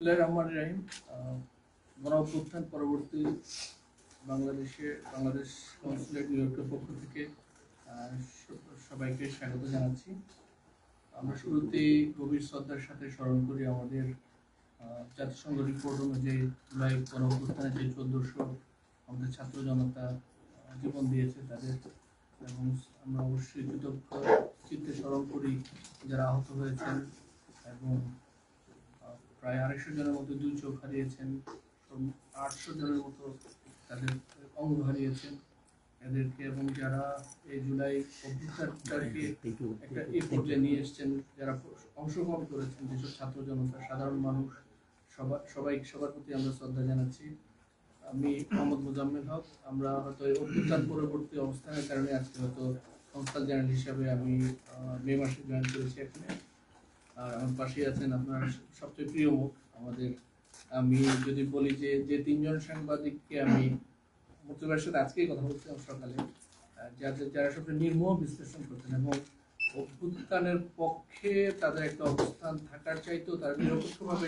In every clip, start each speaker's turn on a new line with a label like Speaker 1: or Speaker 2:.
Speaker 1: রহমান রাহিম গণ অভ্যুত্থান পরবর্তী বাংলাদেশ কনসুলেট নিউ ইয়র্কের পক্ষ থেকে সবাইকে স্বাগত জানাচ্ছি। আমরা শুরুতেই গভীর শ্রদ্ধার সাথে স্মরণ করি আমাদের জাতিসংঘ রিপোর্ট অনুযায়ী জুলাই গণ অভ্যুত্থানে যে 1400 আমাদের ছাত্র জনতা জীবন দিয়েছে তাদের, এবং আমরা অবশ্যই কৃতজ্ঞ চিত্তে স্মরণ করি যারা আহত হয়েছেন এবং প্রায় 250 জনের মতো 2 চোখ হারিয়েছেন, 800 জনের মতো তাদের অঙ্গ হারিয়েছেন এদেরকে, এবং যারা এই জুলাই অভ্যুত্থানটাকে একটা এই পর্যায়ে নিয়ে এসেছেন, যারা অংশগ্রহণ করেছেন, যেসব ছাত্র জনতা সাধারণ মানুষ সবার প্রতি আমরা শ্রদ্ধা জানাচ্ছি। আমি মোহাম্মদ মুজাম্মেল হক। আমরা হয়তো অভ্যুত্থান পরবর্তী অবস্থানের কারণে আজকে হয়তো সংস্থার জেনারেল হিসাবে আমি মে মাসে জয়েন করেছি এখানে। আর আমার পাশে আছেন আপনার সবচেয়ে প্রিয় মুখ আমাদের। আমি যদি বলি যে 3 জন সাংবাদিককে আমি মুক্তিবাদের সাথে আজকেই কথা বলছিলাম সকালে, যারা সবচেয়ে নির্মোহ বিশ্লেষণ করতেন এবং অভ্যুত্থানের পক্ষে তাদের একটা অবস্থান থাকার চাইতেও তারা নিরপেক্ষভাবে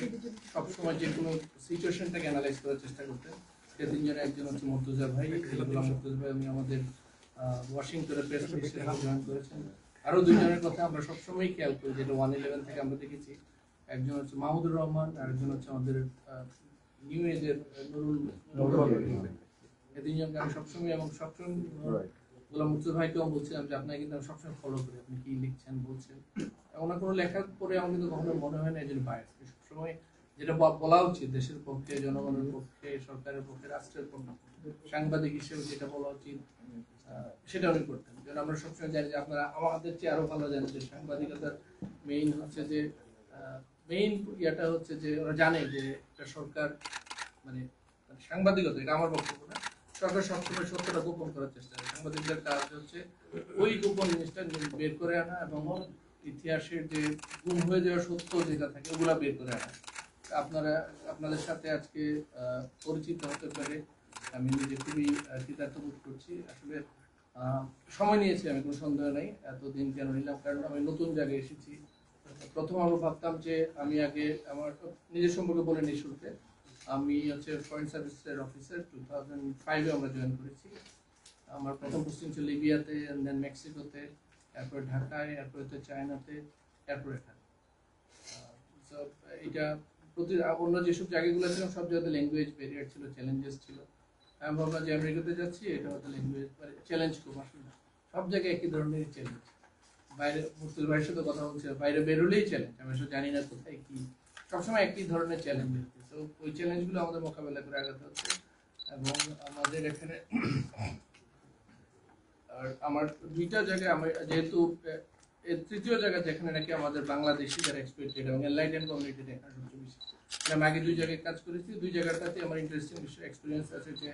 Speaker 1: সবসময় যে কোনো সিচুয়েশনটাকে অ্যানালাইজ করার চেষ্টা করতেন। সে 3 জনের একজন হচ্ছে মুর্তজা ভাই। মুর্তজা ভাই উনি আমাদের ওয়াশিংটনের প্রেস অফিসে জয়েন করেছেন। আরো 2 জনের কথা আমরা সবসময় খেয়াল করি, যেটা 111 থেকে আমরা দেখেছি। একজন হচ্ছে মাহমুদুর রহমান, আর একজন হচ্ছে আমাদের নিউ এজের নুরুল। এই 3 জনকে আমি সবসময় গোলাম মুর্তজা ভাইকেও বলছিলাম যে আপনাকে কিন্তু আমি সবসময় ফলো করি, আপনি কি লিখছেন বলছেন, ওনার কোনো লেখার পরে আমার কিন্তু কখনো মনে হয় না যে বাইরে সবসময় যেটা বলা উচিত দেশের পক্ষে, জনগণের পক্ষে, সরকারের পক্ষে, রাষ্ট্রের পক্ষে, সাংবাদিক হিসেবে যেটা বলা উচিত সেটা উনি করতেন। যেন আমরা সবসময় জানি যে আপনারা আমাদের চেয়ে আরো ভালো জানেন যে সাংবাদিকতার মেইন হচ্ছে যে মেইন ইয়াটা হচ্ছে যে ওরা জানে যে একটা সরকার মানে সাংবাদিকতা, এটা আমার বক্তব্য না, সরকার সবসময় সত্যটা গোপন করার চেষ্টা করে। সাংবাদিকদের কাজ হচ্ছে ওই গোপন জিনিসটা বের করে আনা এবং ইতিহাসের যে গুম হয়ে যাওয়া সত্য যেটা থাকে ওগুলা বের করে আনা। আপনাদের সাথে আজকে পরিচিত হতে পারে আমি নিজে খুবই কৃতার্থ বোধ করছি। আসলে সময় নিয়েছি আমি, কোনো সন্দেহ নেই। এতদিন কেন নিলাম, কারণ আমি নতুন জায়গায় এসেছি। প্রথম আমি ভাবতাম যে আমি আগে আমার নিজের সম্পর্কে বলে নিই শুরুতে। আমি হচ্ছে ফরেন সার্ভিসের অফিসার। 2005-এ আমরা জয়েন করেছি। আমার প্রথম পোস্টিং ছিল লিবিয়াতে, দেন মেক্সিকোতে, এরপরে ঢাকায়, এরপরে চায়নাতে, এরপরে এখানে। এটা অন্য যেসব জায়গাগুলো ছিল সব জায়গাতে ল্যাঙ্গুয়েজ ব্যারিয়ার ছিল, চ্যালেঞ্জেস ছিল। আমি ভাবলাম যে আমেরিকাতে যাচ্ছি, এটা হয়তো ল্যাঙ্গুয়েজ চ্যালেঞ্জ খুব আসলে সব জায়গায় একই ধরনের চ্যালেঞ্জ। বাইরে মুর্তজা ভাইয়ের সাথে কথা বলছি, বাইরে বেরোলেই চ্যালেঞ্জ, আমি আসলে জানি না কোথায় কি, সবসময় একই ধরনের চ্যালেঞ্জ হচ্ছে। তো ওই চ্যালেঞ্জগুলো আমাদের মোকাবেলা করে আগাতে হচ্ছে। এবং আমাদের এখানে আর আমার 2টা জায়গায় আমি যেহেতু তৃতীয় জায়গা যেখানে নাকি আমাদের বাংলাদেশি যারা এক্সপেক্টেড এবং এনলাইটেন কমিউনিটি এখানে সবচেয়ে বেশি। আমি আগে 2 জায়গায় কাজ করেছি, 2 জায়গাটাতে আমার ইন্টারেস্টিং এক্সপিরিয়েন্স আছে। যে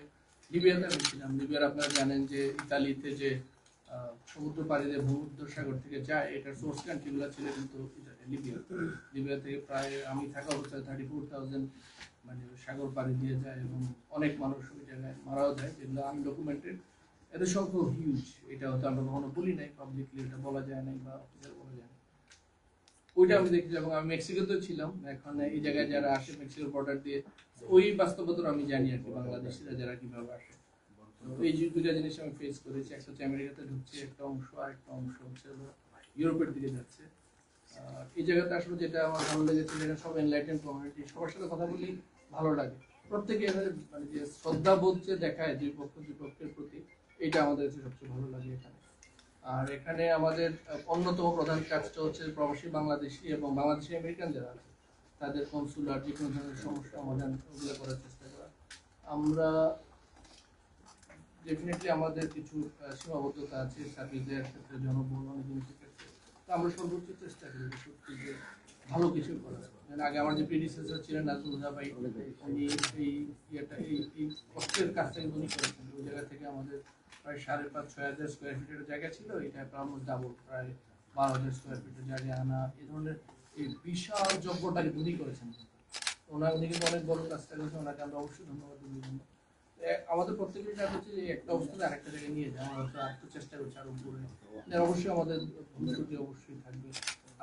Speaker 1: লিবিয়াতে আমি ছিলাম। লিবিয়ার আপনারা জানেন যে ইতালিতে যে সমুদ্র পাড়ি দিয়ে ভূমধ্যসাগর থেকে যায়, এটার সোর্স কান্ট্রিগুলো ছিল কিন্তু লিবিয়া থেকে প্রায় আমি থাকা অবস্থায় 34,000 মানে সাগর পাড়ি দিয়ে যায় এবং অনেক মানুষ ওই জায়গায় মারাও যায়, যেগুলো আনডকুমেন্টেড। এদের সংখ্যা হিউজ। এটা হয়তো আমরা কখনো বলি নাই পাবলিকলি, এটা বলা যায় নাই বা অফিসিয়াল বলা যায় না। ওইটা আমি দেখছি। এবং আমি মেক্সিকোতে ছিলাম। এখন এই জায়গায় যারা আসে মেক্সিকোর বর্ডার দিয়ে, ওই বাস্তবতা আমি জানি আর কি, বাংলাদেশিরা যারা কিভাবে আসে। এই যে 2টা জিনিস আমি ফেস করেছি। একটা হচ্ছে আমেরিকাতে ঢুকছে একটা অংশ, আর একটা অংশ হচ্ছে ইউরোপের দিকে যাচ্ছে। এই জায়গাতে আসলে যেটা আমার ভালো লেগেছে, এটা সব এনলাইটেন কমিউনিটি, সবার সাথে কথা বলি ভালো লাগে। প্রত্যেকে মানে যে শ্রদ্ধা বোধ যে দেখায় দুই পক্ষের প্রতি, এটা আমাদের কাছে সবচেয়ে ভালো লাগে এখানে। আর এখানে আমাদের অন্যতম প্রধান কাজটা হচ্ছে প্রবাসী বাংলাদেশি এবং বাংলাদেশি আমেরিকান যারা আছে তাদের কনসুলার যে কোনো ধরনের সমস্যা সমাধান ওগুলো করার চেষ্টা করা। আমরা ডেফিনেটলি আমাদের কিছু সীমাবদ্ধতা আছে সার্ভিস দেওয়ার ক্ষেত্রে, জনবল অনেক জিনিসের ক্ষেত্রে। তো আমরা সর্বোচ্চ চেষ্টা করি সত্যি যে ভালো কিছু করার। আগে আমার যে প্রিডিসেসর ছিলেন নাজমুল্লাহ ভাই, উনি এই কষ্টের কাজটাকে উনি করেছেন। ওই জায়গা থেকে আমাদের প্রায় 5,500-6,000 স্কোয়ার ফিটের জায়গা ছিল, এটা প্রায় ডাবল, প্রায় 12,000 স্কোয়ার ফিটের জায়গা আনা। এই ধরনের এই বিশাল যজ্ঞটাকে উনি করেছেন। উনি কিন্তু অনেক বড় কাজটা করেছেন, ওনাকে আমরা অবশ্যই ধন্যবাদ দিই। আমাদের প্রত্যেকের কাজ হচ্ছে যে একটা অবস্থানে আরেকটা জায়গায় নিয়ে যায়। আমরা চেষ্টা করছি আরো উপরে। অবশ্যই আমাদের ভুল ত্রুটি অবশ্যই থাকবে,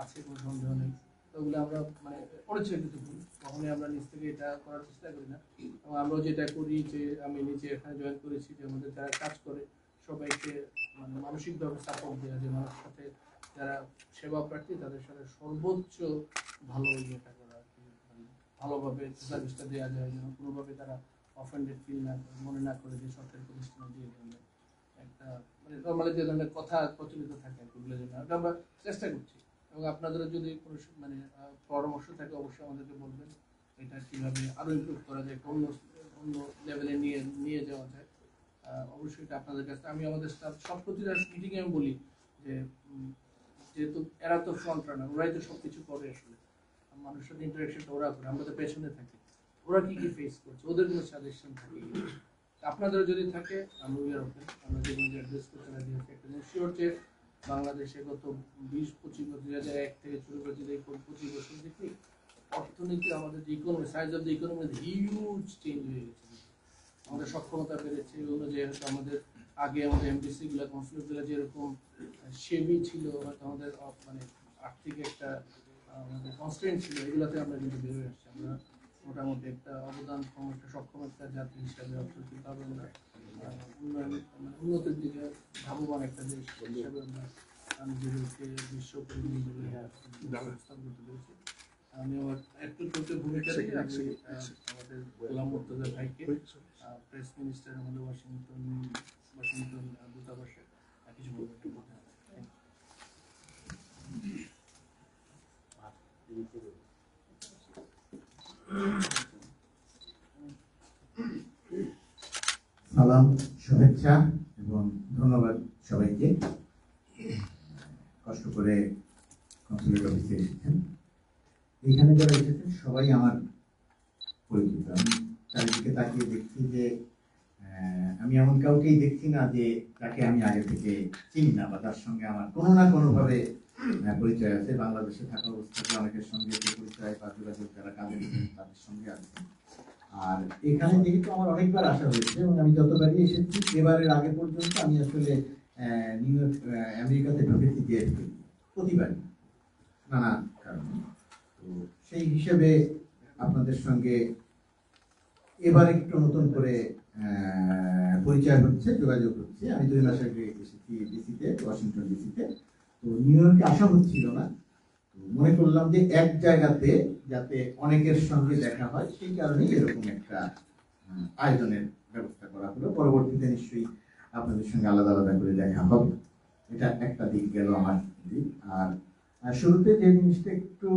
Speaker 1: আছে, কোনো সন্দেহ নেই। ওগুলো আমরা মানে অনিচ্ছাকৃত ভুল, কখনোই আমরা নিজ থেকে এটা করার চেষ্টা করি না। এবং আমরাও যেটা করি যে আমি নিজে এখানে জয়েন করেছি যে আমাদের যারা কাজ করে সবাইকে মানে মানসিকভাবে সাপোর্ট দেওয়া, যে মানুষের সাথে যারা সেবা প্রার্থী তাদের সাথে সর্বোচ্চ ভালো ইয়েটা করা আর কি, মানে ভালোভাবে সার্ভিসটা দেওয়া যায়, যেন কোনোভাবে তারা অফেন্ডেড ফিল না করে, মনে না করে যে সরকারি প্রতিষ্ঠানে দিয়ে দেবে একটা মানে নর্মালি যে ধরনের কথা প্রচলিত থাকে আর কি, ওগুলো যেন আমরা চেষ্টা করছি। এবং আপনাদেরও যদি কোনো মানে পরামর্শ থাকে অবশ্যই আমাদেরকে বলবেন, এটা কিভাবে আরো ইমপ্রুভ করা যায়, অন্য অন্য লেভেলে নিয়ে নিয়ে যাওয়া যায়। অবশ্যই এটা আপনাদের কাছে আমি আমাদের স্টাফ সব প্রতিটা মিটিংয়ে আমি বলি যে যেহেতু এরা তো ফ্রন্ট রানার, ওরাই তো সবকিছু করে আসলে, মানুষের সাথে ইন্টারাকশনটা ওরা করে, আমরা তো পেছনে থাকি, ওরা কি কি ফেস করছে ওদের কোনো সাজেশন থাকে আপনাদেরও যদি থাকে আমরা ওপেন, আমরা যেগুলো অ্যাড্রেস করতে রাজি আছি। একটা জিনিস শিওর যে বাংলাদেশে গত 20-25 বছর 2001 থেকে শুরু করে যদি 25 বছর দেখি অর্থনীতি আমাদের যে economy size of the economy huge change হয়ে গেছে, আমাদের সক্ষমতা বেড়েছে। এগুলো যে হয়তো আমাদের আগে আমাদের এমবিসি গুলা কনসুলেট গুলা যেরকম সেবি ছিল, হয়তো আমাদের মানে আর্থিক একটা আমাদের কনস্ট্রেন্ট ছিল, এগুলাতে আমরা কিন্তু বের হয়ে আসছি। আমরা মোটামুটি একটা অবদান একটা সক্ষম একটা জাতি হিসাবে অর্থনৈতিকভাবে আমরা উন্নয়ন মানে উন্নতির দিকে ধাবমান একটা দেশ হিসাবে আমরা নিজেদেরকে বিশ্ব ব্যবস্থা করতে পেরেছি। আমি আমার একটু ছোট ভূমিকা দিয়ে আমি আমাদের গোলাম মুর্তজা ভাইকে প্রেস মিনিস্টার আমাদের ওয়াশিংটন দূতাবাসে কিছু বলবো একটু বলতে হবে।
Speaker 2: সালাম, শুভেচ্ছা এবং ধন্যবাদ সবাইকে। কষ্ট করে কনসুলেট অফিসে এসেছেন। এখানে যারা এসেছেন সবাই আমার পরিচিত। আমি চারিদিকে তাকিয়ে দেখছি যে আমি এমন কাউকেই দেখছি না যে তাকে আমি আগে থেকে চিনি না বা তার সঙ্গে আমার কোনো না কোনোভাবে পরিচয় আছে। বাংলাদেশে থাকা অবস্থাতে অনেকের সঙ্গে পরিচয় বা যোগাযোগ যারা কাজে তাদের সঙ্গে আছে। আর এখানে যেহেতু আমার অনেকবার আসা হয়েছে এবং আমি যতবারই এসেছি এবারের আগে পর্যন্ত আমি আসলে নিউ ইয়র্ক আমেরিকাতে ঢুকেছি যে প্রতিবারই নানা কারণে। তো সেই হিসেবে আপনাদের সঙ্গে এবার একটু নতুন করে পরিচয় হচ্ছে, যোগাযোগ হচ্ছে। আমি 2 মাস আগে এসেছি ডিসিতে, ওয়াশিংটন ডিসিতে। তো নিউ ইয়র্কে আসা হচ্ছিল না, মনে করলাম যে এক জায়গাতে যাতে অনেকের সঙ্গে দেখা হয়, সেই কারণেই এরকম একটা আয়োজনের ব্যবস্থা করা হলো। পরবর্তীতে নিশ্চয়ই আপনাদের সঙ্গে আলাদা আলাদা করে দেখা হবে। এটা একটা দিক গেল আমার দিক। আর শুরুতে যে জিনিসটা একটু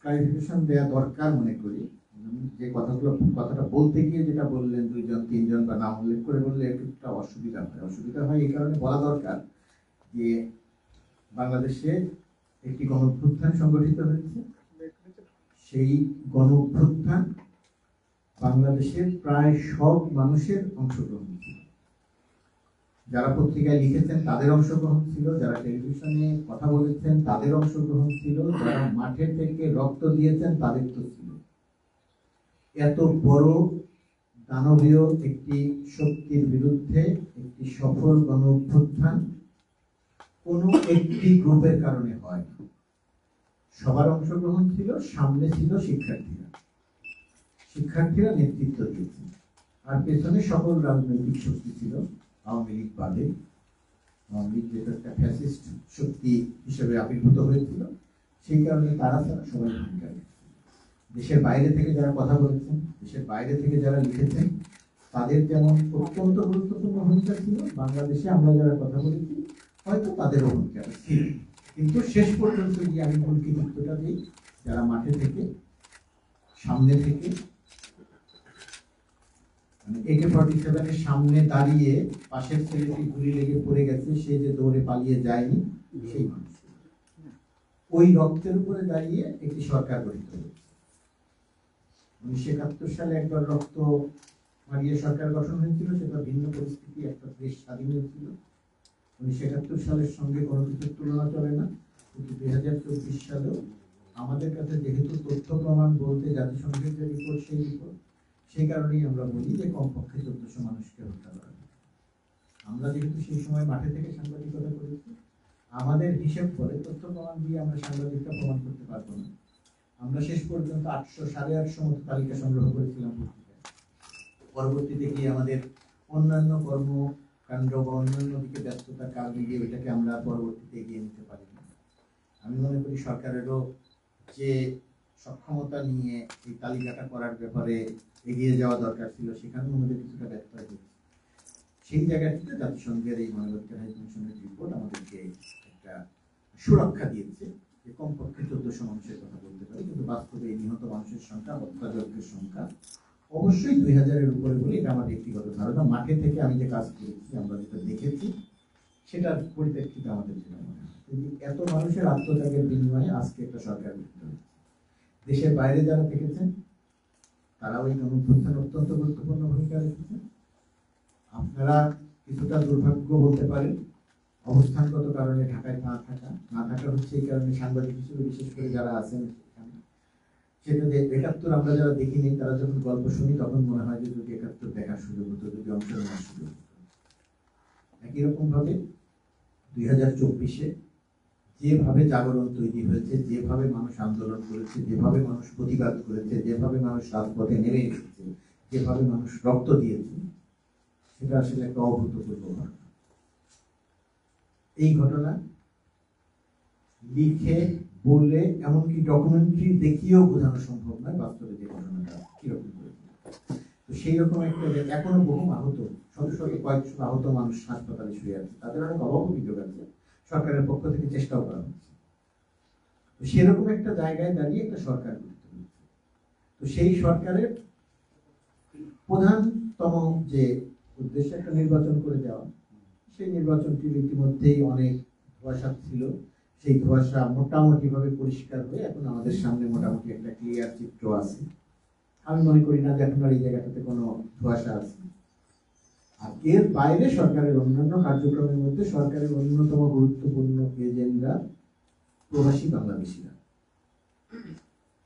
Speaker 2: ক্লারিফিকেশন দেওয়া দরকার মনে করি, যে কথাটা বলতে গিয়ে যেটা বললেন 2-3 জন বা নাম উল্লেখ করে বললে একটু অসুবিধা হয় এই কারণে বলা দরকার যে বাংলাদেশে একটি গণঅভ্যুত্থান সংগঠিত হয়েছে। সেই গণঅভ্যুত্থান বাংলাদেশের প্রায় সব মানুষের অংশগ্রহণ ছিল। যারা পত্রিকায় লিখেছেন তাদের অংশগ্রহণ ছিল, যারা টেলিভিশনে কথা বলেছেন তাদের অংশগ্রহণ ছিল, যারা মাঠে থেকে রক্ত দিয়েছেন তাদের তো ছিল। এত বড় দানবীয় একটি শক্তির বিরুদ্ধে একটি সফল গণঅভ্যুত্থান কোনো একটি গ্রুপের কারণে হয় না। সবার অংশগ্রহণ ছিল। সামনে ছিল শিক্ষার্থীরা নেতৃত্ব দিয়েছে, আর পেছনে সকল রাজনৈতিক শক্তি ছিল, আওয়ামী লীগ বাদে। আওয়ামী লীগ যেটা একটা ফ্যাসিস্ট শক্তি হিসেবে আবির্ভূত হয়েছিল, সেই কারণে তারা সবাই ভূমিকা রেখেছে। দেশের বাইরে থেকে যারা কথা বলেছেন, দেশের বাইরে থেকে যারা লিখেছেন, তাদের যেমন অত্যন্ত গুরুত্বপূর্ণ ভূমিকা ছিল, বাংলাদেশে আমরা যারা কথা বলেছি হয়তো তাদেরও ভূমিকা ছিল। কিন্তু শেষ পর্যন্ত যে আমি মূল কৃতিত্বটা দিই, যারা মাঠে থেকে সামনে থেকে মানে AK-47 সামনে দাঁড়িয়ে পাশের ছেলেটি গুলি লেগে পড়ে গেছে, সে যে দৌড়ে পালিয়ে যায়নি, সেই মানুষ ওই রক্তের উপরে দাঁড়িয়ে একটি সরকার গঠিত হয়েছে। 1971 সালে একবার রক্ত মারিয়ে সরকার গঠন হয়েছিল, সেটা ভিন্ন পরিস্থিতি, একটা দেশ স্বাধীন হয়েছিল। 1971 সালের সঙ্গে কোনো কিছুর তুলনা চলে না। কিন্তু 2024 সালেও আমাদের কাছে যেহেতু তথ্য প্রমাণ বলতে জাতিসংঘের যে রিপোর্ট, সেই কারণেই আমরা বলি যে কমপক্ষে 1400 মানুষকে হত্যা করা হয়েছে। আমরা যেহেতু সেই সময় মাঠে থেকে সাংবাদিকতা করেছি, আমাদের হিসেব করে তথ্য প্রমাণ দিয়ে আমরা সাংবাদিকতা প্রমাণ করতে পারবো না। আমরা শেষ পর্যন্ত 800 850 মতো তালিকা সংগ্রহ করেছিলাম পত্রিকায়। পরবর্তীতে গিয়ে আমাদের অন্যান্য কর্মকাণ্ড বা অন্যান্য দিকে ব্যস্ততার কারণে গিয়ে ওইটাকে আমরা পরবর্তীতে এগিয়ে নিতে পারিনি। আমি মনে করি সরকারেরও যে সক্ষমতা নিয়ে এই তালিকাটা করার ব্যাপারে এগিয়ে যাওয়া দরকার ছিল, সেখানেও আমাদের কিছুটা ব্যর্থ হয়েছে। সেই জায়গাটিতে জাতিসংঘের এই মানবাধিকার হাই কমিশনের রিপোর্ট আমাদেরকে একটা সুরক্ষা দিয়েছে যে কমপক্ষে 1400 মানুষের কথা বলতে পারি, কিন্তু বাস্তবে এই নিহত মানুষের সংখ্যা, হত্যাযজ্ঞের সংখ্যা অবশ্যই 2000-এর উপরে বলে এটা আমার ব্যক্তিগত ধারণা। মাঠে থেকে আমি যে কাজ করেছি, আমরা যেটা দেখেছি, সেটার পরিপ্রেক্ষিতে আমাদের যেটা মনে হয় এত মানুষের আত্মত্যাগের বিনিময়ে আজকে একটা সরকার গঠিত হয়েছে। দেশের বাইরে যারা থেকেছেন তারাও এই গণঅভ্যুত্থানে অত্যন্ত গুরুত্বপূর্ণ ভূমিকা রেখেছেন। আপনারা কিছুটা দুর্ভাগ্য বলতে পারেন অবস্থানগত কারণে ঢাকায় না থাকা হচ্ছে এই কারণে সাংবাদিক হিসেবে বিশেষ করে যারা আছেন সেখানে, সেটা যে 71 আমরা যারা দেখিনি তারা যখন গল্প শুনি তখন মনে হয় যে যদি 71 দেখার সুযোগ হতো, যদি অংশ নেওয়ার সুযোগ হতো। একই রকম ভাবে 2024-এ যেভাবে জাগরণ তৈরি হয়েছে, যেভাবে মানুষ আন্দোলন করেছে, যেভাবে মানুষ প্রতিবাদ করেছে, যেভাবে মানুষ রাজপথে নেমে এসেছে, যেভাবে মানুষ রক্ত দিয়েছে, সেটা আসলে একটা অভূতপূর্ব ঘটনা। এই ঘটনা লিখে বলে এমনকি ডকুমেন্টারি দেখিয়েও বোঝানো সম্ভব নয় বাস্তবে যে ঘটনাটা কিরকম হয়েছে। তো সেই রকম একটা এখনো বহু আহত, শত শত কয়েকশো আহত মানুষ হাসপাতালে শুয়ে আছে, তাদের অনেক অভাব অভিযোগ আছে, সরকারের পক্ষ থেকে চেষ্টাও করা হচ্ছে। তো সেরকম একটা জায়গায় দাঁড়িয়ে একটা সরকার গঠিত হয়েছে। তো সেই সরকারের প্রধানতম যে উদ্দেশ্য একটা নির্বাচন করে দেওয়া, সেই নির্বাচনটির ইতিমধ্যেই অনেক ধোঁয়াশা ছিল। সেই ধোঁয়াশা মোটামুটি ভাবে পরিষ্কার হয়ে এখন আমাদের সামনে মোটামুটি একটা ক্লিয়ার চিত্র আছে। আমি মনে করি না যে এখন এই জায়গাটাতে কোনো ধোঁয়াশা আছে। আর এর বাইরে সরকারের অন্যান্য কার্যক্রমের মধ্যে সরকারের অন্যতম গুরুত্বপূর্ণ এজেন্ডা প্রবাসী বাংলাদেশিরা।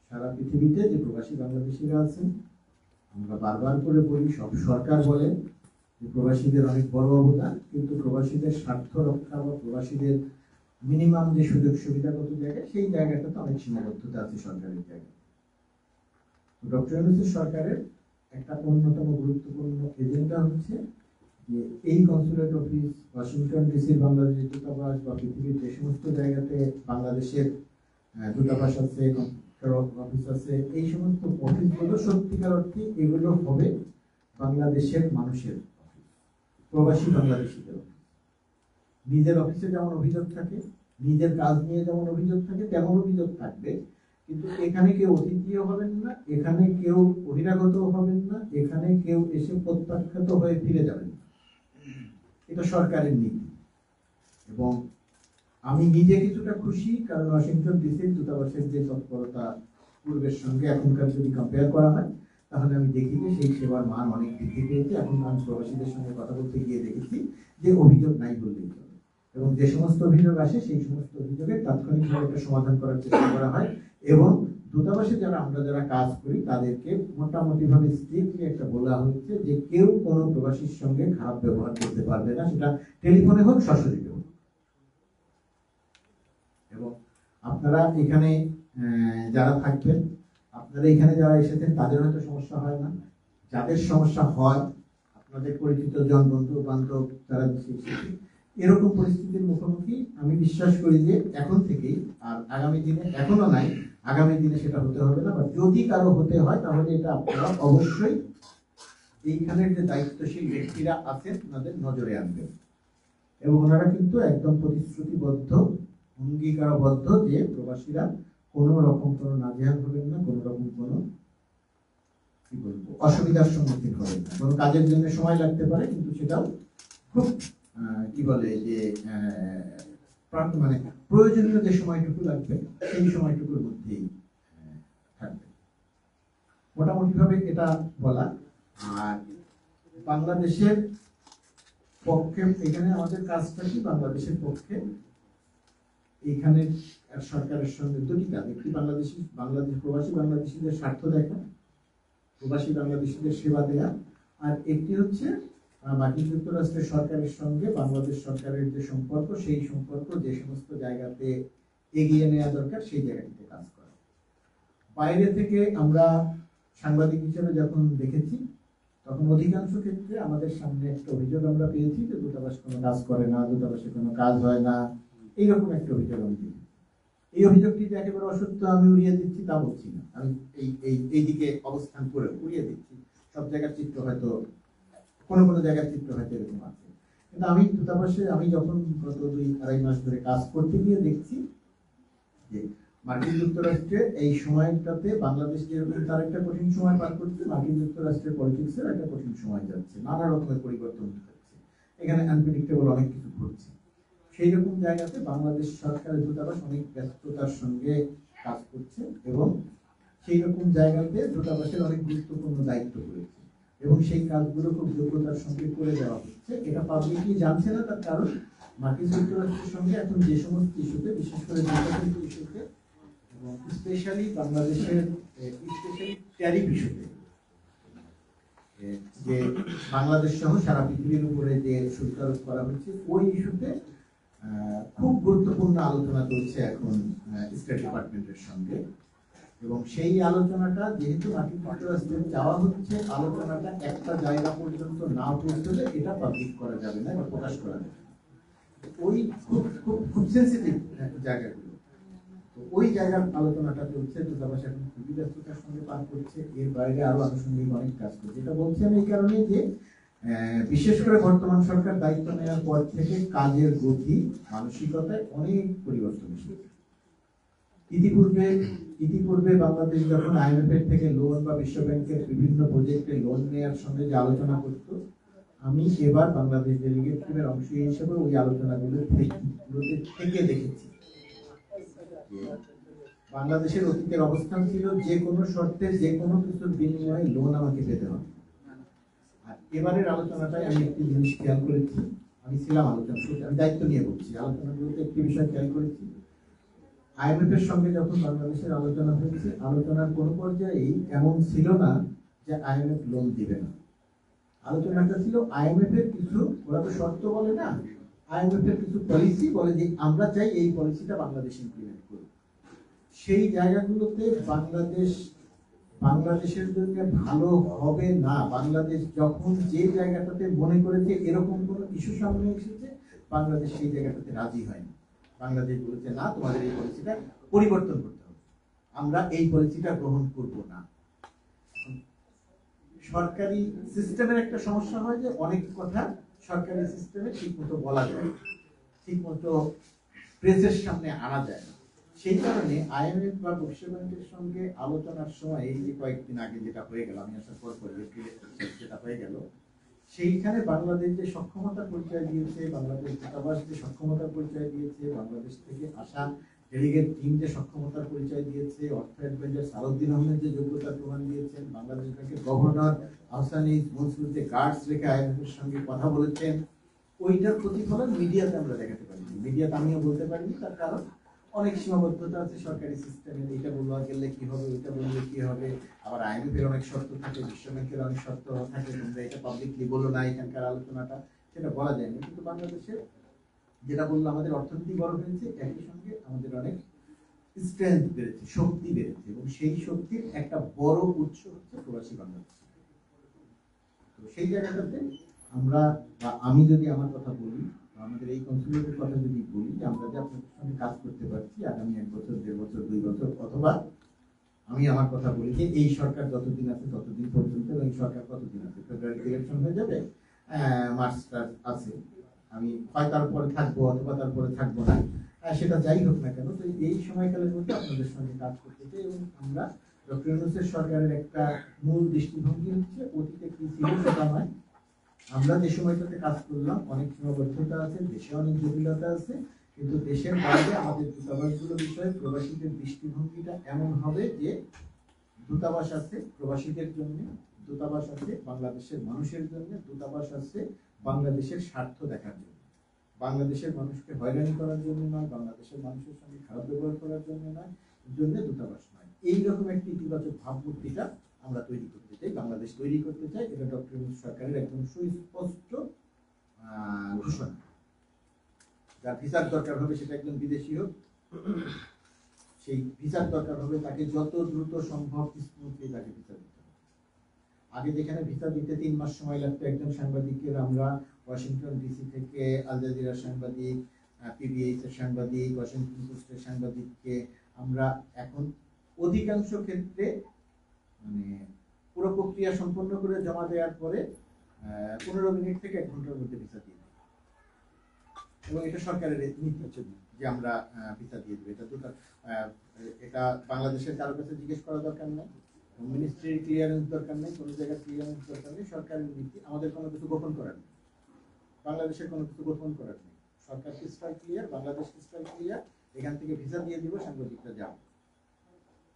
Speaker 2: সারা পৃথিবীতে যে প্রবাসী বাংলাদেশিরা আছেন, আমরা বারবার করে বলি, সব সরকার বলে যে প্রবাসীদের অনেক বড় অবদান, কিন্তু প্রবাসীদের স্বার্থ রক্ষা বা প্রবাসীদের মিনিমাম যে সুযোগ সুবিধাগত জায়গা, সেই জায়গাটাতে অনেক সীমাবদ্ধতা আছে সরকারের জায়গায়। ডক্টর ইউনূসের সরকারের একটা অন্যতম গুরুত্বপূর্ণ এজেন্ডা হচ্ছে যে এই কনসুলেট অফিস, ওয়াশিংটন ডিসির বাংলাদেশ দূতাবাস বা পৃথিবীর যে সমস্ত জায়গাতে বাংলাদেশের দূতাবাস আছে, অফিস আছে, এই সমস্ত অফিসগুলো সত্যিকার অর্থে এগুলো হবে বাংলাদেশের মানুষের অফিস, প্রবাসী বাংলাদেশিদের অফিস। নিজের অফিসে যেমন অভিযোগ থাকে, নিজের কাজ নিয়ে যেমন অভিযোগ থাকে, তেমন অভিযোগ থাকবে, কিন্তু এখানে কেউ অতিথিও হবেন না, এখানে কেউ বহিরাগত হবেন না, এখানে কেউ এসে প্রত্যাখ্যাত হয়ে ফিরে যাবেন না। এটা সরকারের নীতি। এবং আমি নিজে কিছুটা খুশি, কারণ ওয়াশিংটন ডিসির দূতাবাসের যে তৎপরতা পূর্বের সঙ্গে এখনকার যদি কম্পেয়ার করা হয়, তাহলে আমি দেখি যে সেই সেবার মান অনেক বৃদ্ধি পেয়েছে। এখন আমি প্রবাসীদের সঙ্গে কথা বলতে গিয়ে দেখেছি যে অভিযোগ নাই বললেই চলে, এবং যে সমস্ত অভিযোগ আসে সেই সমস্ত অভিযোগের তাৎক্ষণিকভাবে একটা সমাধান করার চেষ্টা করা হয়। এবং দূতাবাসে আমরা যারা কাজ করি তাদেরকে মোটামুটি ভাবে স্ট্রিক্টলি একটা বলা হচ্ছে যে কেউ কোনো প্রবাসীর সঙ্গে খারাপ ব্যবহার করতে পারবে না, সেটা টেলিফোনে হোক, সরাসরি হোক। এবং আপনারা এখানে যারা থাকবেন, আপনারা এখানে যারা এসেছেন তাদের হয়তো সমস্যা হয় না, যাদের সমস্যা হয় আপনাদের পরিচিত জন, বন্ধু বান্ধব যারা দেশে এসেছে, এরকম পরিস্থিতির মুখোমুখি আমি বিশ্বাস করি যে এখন থেকেই, আর আগামী দিনে এখনো নাই, আগামী দিনে সেটা হতে হবে না। বা যদি কারো হতে হয় তাহলে এটা আপনারা অবশ্যই এইখানের যে দায়িত্বশীল ব্যক্তিরা আছেন তাদের নজরে আনবেন। এবং ওনারা কিন্তু একদম প্রতিশ্রুতিবদ্ধ, অঙ্গীকারবদ্ধ যে প্রবাসীরা কোনো রকম কোনো নাজেহাল হবেন না, কোনো রকম কোনো কি বলবো অসুবিধার সম্মুখীন হবেন না। কোনো কাজের জন্য সময় লাগতে পারে, কিন্তু সেটাও খুব কি বলে যে মানে প্রয়োজনীয় যে সময়টুকু লাগবে সেই সময়টুকুর মধ্যেই থাকবে। মোটামুটি ভাবে এটা বলা। আর বাংলাদেশের পক্ষে এখানে আমাদের কাজটা কি, বাংলাদেশের পক্ষে এইখানে সরকারের সঙ্গে দুটি কাজ। একটি বাংলাদেশ প্রবাসী বাংলাদেশিদের স্বার্থ দেখা, প্রবাসী বাংলাদেশিদের সেবা দেয়া, আর একটি হচ্ছে মার্কিন যুক্তরাষ্ট্রের সরকারের সঙ্গে বাংলাদেশ সরকারের যে সম্পর্ক, সেই সম্পর্ক যে সমস্ত জায়গাতে এগিয়ে নেওয়া দরকার সেই জায়গাটিতে কাজ করা। বাইরে থেকে আমরা সাংবাদিক হিসেবে যখন দেখেছি, তখন অধিকাংশ ক্ষেত্রে আমাদের সামনে একটা অভিযোগ আমরা পেয়েছি যে দূতাবাস কোনো কাজ করে না, দূতাবাসে কোনো কাজ হয় না, এইরকম একটা অভিযোগ আমি পেয়েছি। এই অভিযোগটি যে একেবারে অসত্য আমি উড়িয়ে দিচ্ছি তা বলছি না, আমি এই দিকে অবস্থান করে উড়িয়ে দিচ্ছি। সব জায়গার চিত্র হয়তো কোনো কোনো জায়গার চিত্র হয়তো এরকম আছে, কিন্তু আমি দূতাবাসে আমি যখন গত 2-2.5 মাস ধরে কাজ করতে গিয়ে দেখছি যে মার্কিন যুক্তরাষ্ট্রে এই সময়টাতে বাংলাদেশ যেরকম তার একটা কঠিন সময় পার করছে, মার্কিন যুক্তরাষ্ট্রের পলিটিক্সের একটা কঠিন সময় যাচ্ছে, নানা রকমের পরিবর্তন হচ্ছে, এখানে আনপ্রেডিক্টেবল অনেক কিছু ঘটছে। সেই রকম জায়গাতে বাংলাদেশ সরকারের দূতাবাস অনেক ব্যস্ততার সঙ্গে কাজ করছে এবং সেই রকম জায়গাতে দূতাবাসের অনেক গুরুত্বপূর্ণ দায়িত্ব রয়েছে এবং সেই কাজগুলো খুব যোগ্যতার সঙ্গে করে দেওয়া হচ্ছে। এটা পাবলিকলি জানছে না, তার কারণ মার্কিন যুক্তরাষ্ট্রের সঙ্গে এখন যে সমস্ত ইস্যুতে, বিশেষ করে নির্বাচনী ইস্যুতে এবং স্পেশালি বাংলাদেশের স্পেশালি ট্যারিফ ইস্যুতে, যে বাংলাদেশ সহ সারা পৃথিবীর উপরে যে শুল্ক আরোপ করা হচ্ছে, ওই ইস্যুতে খুব গুরুত্বপূর্ণ আলোচনা চলছে এখন স্টেট ডিপার্টমেন্টের সঙ্গে। এবং সেই আলোচনাটা যেহেতু মার্কিন যুক্তরাষ্ট্রে যাওয়া হচ্ছে, আলোচনাটা একটা জায়গা পর্যন্ত না পৌঁছলে এটা পাবলিক করা যাবে না বা প্রকাশ করা যাবে না। ওই খুব খুব খুব সেন্সিটিভ জায়গাগুলো, তো ওই জায়গার আলোচনাটা চলছে। দূতাবাস এখন খুবই ব্যস্ততার সঙ্গে পার করছে, এর বাইরে আরো আনুষঙ্গিক অনেক কাজ করছে। এটা বলছি আমি এই কারণে যে বিশেষ করে বর্তমান সরকার দায়িত্ব নেওয়ার পর থেকে কাজের গতি, মানসিকতায় অনেক পরিবর্তন এসেছে। ইতিপূর্বে বাংলাদেশ যখন IMF এর থেকে লোন বা বিশ্ব ব্যাংকের বিভিন্ন প্রজেক্টে লোন নেওয়ার সঙ্গে যে আলোচনা করত, আমি এবার বাংলাদেশ ডেলিগেট টিমের অংশ হিসেবে ওই আলোচনাগুলো থেকে দেখেছি। বাংলাদেশের অতীতের অবস্থান ছিল যে কোনো শর্তে যে কোনো কিছুর বিনিময়ে লোন আমাকে পেতে হবে। আর এবারের আলোচনাটাই আমি একটি জিনিস খেয়াল করেছি, আমি ছিলাম আলোচনা, আমি দায়িত্ব নিয়ে বলছি, আলোচনাগুলোতে একটি বিষয় খেয়াল করেছি। IMF এর সঙ্গে যখন বাংলাদেশের আলোচনা হয়েছে, আলোচনার কোনো পর্যায়েই এমন ছিল না যে IMF লোন দিবে না। আলোচনাটা ছিল IMF এর কিছু, ওরা তো শর্ত বলে না, IMF এর কিছু পলিসি বলে যে আমরা চাই এই পলিসিটা বাংলাদেশ ইমপ্লিমেন্ট করবে। সেই জায়গাগুলোতে বাংলাদেশের জন্য ভালো হবে না। বাংলাদেশ যখন যে জায়গাটাতে মনে করেছে এরকম কোনো ইস্যু সামনে এসেছে, বাংলাদেশ সেই জায়গাটাতে রাজি হয়নি। বাংলাদেশ বলেছে না, তোমাদের এই পলিসিটা পরিবর্তন করতে হবে, আমরা এই পলিসিটা গ্রহণ করব না। সরকারি সিস্টেমের একটা সমস্যা হয় যে অনেক কথা সরকারি সিস্টেমে ঠিক মতো বলা যায়, ঠিক মতো প্রেসের সামনে আনা যায় না। সেই কারণে IMF বা বিশ্ব ব্যাংকের সঙ্গে আলোচনার সময় এই যে কয়েকদিন আগে যেটা হয়ে গেল, আমি আসার পর যেটা হয়ে গেল, সেইখানে বাংলাদেশ যে সক্ষমতার পরিচয় দিয়েছে, বাংলাদেশ দূতাবাস যে সক্ষমতার পরিচয় দিয়েছে, বাংলাদেশ থেকে আসা ডেলিগেট টিম যে সক্ষমতার পরিচয় দিয়েছে, অর্থ অ্যাডভাইজার সালাউদ্দিন আহমেদ যে যোগ্যতার প্রমাণ দিয়েছেন, বাংলাদেশ ব্যাংকের গভর্নর আহসান মনসুরকে গার্ডস রেখে IMF এর সঙ্গে কথা বলেছেন, ওইটার প্রতিফলন মিডিয়াতে আমরা দেখাতে পারিনি। মিডিয়াতে আমিও বলতে পারিনি, তার কারণ অনেক সীমাবদ্ধতা আছে সরকারি সিস্টেমে। এটা বলতে গেলে কি হবে, ওইটা বললে কি হবে, আবার IMF এর অনেক শর্ত থাকে, বিশ্ব ব্যাংকের অনেক শর্ত থাকে, তোমরা এটা পাবলিকলি বলো না, এখানকার আলোচনাটা, সেটা বলা যায়নি। কিন্তু বাংলাদেশের যেটা বললো, আমাদের অর্থনীতি বড় হয়েছে, একই সঙ্গে আমাদের অনেক স্ট্রেংথ বেড়েছে, শক্তি বেড়েছে, এবং সেই শক্তির একটা বড় উৎস হচ্ছে প্রবাসী বাংলাদেশ। তো সেই জায়গাটাতে আমরা, বা আমি যদি আমার কথা বলি, আমাদের এই কনসুলেটের কথা যদি বলি, যে আমরা যে আপনাদের সঙ্গে কাজ করতে পারছি আগামী 1 বছর, 1.5 বছর, 2 বছর, অথবা আমি আমার কথা বলি যে এই সরকার যতদিন আছে ততদিন পর্যন্ত, এই সরকার কতদিন আছে, ফেব্রুয়ারি ইলেকশন হয়ে যাবে, মার্চটা আছে, আমি হয় তারপরে থাকবো অথবা তারপরে থাকবো না, সেটা যাই হোক না কেন, তো এই সময়কালের মধ্যে আপনাদের সঙ্গে কাজ করতে চাই। এবং আমরা ডক্টর ইউনূসের সরকারের একটা মূল দৃষ্টিভঙ্গি হচ্ছে অতীতে কি ছিল সেটা নয়, আমরা যে সময়টাতে কাজ করলাম অনেক সীমাবদ্ধতা আছে, দেশে অনেক জটিলতা আছে, কিন্তু দেশের বাইরে আমাদের দূতাবাসগুলো বিষয়ে প্রবাসীদের দৃষ্টিভঙ্গিটা এমন হবে যে দূতাবাস আছে প্রবাসীদের জন্য, দূতাবাস আছে বাংলাদেশের মানুষের জন্য, দূতাবাস আছে বাংলাদেশের স্বার্থ দেখার জন্য, বাংলাদেশের মানুষকে হয়রানি করার জন্য নয়, বাংলাদেশের মানুষের সঙ্গে খারাপ ব্যবহার করার জন্য নয়, দূতাবাস নয়। এইরকম একটি ইতিবাচক ভাবমূর্তিটা আমরা তৈরি করতে চাই, বাংলাদেশ তৈরি করতে চাই। এটা ডক্টর ইউনূস সরকারের একদম সুস্পষ্ট ঘোষণা। যার ভিসার দরকার হবে সেটা একজন বিদেশি হোক, সেই ভিসার দরকার হবে, তাকে যত দ্রুত সম্ভব স্মুথলি তাকে ভিসা দিতে হবে। আগে যেখানে ভিসা দিতে 3 মাস সময় লাগতো একজন সাংবাদিকের, আমরা ওয়াশিংটন ডিসি থেকে আল জাজিরার সাংবাদিক, পিবিএস এর সাংবাদিক, ওয়াশিংটন পোস্টের সাংবাদিককে আমরা এখন অধিকাংশ ক্ষেত্রে মানে পুরো প্রক্রিয়া সম্পন্ন করে জমা দেওয়ার পরে 15 মিনিট থেকে 1 ঘন্টার মধ্যে ভিসা দিয়ে দিই। এবং এটা সরকারের নীতি যে আমরা ভিসা দিয়ে দেবো। এটা বাংলাদেশের কারো কাছে জিজ্ঞেস করা দরকার নেই, মিনিস্ট্রি ক্লিয়ারেন্স দরকার নেই, কোনো জায়গায় ক্লিয়ারেন্স দরকার নেই, সরকারের নীতি। আমাদের কোনো কিছু গোপন করার নেই, বাংলাদেশের কোনো কিছু গোপন করার নেই। সরকার crystal clear, Bangladesh crystal clear. এখান থেকে ভিসা দিয়ে দিব, সাংবাদিকরা যাও।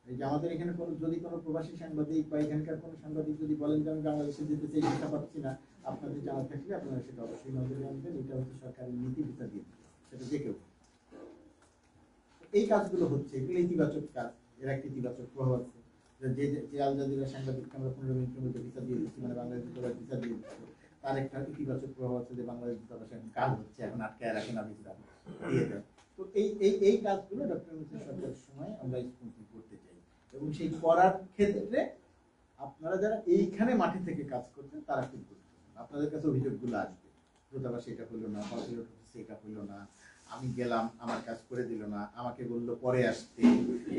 Speaker 2: এই যে আমাদের এখানে যদি কোনো প্রবাসী সাংবাদিক বা এখানকার কোনো সাংবাদিক যদি বলেন যে আমি বাংলাদেশে যেতে চাই, ভিসা পাচ্ছি না, আপনাদের জানা থাকলে আপনারা সেটা অবশ্যই নজরে আনবেন। এটা হচ্ছে সরকারের নীতি, ভিসা দিয়ে দিবে, সেটা যে কেউ। এই কাজগুলো হচ্ছে, এগুলো ইতিবাচক কাজ। এর একটা ইতিবাচক প্রভাব আছে। যে আল জাজিরা সাংবাদিককে আমরা 15 মিনিটের মধ্যে ভিসা দিয়ে দিচ্ছি, মানে বাংলাদেশ দূতাবাস ভিসা দিয়ে দিচ্ছে, তার একটা ইতিবাচক প্রভাব আছে যে বাংলাদেশ দূতাবাসে কাজ হচ্ছে, এখন আটকায় রাখে না, ভিসা দিয়ে দেয়। তো এই কাজগুলো ডক্টর ইউনূসের সরকারের সময় আমরা স্মুথলি করতে চাই। এবং সেই করার ক্ষেত্রে আপনারা যারা এইখানে মাঠে থেকে কাজ করছেন তারা খুব গুরুত্বপূর্ণ। আপনাদের কাছে অভিযোগগুলো আসবে, দূতাবাস এটা হইলো না, কনসুলেট অফিসে এটা হইলো না, আমি গেলাম আমার কাজ করে দিল না, আমাকে বললো পরে আসতে।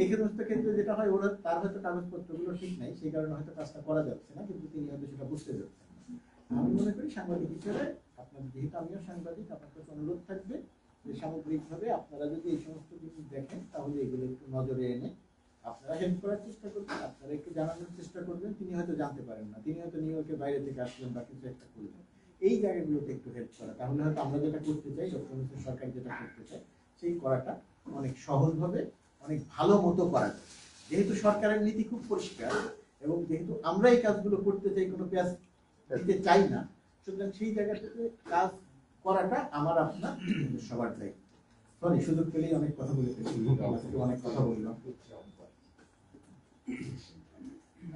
Speaker 2: এই সমস্ত ক্ষেত্রে যেটা হয়, ওরা তার হয়তো কাগজপত্রগুলো ঠিক নাই, সেই কারণে হয়তো কাজটা করা যাচ্ছে না, কিন্তু তিনি হয়তো সেটা বুঝতে যাচ্ছেন না। আমি মনে করি সাংবাদিক হিসেবে আপনার, যেহেতু আমিও সাংবাদিক, আপনার কাছে অনুরোধ থাকবে যে সামগ্রিকভাবে আপনারা যদি এই সমস্ত জিনিস দেখেন, তাহলে এগুলো একটু নজরে এনে আপনারা হেল্প করার চেষ্টা করবেন, আপনারা একটু জানানোর চেষ্টা করবেন। তিনি হয়তো জানতে পারেন না, তিনি হয়তো নিউ ইয়র্কের বাইরে থেকে আসলেন বা কিছু একটা করলেন, এই জায়গাগুলোতে একটু হেল্প করা, তাহলে হয়তো আমরা যেটা করতে চাই, ডক্টর ইউনূসের সরকার যেটা করতে চায়, সেই করাটা অনেক সহজভাবে, অনেক ভালো মতো করা যায়। যেহেতু সরকারের নীতি খুব পরিষ্কার এবং যেহেতু আমরা এই কাজগুলো করতে চাই, কোনো পেঁয়াজ দিতে চাই না, সুতরাং সেই জায়গা থেকে কাজ করাটা আমার আপনার সবার দায়িত্ব। সরি, সুযোগ পেলেই অনেক কথা বলে ফেলছি, অনেক কথা বললাম।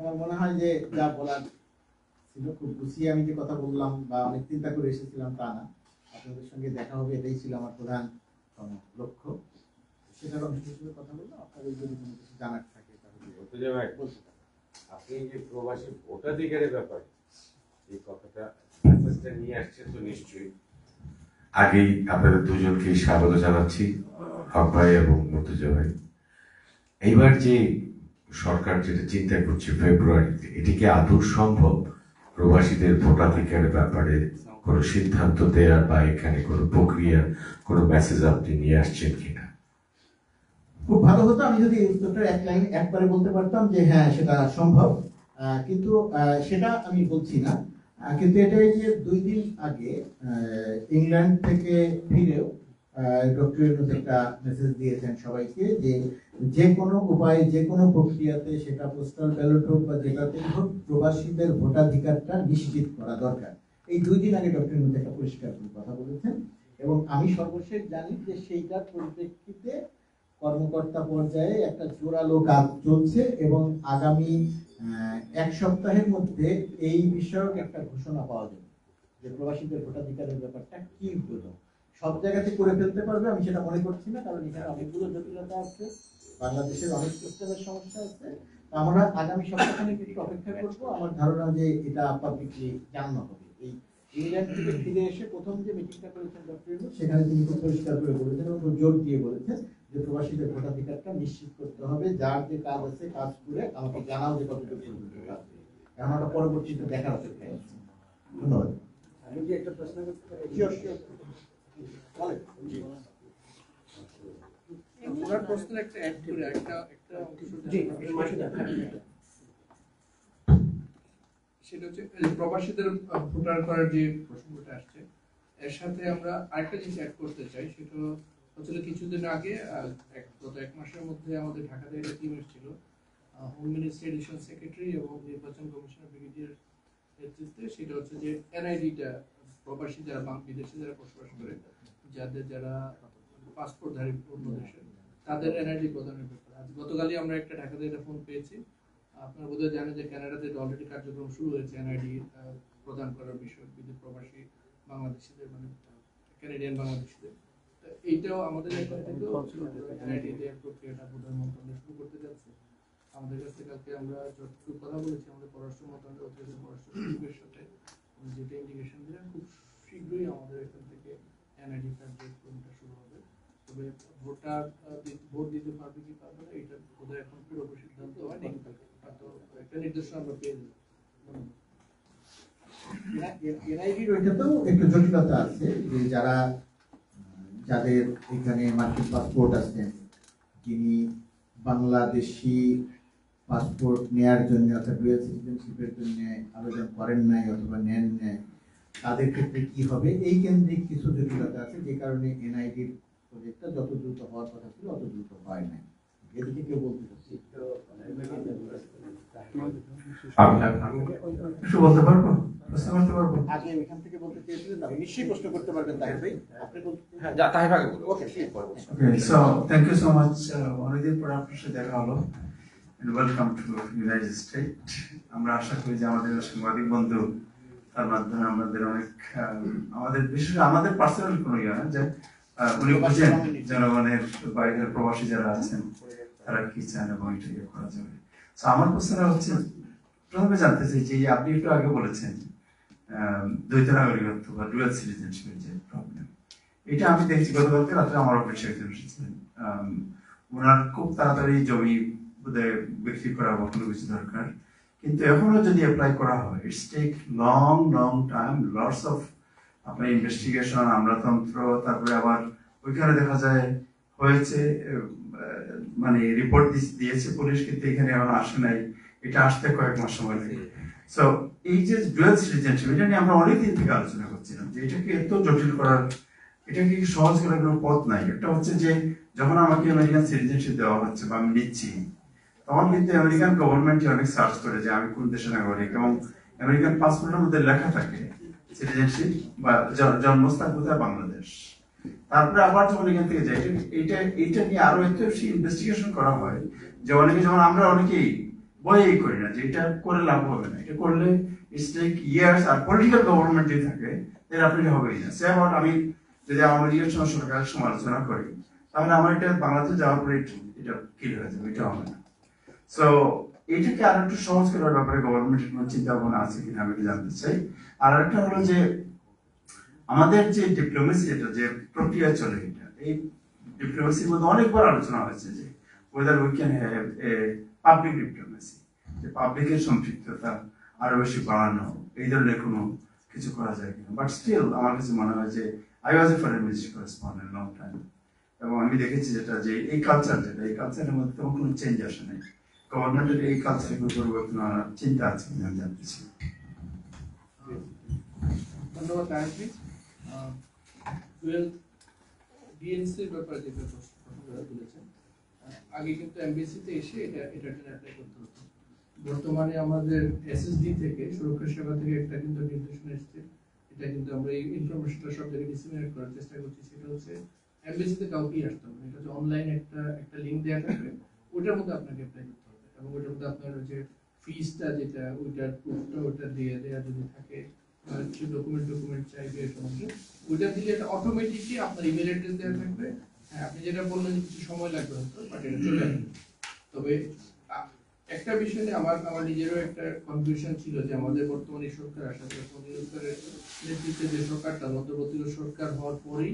Speaker 2: আমার মনে হয় যে যা বলার ছিল খুব গুছিয়ে আমি যে কথা বললাম বা অনেক চিন্তা করে এসেছিলাম তা না। আপনাদের সঙ্গে দেখা হবে, এটাই ছিল আমার প্রধান লক্ষ্য। সেটার অংশ হিসেবে কথা বললাম। আপনাদের যদি কোনো কিছু জানার থাকে তাহলে বলতে পারেন।
Speaker 3: আপনি যে প্রবাসী ভোটাধিকারের ব্যাপারে এই কথাটা মেসেজটা নিয়ে আসছেন, তো নিশ্চয়ই
Speaker 4: আগেই আপনাদের দুজনকে স্বাগত জানাচ্ছি, হক ভাই এবং মুর্তজা ভাই। এইবার যে সরকার যেটা চিন্তা করছে ফেব্রুয়ারিতে, এটি কি আদৌ সম্ভব প্রবাসীদের ভোটাধিকারের ব্যাপারে কোনো সিদ্ধান্ত দেওয়ার বা এখানে কোনো প্রক্রিয়া, কোনো মেসেজ আপনি নিয়ে আসছেন কিনা?
Speaker 2: খুব ভালো হতো আমি যদি এই উত্তরটা এক লাইন একবারে বলতে পারতাম যে হ্যাঁ সেটা সম্ভব, কিন্তু সেটা আমি বলছি না। কিন্তু এটা এই যে 2 দিন আগে ইংল্যান্ড থেকে ফিরেও ডক্টর ইউনূস একটা মেসেজ দিয়েছেন সবাইকে যে যে কোনো উপায়ে, যে কোনো প্রক্রিয়াতে, সেটা পোস্টাল ব্যালট হোক বা যেটাতেই হোক, প্রবাসীদের ভোটাধিকারটা নিশ্চিত করা দরকার। এই 2 দিন আগে ডক্টর ইউনূস একটা পরিষ্কার করে কথা বলেছেন এবং আমি সর্বশেষ জানি যে সেইটার পরিপ্রেক্ষিতে কর্মকর্তা পর্যায়ে একটা জোরালো কাজ চলছে এবং আগামী 1 সপ্তাহের মধ্যে এই বিষয়ক একটা ঘোষণা পাওয়া যাবে যে প্রবাসীদের ভোটাধিকারের ব্যাপারটা কি হলো। সব জায়গাতে করে ফেলতে পারবে আমি সেটা মনে করছি না, কারণ এখানে অনেকগুলো জটিলতা আছে, বাংলাদেশের অনেক সিস্টেমের সমস্যা আছে। আমরা আগামী সপ্তাহখানেক একটু অপেক্ষা করবো। আমার ধারণা যে এটা পাবলিকলি জানানো হবে। এই ইংল্যান্ড থেকে ফিরে এসে প্রথম যে মিটিংটা করেছেন ডক্টর ইউনূস, সেখানে তিনি খুব পরিষ্কার করে বলেছেন এবং জোর দিয়ে বলেছেন যে প্রবাসীদের ভোটাধিকারটা নিশ্চিত করতে হবে। যার যে কাজ আছে কাজ করে আমাকে জানাও যে কতটুকু কাজ। এখন আমরা পরবর্তীতে দেখার অপেক্ষায় আছি। ধন্যবাদ।
Speaker 5: আমি কি একটা প্রশ্ন করতে পারি?
Speaker 1: ওনার প্রশ্নের একটা অ্যাড করে একটা সেটা হচ্ছে প্রবাসীদের ভোটার করার যে প্রসঙ্গটা আসছে, এর সাথে আমরা আরেকটা জিনিস অ্যাড করতে চাই। সেটা হচ্ছে কিছুদিন আগে গত 1 মাসের মধ্যে আমাদের ঢাকাতে একটা টিম এসেছিল, হোম মিনিস্ট্রি এডিশনাল সেক্রেটারি এবং নির্বাচন কমিশনার ব্রিগেডিয়ার নেতৃত্বে। সেটা হচ্ছে যে এনআইডিটা প্রবাসী যারা বিদেশে যারা বসবাস করে, যারা পাসপোর্টধারী অন্য দেশের, তাদের এনআইডি প্রদানের ব্যাপারে গতকালই আমরা একটা ঢাকাতে একটা ফোন পেয়েছি। আপনারা বোধহয় জানেন যে কানাডাতে অলরেডি কার্যক্রম শুরু হয়েছে এনআইডি প্রদান করার বিষয়ে বিদেশ প্রবাসী বাংলাদেশিদের, মানে কানাডিয়ান বাংলাদেশিদের। তো এইটাও আমাদের এখান থেকেও এনআইডি দেওয়ার প্রক্রিয়াটা বোধহয় মন্ত্রণালয় শুরু করতে যাচ্ছে। আমাদের কাছে কালকে আমরা যতটুকু কথা বলেছি আমাদের পররাষ্ট্র মন্ত্রণালয় অতিরিক্ত পররাষ্ট্র সচিবের সাথে, যেটা ইন্ডিকেশন দিলেন খুব শীঘ্রই আমাদের এখান থেকে এনআইডি কার্ডের প্রক্রিয়াটা শুরু হবে। তবে ভোট দিতে পারবে কি পারবে না এটা বোধহয় এখন পুরোপুরি সিদ্ধান্ত হয়নি, তো একটা নির্দেশনা আমরা পেয়ে যাবো।
Speaker 2: এনআইডির ওইটাতেও একটু জটিলতা আছে যে যাদের এখানে মার্কিন পাসপোর্ট আছে, যিনি বাংলাদেশি পাসপোর্ট নেয়ার জন্য অর্থাৎ ডুয়াল সিটিজেনশিপের জন্য আবেদন করেন নাই অথবা নেন নাই, তাদের ক্ষেত্রে কি হবে এই কেন্দ্রিক কিছু জটিলতা আছে, যে কারণে এনআইডির প্রজেক্টটা যত দ্রুত হওয়ার কথা ছিল অত দ্রুত হয় নাই। এদিকে কেউ বলতে চাচ্ছি
Speaker 6: কিছু বলতে পারবো, প্রশ্ন করতে পারবো?
Speaker 2: আগে এখান থেকে বলতে চেয়েছিলেন, তবে নিশ্চয়ই প্রশ্ন করতে পারবেন তাহির ভাই, আপনি বলতে।
Speaker 3: হ্যাঁ যা তাই ভাগে বলুন।
Speaker 2: ওকে,
Speaker 6: Okay, so thank you so much. অনেকদিন পর আপনার সাথে দেখা হলো। And welcome to United States. আমরা আশা করি যে আমাদের সাংবাদিক বন্ধু তার মাধ্যমে আমাদের অনেক আমাদের বিশেষ আমাদের পার্সোনাল কোনো ইয়ে না, যে উনি বুঝেন জনগণের বাইরের প্রবাসী যারা আছেন তারা কি চান এবং এটা ইয়ে করা যাবে। তো আমার প্রশ্নটা হচ্ছে, প্রথমে জানতে চাই যে আপনি একটু আগে বলেছেন দ্বৈত নাগরিকত্ব বা ডুয়াল সিটিজেনশিপের যে প্রবলেম, এটা আমি দেখছি গতকালকে রাত্রে আমার অফিসে একজন এসেছিলেন, ওনার খুব তাড়াতাড়ি জমি বোধহয় বিক্রি করা বা কোনো কিছু দরকার, কিন্তু এখনো যদি অ্যাপ্লাই করা হয় it's take long time, lots of আপনার ইনভেস্টিগেশন, আমলাতন্ত্র, তারপরে আবার ওইখানে দেখা যায় হয়েছে মানে রিপোর্ট দিয়েছে পুলিশ, কিন্তু এখানে এখন আসে নাই, এটা আসতে কয়েক মাস সময় লাগে। সো এই যে ডুয়াল সিটিজেনশিপ, এটা নিয়ে আমরা অনেকদিন থেকে আলোচনা করছিলাম যে এটাকে এত জটিল করার, এটাকে সহজ করার কোনো পথ নাই। একটা হচ্ছে যে যখন আমাকে আমেরিকান সিটিজেনশিপ দেওয়া হচ্ছে বা আমি নিচ্ছি, তখন কিন্তু আমেরিকান গভর্নমেন্ট অনেক সার্চ করে যে আমি কোন দেশের নাগরিক, এবং আমেরিকান পাসপোর্টের মধ্যে লেখা থাকে সিটিজেনশিপ বা জন্মস্থান কোথায় বাংলাদেশ। তারপরে আবার যখন এখান থেকে যাই, এইটা নিয়ে আরো এত বেশি ইনভেস্টিগেশন করা হয় যে অনেকে, যেমন আমরা অনেকেই বই করি না যে এটা করে লাভ হবে না, এটা করলে ইটস টেক ইয়ার্স, আর পলিটিক্যাল গভর্নমেন্ট যদি থাকে তাহলে আপনি হবেই না। সে আবার আমি যদি আমেরিকার সঙ্গে সরকারের সমালোচনা করি, তাহলে আমার এটা বাংলাদেশে যাওয়ার পরে এটা ক্লিয়ার হয়ে যাবে, এটা হবে না। সো এইটাকে আর একটু সহজ করার ব্যাপারে গভর্নমেন্টের কোনো চিন্তা ভাবনা আছে কিনা আমি জানতে চাই। আর একটা হলো যে আমাদের যে ডিপ্লোমেসি, এটা যে প্রক্রিয়া চলে, এই ডিপ্লোমেসির মধ্যে অনেকবার আলোচনা হয়েছে যে whether we can have a public diplomacy, যে পাবলিকের সম্পৃক্ততা আরো বেশি বাড়ানো, এই ধরনের কোনো কিছু করা যায় কিনা। বাট স্টিল আমার কাছে মনে হয় যে I was A foreign ministry correspondent long time, এবং আমি দেখেছি যেটা যে এই কালচারের মধ্যে তেমন কোনো চেঞ্জ আসে নাই। গভর্নমেন্টের এই কালচারের কোনো পরিবর্তন আনার চিন্তা আছে কিনা আমি জানতে চাই।
Speaker 1: ধন্যবাদ তাহির। ডিএনসির ব্যাপারে যেটা প্রশ্ন তুলেছেন, আগে কিন্তু এমবিসিতে এসে এটার জন্য অ্যাপ্লাই করতে হতো। বর্তমানে আমাদের এসএসডি থেকে, সুরক্ষা সেবা থেকে একটা কিন্তু নির্দেশনা এসেছে, এটা কিন্তু আমরা এই ইনফরমেশনটা সব জায়গায় ডিসেমিনেট করার চেষ্টা করছি। সেটা হচ্ছে এমবিসিতে কাউকেই আসতে হবে না, এটা হচ্ছে অনলাইন একটা লিঙ্ক দেওয়া থাকবে, ওইটার মধ্যে আপনাকে অ্যাপ্লাই করতে হবে, এবং ওইটার মধ্যে আপনার যে ফিসটা যেটা ওইটার প্রুফটা ওইটা দিয়ে দেওয়া যদি থাকে, কিছু ডকুমেন্ট চাইবে সমস্ত, ওইটা দিলে এটা অটোমেটিকলি আপনার ইমেল অ্যাড্রেস দেওয়া থাকবে। হ্যাঁ, আপনি যেটা বললেন কিছু সময় লাগবে হয়তো, বাট এটা চলে আসবে। তবে একটা বিষয় নিয়ে আমার নিজেরও একটা কনফিউশন ছিল যে আমাদের বর্তমানে সরকার আসার পর সরকারের নেতৃত্বে যে সরকারটা, মধ্যবর্তী সরকার হওয়ার পরেই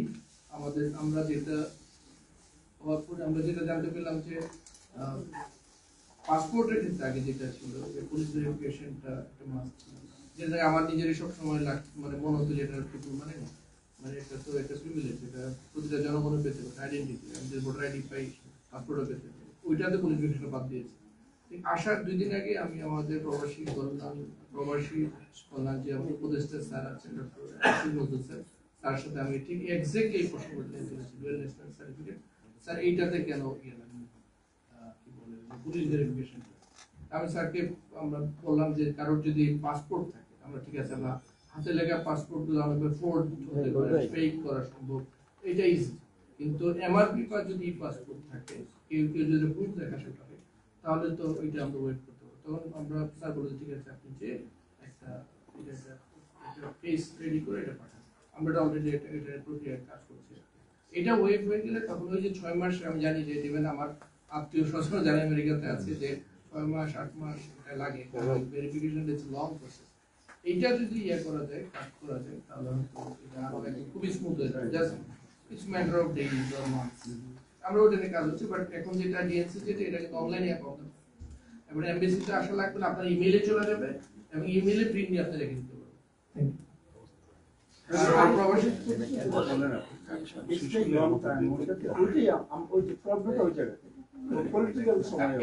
Speaker 1: আমরা যেটা জানতে পেলাম যে পাসপোর্টের ক্ষেত্রে আগে যেটা ছিল যে পুলিশ ভেরিফিকেশনটা একটা মাস্ট ছিল, যেটা আমার নিজেরই সব সময় মানে মনে হতো যেটা মানে এটা তো একটা প্রিভিলেজ, এটা প্রতিটা জনগণের পেতে হবে, আইডেন্টিটি, আমি যে ভোটার আইডি পাই পাসপোর্টও পেতে হবে, ওইটাতে পুলিশ ভেরিফিকেশন বাদ দিয়েছে। আসার 2 দিন আগে আমি আমাদের প্রবাসী কল্যাণ যে উপদেষ্টা স্যার আছেন ডক্টর স্যার, তার সাথে আমি ঠিক এক্স্যাক্টলি এই প্রশ্ন করতে চলেছি, ডুয়াল ন্যাশনাল সার্টিফিকেট স্যার এইটাতে কেন ইয়ে লাগে কি বলে পুলিশ ভেরিফিকেশন। আমি স্যারকে আমরা বললাম যে কারোর যদি পাসপোর্ট থাকে, আমরা ঠিক আছে আমরা হাতে লেখা পাসপোর্ট গুলো আমাদের ফোর্ড হতে পারে, ফেক করা সম্ভব, এটা ইজি, কিন্তু এমআরপি বা যদি পাসপোর্ট থাকে, কেউ যদি প্রুফ দেখা সেটা হয়, তাহলে তো ওইটা আমরা ওয়েট করতে পারবো। তখন আমরা স্যার বলে ঠিক আছে আপনি যে একটা কেস রেডি করে এটা পাঠান, আমরা অলরেডি এটা প্রক্রিয়ার কাজ করছি। এটা ওয়েভ হয়ে গেলে তখন ওই যে 6 মাস, আমি জানি যে ইভেন আমার আত্মীয় স্বজন যারা আমেরিকাতে আছে যে 6 মাস 8 মাস এটা লাগে, ভেরিফিকেশন ইজ লং প্রসেস। এইটা যদি করা যায়, কাট করা যায়, তাহলে এটা আরো খুবই স্মুথ হয়ে যাবে। Just it's matter of days or months. আমরা ওটা নিয়ে কাজ হচ্ছে, বাট এখন যেটা ডিএনসি যেটা এটা কিন্তু অনলাইনে অ্যাকাউন্ট, এবারে এমবিসিতে আসা লাগবে না, আপনার ইমেইলে চলে যাবে এবং ইমেইলে প্রিন্ট নিয়ে আপনি রেখে দিতে পারবেন। আর প্রবাসী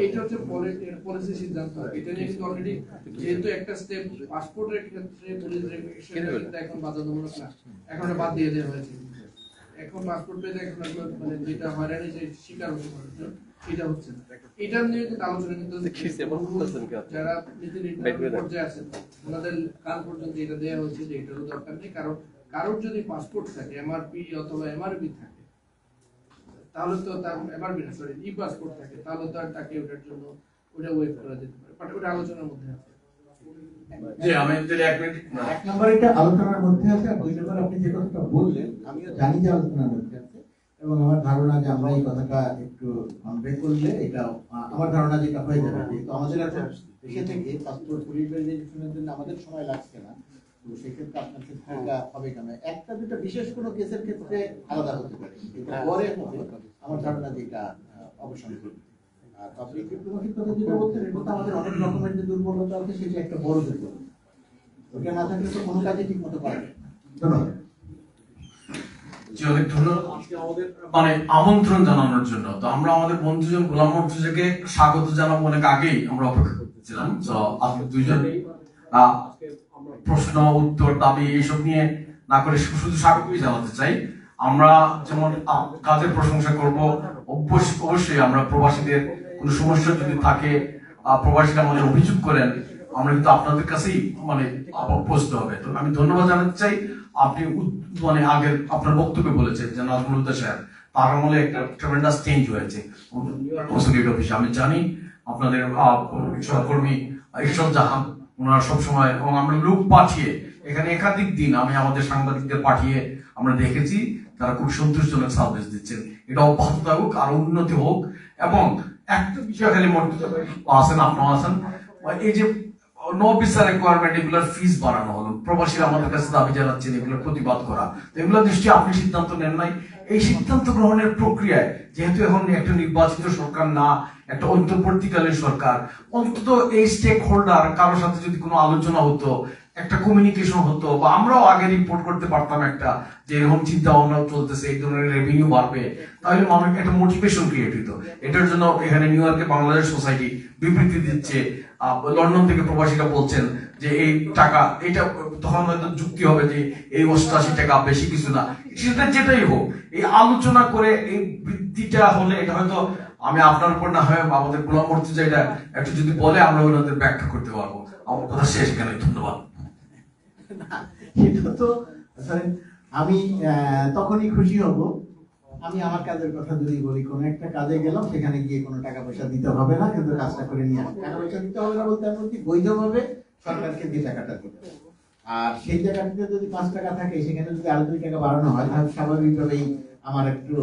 Speaker 1: এটা হচ্ছে পলিসি সিদ্ধান্ত। এটা নিয়ে কিন্তু অলরেডি যেহেতু একটা স্টেপ পাসপোর্টের ক্ষেত্রে পুলিশ ভেরিফিকেশন কিন্তু এখন বাধ্যতামূলক না, এখন এটা বাদ দিয়ে দেওয়া হয়েছে। এখন পাসপোর্ট পেতে এখন মানে যেটা হয়রানি যে শিকার হতে পারে এটা হচ্ছে না। এটা নিয়ে কিন্তু আলোচনা কিন্তু যারা নীতি নির্ধারণ পর্যায়ে আছেন ওনাদের কাল পর্যন্ত এটা দেওয়া হয়েছে যে এটারও দরকার নেই, কারণ কারোর যদি পাসপোর্ট থাকে এমআরপি অথবা এমআরবি থাকে তাহলে তো তার এমআরবি না সরি ই পাসপোর্ট থাকে তাহলে তো আর তাকে ওটার জন্য ওটা ওয়েট করা যেতে পারে, বাট ওটা আলোচনার মধ্যে আছে।
Speaker 6: জি আমি যদি 1 মিনিট,
Speaker 2: 1 নম্বর এটা আলোচনার মধ্যে আছে, আর 2 নম্বর আপনি যে কথাটা বললেন আমিও জানি যে আলোচনার মধ্যে আছে, এবং আমার ধারণা যে আমরা এই কথাটা একটু কনভে করলে এটা আমার ধারণা যেটা হয়ে যাবে। যেহেতু আমাদের এখন দেশে থেকে পাসপোর্ট পুলিশ ভেরিফিকেশনের জন্য আমাদের সময় লাগছে না, তো সেক্ষেত্রে আপনার ক্ষেত্রে এটা হবে কেন, একটা দুটো বিশেষ কোনো কেসের ক্ষেত্রে আলাদা হতে পারে, এটা পরে হবে আমার ধারণা যে এটা অবসান করবে। আর পাবলিক ডিপ্লোমেসির কথা যেটা বলছেন এটা তো আমাদের অনেক রকমের যে দুর্বলতা আছে সেটা একটা বড় দুর্বলতা, ওটা না থাকলে তো কোনো কাজে ঠিক মতো পারবে না। ধন্যবাদ।
Speaker 6: জি অনেক ধন্যবাদ আজকে আমাদের মানে আমন্ত্রণ জানানোর জন্য। তো আমরা আমাদের বন্ধুজন গোলাম মর্তুজাকে স্বাগত জানাবো, অনেক আগেই আমরা অপেক্ষা করতেছিলাম। তো আপনি দুইজন প্রশ্ন উত্তর দাবি এইসব নিয়ে না করে শুধু স্বাগতই জানাতে চাই। আমরা যেমন কাজের প্রশংসা করব, অবশ্যই আমরা প্রবাসীদের কোনো সমস্যা যদি থাকে, প্রবাসীরা আমাদের অভিযোগ করেন, আমরা কিন্তু আপনাদের কাছেই মানে পৌঁছতে হবে। তো আমি ধন্যবাদ জানাতে চাই। আপনি মানে আগের আপনার বক্তব্যে বলেছেন যে নাজমুল সাহেব তার আমলে একটা ট্রেমেন্ডাস চেঞ্জ হয়েছে কনসুলেট অফিসে। আমি জানি আপনাদের সহকর্মী ঈশ্বর জাহান ওনারা সবসময়, এবং আমরা লোক পাঠিয়ে এখানে একাধিক দিন আমি আমাদের সাংবাদিকদের পাঠিয়ে আমরা দেখেছি তারা খুব সন্তোষজনক সার্ভিস দিচ্ছেন। এটা অব্যাহত থাকুক, আরো উন্নতি হোক। এবং একটা বিষয় খালি মনে আছেন, আপনারা আছেন, এই যে নো ভিসা রিকোয়ারমেন্ট এগুলোর ফিস বাড়ানো হলো, প্রবাসীরা আমাদের কাছে দাবি জানাচ্ছেন এগুলোর প্রতিবাদ করা, এগুলো নিশ্চয়ই আপনি সিদ্ধান্ত নেন নাই। এই সিদ্ধান্ত গ্রহণের প্রক্রিয়ায় যেহেতু এখন একটা নির্বাচিত সরকার না, একটা অন্তর্বর্তীকালীন সরকার, অন্তত এই স্টেক হোল্ডার কারোর সাথে যদি কোনো আলোচনা হতো, একটা কমিউনিকেশন হতো, বা আমরাও আগে রিপোর্ট করতে পারতাম একটা যে এরকম চিন্তা ভাবনা চলতেছে, এই ধরনের রেভিনিউ বাড়বে, তাহলে মানুষ একটা মোটিভেশন ক্রিয়েট হতো। এটার জন্য এখানে নিউ ইয়র্কে বাংলাদেশ সোসাইটি বিবৃতি দিচ্ছে, লন্ডন থেকে প্রবাসীরা বলছেন যে এই টাকা, এটা তখন হয়তো যুক্তি হবে যে এই 88 টাকা বেশি কিছু না, সেটা যেটাই হোক এই আলোচনা করে এই বৃদ্ধিটা হলে এটা হয়তো আমি আপনার উপর না হয় আমাদের গোলাম মর্তুজা এটা একটু যদি বলে আমরা ওনাদের ব্যাখ্যা করতে পারবো। আমার কথা শেষ এখানে, ধন্যবাদ।
Speaker 2: এটা তো আমি তখনই খুশি হব আমি আমার কাজের কথা যদি বলি, কোনো একটা কাজে গেলাম সেখানে গিয়ে কোনো টাকা পয়সা দিতে হবে না, কিন্তু কাজটা করে নিয়ে আসবে। টাকা পয়সা দিতে হবে না বলতে আমি বলছি বৈধভাবে সরকারকে যে টাকাটা দিতে হবে। আর সেই জায়গাটিতে যদি 5 টাকা থাকে সেখানে যদি আরো 2 টাকা বাড়ানো হয় তাহলে স্বাভাবিকভাবেই আমার একটু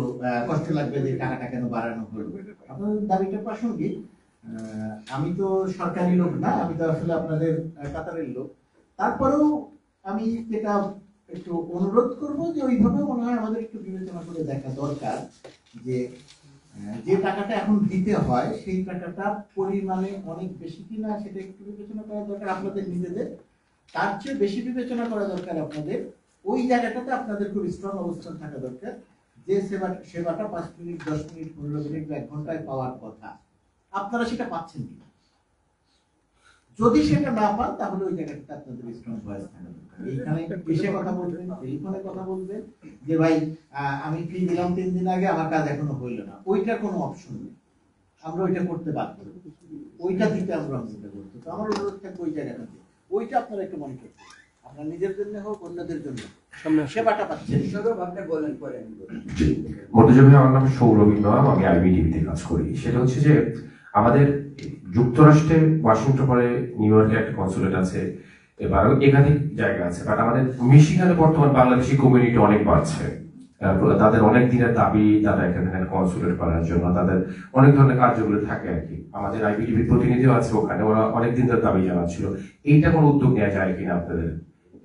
Speaker 2: কষ্ট লাগবে যে টাকাটা কেন বাড়ানো হলো। আপনাদের দাবিটা প্রাসঙ্গিক। আমি তো সরকারি লোক না, আমি তো আসলে আপনাদের কাতারের লোক। তারপরেও আমি যেটা একটু অনুরোধ করব যে ওইভাবে মনে হয় আমাদের একটু বিবেচনা করে দেখা দরকার যে যে টাকাটা এখন দিতে হয় সেই টাকাটা পরিমাণে অনেক বেশি কিনা সেটা একটু বিবেচনা করা দরকার আপনাদের নিজেদের। তার চেয়ে বেশি বিবেচনা করা দরকার আপনাদের ওই জায়গাটাতে আপনাদের খুব স্ট্রং অবস্থান থাকা দরকার, যে সেবাটা 5 মিনিট 10 মিনিট 15 মিনিট বা 1 ঘন্টায় পাওয়ার কথা আপনারা সেটা পাচ্ছেন কিনা। যদি সেটা না পান তাহলে ওই জায়গাটাতে আপনাদের স্ট্রং ভয়েস থাকা দরকার। এইখানে এসে কথা বলবেন, টেলিফোনে কথা বলবেন যে ভাই আমি ফি দিলাম 3 দিন আগে, আমার কাজ এখনো হইল না, ওইটা কোনো অপশন নেই, আমরা ওইটা করতে বাধ্য, ওইটা দিতে আমরা অঙ্গীকার করতে। তো আমার অনুরোধ থাকবে ওই জায়গাটাতে ওইটা আপনারা একটু মনে করবেন, আপনার নিজের জন্য হোক অন্যদের জন্য সেবাটা পাচ্ছেন।
Speaker 5: আপনি বলেন পরে
Speaker 7: মর্তুজা ভাই, আমার নাম সৌরভ ইমাম, আমি আইবিটিভিতে কাজ করি। সেটা হচ্ছে যে আমাদের যুক্তরাষ্ট্রে ওয়াশিংটন পরে নিউ ইয়র্কে একটা কনসুলেট আছে, এবার একাধিক জায়গা আছে, বাট আমাদের মিশিগানে বর্তমান বাংলাদেশি কমিউনিটি অনেক বাড়ছে। তাদের অনেক দিনের দাবি, তারা এখানে কনসুলেট করার জন্য তাদের অনেক ধরনের কার্যগুলো থাকে আর কি। আমাদের আইবিটিভির প্রতিনিধিও আছে ওখানে, ওরা অনেক দিনের দাবি জানাচ্ছিল। এইটা কোনো উদ্যোগ নেওয়া যায় কিনা আপনাদের,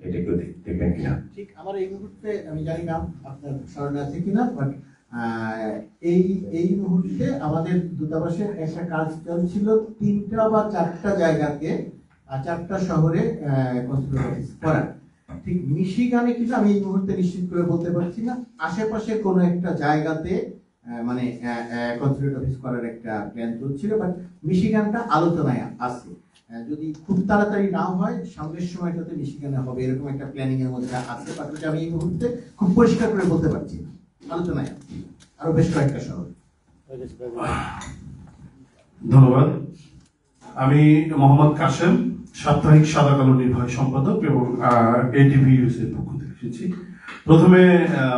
Speaker 7: এটা কেউ দেখবেন কিনা?
Speaker 2: ঠিক আমার এই মুহূর্তে আমি জানি না আপনার স্মরণে আছে কিনা, বাট এই মুহূর্তে আমাদের দূতাবাসের একটা কাজ চলছিল 3টা বা 4টা জায়গাতে 4টা শহরে কনসুলেট অফিস করা। ঠিক মিশিগানে কিন্তু আমি এই মুহূর্তে নিশ্চিত করে বলতে পারছি না, আশেপাশে কোনো একটা জায়গাতে মানে কনসুলেট অফিস করার একটা প্ল্যান চলছিল, বাট মিশিগানটা আলোচনায় আছে। যদি খুব তাড়াতাড়ি না হয় সামনের সময়টাতে মিশিগানে হবে এরকম একটা প্ল্যানিং এর মধ্যে আছে, বাট ওটা আমি এই মুহূর্তে খুব পরিষ্কার করে বলতে পারছি না, আলোচনায় আছে আরো বেশ কয়েকটা শহর।
Speaker 6: ধন্যবাদ। আমি মোহাম্মদ কাশেম, সাপ্তাহিক সাদা কালো নির্বাহী সম্পাদক এবং এটিভি নিউজ এর পক্ষ থেকে এসেছি। প্রথমে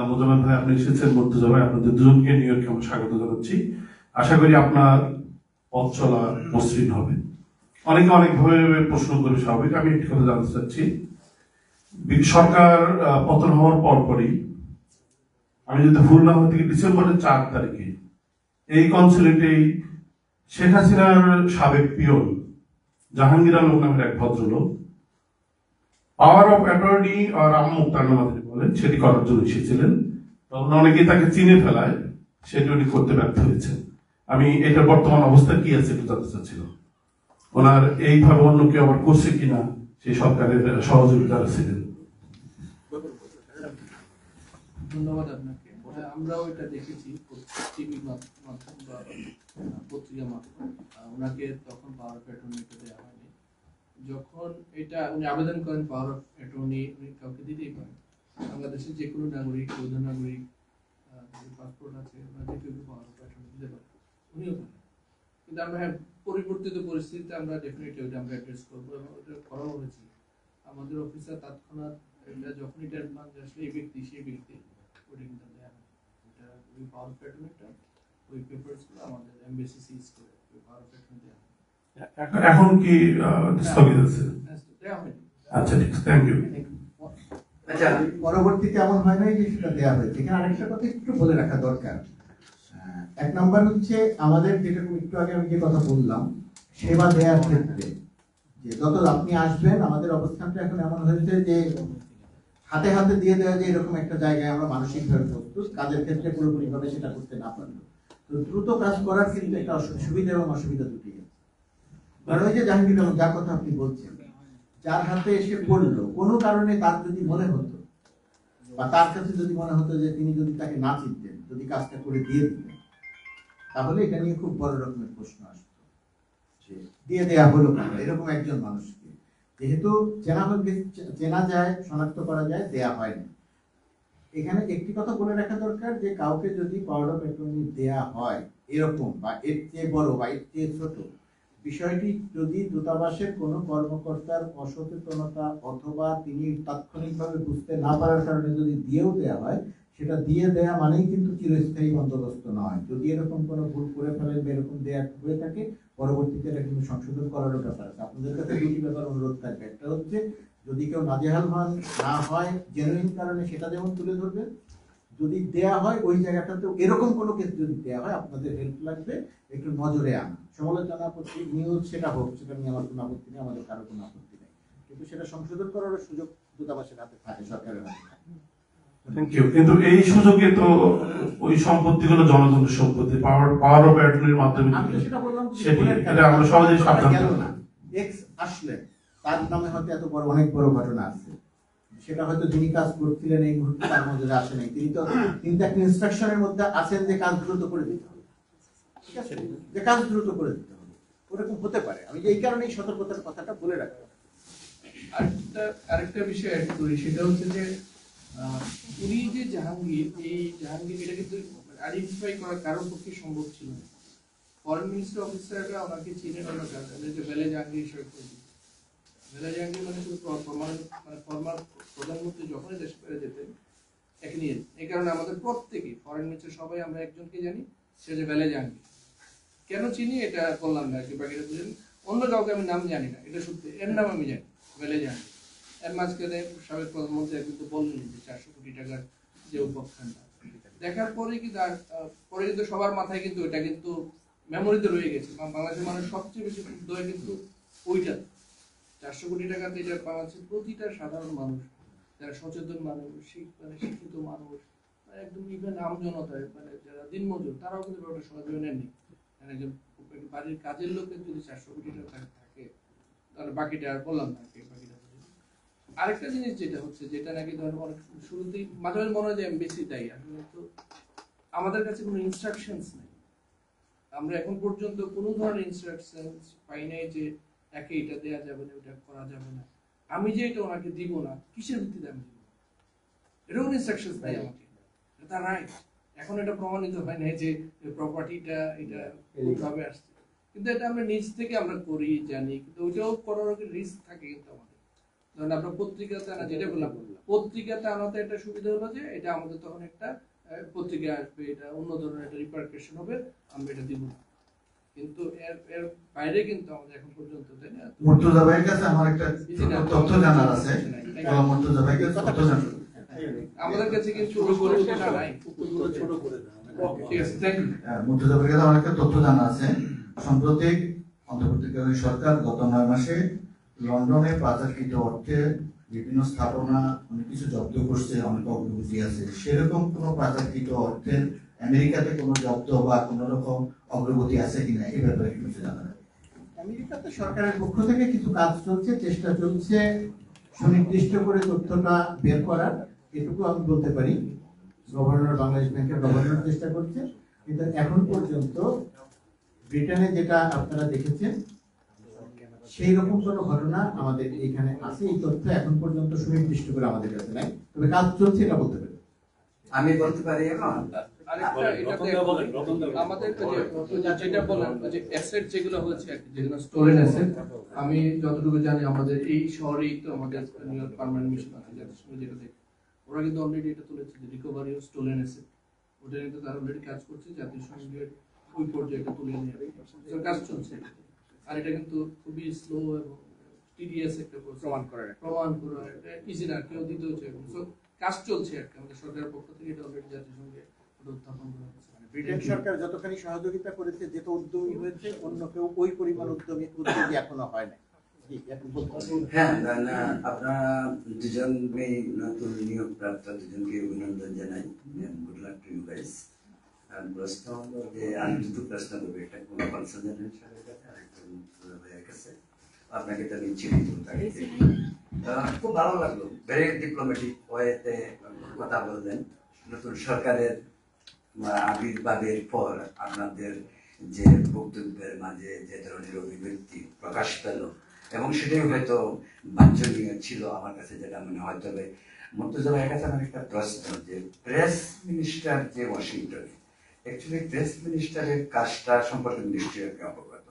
Speaker 6: মোজাম্মেল ভাই আপনি এসেছেন, মুর্তজা ভাই আপনাদের দুজনকে নিউ ইয়র্কে আমরা স্বাগত জানাচ্ছি। আশা করি আপনার পথ চলা মসৃণ হবে। অনেকে অনেকভাবে প্রশ্ন করে, স্বাভাবিক। আমি একটি কথা জানতে চাচ্ছি, সরকার পতন হওয়ার পরপরই, আমি যদি ভুল না হয়ে থেকে ডিসেম্বরের 4 তারিখে এই কনসুলেটেই শেখ হাসিনার সাবেক পিয়ন জাহাঙ্গীর আলম নামের এক ভদ্রলোক পাওয়ার অফ অ্যাটর্নি আর মুক্তার নামাজ বলেন সেটি করার জন্য এসেছিলেন। তখন অনেকেই তাকে চিনে ফেলায়, সেটি উনি করতে ব্যর্থ হয়েছেন। আমি এটার বর্তমান অবস্থা কি আছে একটু জানতে চাচ্ছিলাম। ওনার এইভাবে অন্য কেউ আবার করছে কিনা, সেই সরকারের সহযোগিতারা ছিলেন।
Speaker 1: ধন্যবাদ আপনাকে। আমরাও এটা দেখেছি টিভি মাধ্যম বা পত্রিকা মাধ্যম। ওনাকে তখন পাওয়ার অফ অ্যাটর্নিটা দেওয়া হয়নি। যখন এটা উনি আবেদন করেন পাওয়ার অফ অ্যাটর্নি, উনি কাউকে দিতেই পারেন। বাংলাদেশের যে কোনো নাগরিক, বৈধ নাগরিক, পাসপোর্ট আছে, ওনার যে কেউ পাওয়ার অফ অ্যাটর্নি দিতে পারেন, উনিও পারেন। কিন্তু আমরা পরিবর্তিত পরিস্থিতিতে আমরা ডেফিনেটলি ওটা আমরা অ্যাড্রেস করবো এবং ওটা করা হয়েছে। আমাদের অফিসার তৎক্ষণাৎ এটা যখনই টেনমান যে আসলে এই ব্যক্তি সেই ব্যক্তি, ওটা কিন্তু দেওয়া হয়। ওটা ওই পাওয়ার অফ অ্যাটর্নিটা, ওই পেপারসগুলো আমাদের এমবেসি সিজ করে ওই পাওয়ার অফ অ্যাটর্নি দেওয়া হয়।
Speaker 6: এখন কি স্থগিত আছে?
Speaker 1: দেওয়া হয়নি।
Speaker 6: আচ্ছা, ঠিক আছে, থ্যাংক ইউ।
Speaker 2: আচ্ছা, পরবর্তীতে এমন হয় নাই যে সেটা দেওয়া হয়েছে। এখানে আরেকটা কথা একটু বলে রাখা দরকার। এক নাম্বার হচ্ছে আমাদের যেরকম একটু আগে আমি যে কথা বললাম, সেবা দেওয়ার ক্ষেত্রে যে যত আপনি আসবেন, আমাদের অবস্থানটা এখন এমন হয়েছে যে হাতে হাতে দিয়ে দেওয়া যে এরকম একটা জায়গায় আমরা মানসিকভাবে প্রস্তুত, কাজের ক্ষেত্রে পুরোপুরিভাবে সেটা করতে না পারলো। তো দ্রুত কাজ করার কিন্তু একটা সুবিধা এবং অসুবিধা দুটি আছে। কারণ ওই যে জাহাঙ্গীর আলম যার কথা আপনি বলছেন, যার হাতে এসে পড়লো, কোনো কারণে তার যদি মনে হতো বা তার কাছে যদি মনে হতো যে তিনি যদি তাকে না চিনতেন, যদি কাজটা করে দিয়ে দিতেন, তাহলে এটা নিয়ে খুব বড় রকমের প্রশ্ন আসতো। দিয়ে দেয়া হলো না এরকম একজন মানুষকে, যেহেতু চেনা যায়, শনাক্ত করা যায়, দেয়া হয় না। এখানে একটি কথা বলে রাখা দরকার যে কাউকে যদি পাওয়ার অফ অ্যাটর্নি দেয়া হয় এরকম বা এর চেয়ে বড় বা এর চেয়ে ছোট, বিষয়টি যদি দূতাবাসের কোনো কর্মকর্তার অসচেতনতা অথবা তিনি তাৎক্ষণিকভাবে বুঝতে না পারার কারণে যদি দিয়েও দেওয়া হয়, সেটা দিয়ে দেয়া মানেই কিন্তু চিরস্থায়ী বন্দোবস্ত নয়। যদি এরকম কোনো ভুল করে ফেলেন বা এরকম দেয়া হয়ে থাকে, পরবর্তীতে এটা কিন্তু সংশোধন করারও ব্যাপার আছে। আপনাদের কাছে দুটি ব্যাপার অনুরোধ থাকবে। একটা হচ্ছে যদি কেউ নাজেহাল হন না হয় জেনুইন কারণে, সেটা যেমন তুলে ধরবেন। যদি দেয়া হয় ওই জায়গাটাতে এরকম কোনো কেস যদি দেয়া হয়, আপনাদের হেল্প লাগবে একটু নজরে আনা। সমালোচনা আপত্তি নিউজ সেটা হোক, সেটা নিয়ে আমার কোনো আপত্তি নেই, আমাদের কারো কোনো আপত্তি নেই, কিন্তু সেটা সংশোধন করার সুযোগ দূতাবাসের হাতে থাকে, সরকারের হাতে থাকে।
Speaker 6: Thank you. কিন্তু এই সুযোগে তো ওই সম্পত্তিগুলো জনগণের সম্পত্তি, পাওয়ার অফ অ্যাটর্নির মাধ্যমে
Speaker 2: আমি তো সেটা বললাম,
Speaker 6: এটা আমরা সহজেই সাবধান
Speaker 2: গেল না। এক্স আসলে তার নামে হয়তো এত বড় অনেক বড় ঘটনা আছে, সেটা হয়তো যিনি কাজ করছিলেন এই মুহূর্তে তার মধ্যে আসে নাই। তিনি তো একটা ইনস্ট্রাকশনের মধ্যে আছেন যে কাজ দ্রুত করে দিতে হবে, ঠিক আছে, যে কাজ দ্রুত করে দিতে হবে, ওরকম হতে পারে। আমি এই কারণেই সতর্কতার কথাটা বলে রাখলাম।
Speaker 1: আরেকটা বিষয় অ্যাড করি, সেটা হচ্ছে যে উনি যে জাহাঙ্গীর, এই জাহাঙ্গীর এটা কিন্তু আইডেন্টিফাই করা কারোর পক্ষে সম্ভব ছিল না। ফরেন মিনিস্ট্রি অফিসাররা ওনাকে চিনেন অন্য কারণে, যে বেলে জাহাঙ্গীর হিসেবে পরিচিত। বেলে জাহাঙ্গীর মানে শুধু ফর্মাল প্রধানমন্ত্রী যখনই দেশে ফিরে যেতেন একে নিয়ে। এই কারণে আমাদের প্রত্যেকে ফরেন মিনিস্টার সবাই আমরা একজনকে জানি, সে যে বেলে জাহাঙ্গীর। কেন চিনি এটা বললাম না, বাকিটা বুঝেন। অন্য কাউকে আমি নাম জানি না, এটা সত্যি, এর নাম আমি জানি, বেলে জাহাঙ্গীর। এর মাঝখানে সাবেক প্রধানমন্ত্রী কিন্তু বললেন যে 400 কোটি টাকার যে উপাখ্যানটা, দেখার পরে কিন্তু পরে কিন্তু সবার মাথায় কিন্তু এটা কিন্তু মেমোরিতে রয়ে গেছে। বাংলাদেশের মানুষ সবচেয়ে বেশি ক্ষুব্ধ হয় কিন্তু ওইটা 400 কোটি টাকাতে এটা বাংলাদেশের প্রতিটা সাধারণ মানুষ, যারা সচেতন মানুষ, শিক্ষিত মানুষ, একদম ইভেন আমজনতা, যারা দিনমজুর, তারাও কিন্তু ব্যাপারটা সহজে নেননি। একজন বাড়ির কাজের লোকের যদি 400 কোটি টাকা থাকে, তাহলে বাকিটা আর বললাম না। বাকিটা আরেকটা জিনিস যেটা হচ্ছে, যেটা নাকি ধরো অনেক শুরুতেই মাঝে মাঝে মনে হয় যে এমবিসি তাই, আসলে তো আমাদের কাছে কোনো ইনস্ট্রাকশনস নেই। আমরা এখন পর্যন্ত কোনো ধরনের ইনস্ট্রাকশনস পাই নাই যে একে এটা দেওয়া যাবে না, ওটা করা যাবে না। আমি যে এটা ওনাকে দিব না, কিসের ভিত্তিতে আমি দিব, এরকম ইনস্ট্রাকশনস নেই আমাকে। এটা রাইট, এখন এটা প্রমাণিত হয় না যে প্রপার্টিটা এটা কোনভাবে আসছে, কিন্তু এটা আমরা নিজ থেকে আমরা করি জানি, কিন্তু ওইটাও করার আগে রিস্ক থাকে কিন্তু আমাদের। ধরেন আমরা পত্রিকাতে আনা, যেটা বললাম, পত্রিকাতে আনাতে একটা সুবিধা হলো যে এটা আমাদের তখন একটা পত্রিকা আসবে, এটা অন্য ধরনের একটা রিপারকেশন হবে, আমরা এটা দিব না। কিন্তু এর বাইরে কিন্তু আমাদের এখন পর্যন্ত, তাই না?
Speaker 6: মুর্তজা ভাইয়ের কাছে আমার একটা তথ্য জানার আছে। মুর্তজা ভাইকে তথ্য জানার,
Speaker 1: আমাদের কাছে কিন্তু নাই।
Speaker 5: ছোট করে
Speaker 1: ঠিক আছে, থ্যাংক ইউ।
Speaker 6: মুর্তজা ভাইয়ের কাছে আমার একটা তথ্য জানা আছে। সম্প্রতি অন্তর্বর্তীকালীন সরকার গত 9 মাসে লন্ডনে পাচারকৃত অর্থে বিভিন্ন স্থাপনা অনেক কিছু জব্দ করছে, অনেক অগ্রগতি আছে। সেরকম কোনো পাচারকৃত অর্থের আমেরিকাতে কোনো জব্দ বা কোনো রকম অগ্রগতি আছে কিনা, এই ব্যাপারে কিছু জানা যায়?
Speaker 2: আমেরিকাতে সরকারের পক্ষ থেকে কিছু কাজ চলছে, চেষ্টা চলছে সুনির্দিষ্ট করে তথ্যটা বের করার, এটুকু আমি বলতে পারি। গভর্নর, বাংলাদেশ ব্যাংকের গভর্নর চেষ্টা করছে, কিন্তু এখন পর্যন্ত ব্রিটেনে যেটা আপনারা দেখেছেন সেই রকম কোনো ঘটনা আমাদের এখানে আছে, এই তথ্য এখন পর্যন্ত সুনির্দিষ্ট করে আমাদের কাছে নাই, তবে কাজ চলছে এটা বলতে পারি।
Speaker 5: আমি বলতে পারি এখন
Speaker 1: আমাদের যেটা বলেন যে অ্যাসেট যেগুলো হচ্ছে, যেগুলো স্টোরেন অ্যাসেট, আমি যতটুকু জানি আমাদের এই শহরেই তো আমাদের নিউ ইয়র্ক পার্মানেন্ট মিশন আছে, জাতিসংঘ যেটা দেখে, ওরা কিন্তু অলরেডি এটা তুলেছে যে রিকভারি অফ স্টোলেন অ্যাসেট, ওটা নিয়ে তারা অলরেডি কাজ করছে, জাতিসংঘের ওই পর্যায়ে তুলে নিয়ে কাজ চলছে। আর এটা কিন্তু খুবই স্লো এবং টিডিএস একটা প্রমাণ করা এটা ইজি না, কেউ দিতে হচ্ছে এখন। সো কাজ চলছে আর কি, আমাদের সরকারের পক্ষ থেকে এটা অলরেডি জাতিসংঘে উত্থাপন করা হচ্ছে।
Speaker 2: ব্রিটেন সরকার যতখানি সহযোগিতা করেছে, যেটা উদ্যমী হয়েছে, অন্য কেউ ওই পরিমাণ উদ্যোগী এখনো হয় না।
Speaker 5: হ্যাঁ, আপনারা দুজনকে নতুন নিয়োগ প্রাপ্ত দুজনকে অভিনন্দন জানাই। Good luck to you guys. আর প্রশ্ন হলো যে আমি দুটো প্রশ্ন করবো, একটা কোন কনসালটেন্ট সাহেবের কাছে আর একটা ভাইয়ের কাছে। আপনাকে তো আমি চিনি, খুব ভালো লাগলো, ভেরি ডিপ্লোম্যাটিক ওয়েতে কথা বললেন। নতুন সরকারের আবির্ভাবের পর আপনাদের যে বক্তব্যের মাঝে যে ধরনের অভিব্যক্তি প্রকাশ পেল, এবং সেটাই হয়তো বাঞ্ছনীয় ছিল আমার কাছে, যেটা মনে হয়। তবে মুর্তজা ভাইয়ের কাছে আমার একটা প্রশ্ন, যে প্রেস মিনিস্টার যে ওয়াশিংটনে, অ্যাকচুয়ালি প্রেস মিনিস্টারের কাজটা সম্পর্কে নিশ্চয়ই আপনি অবগত।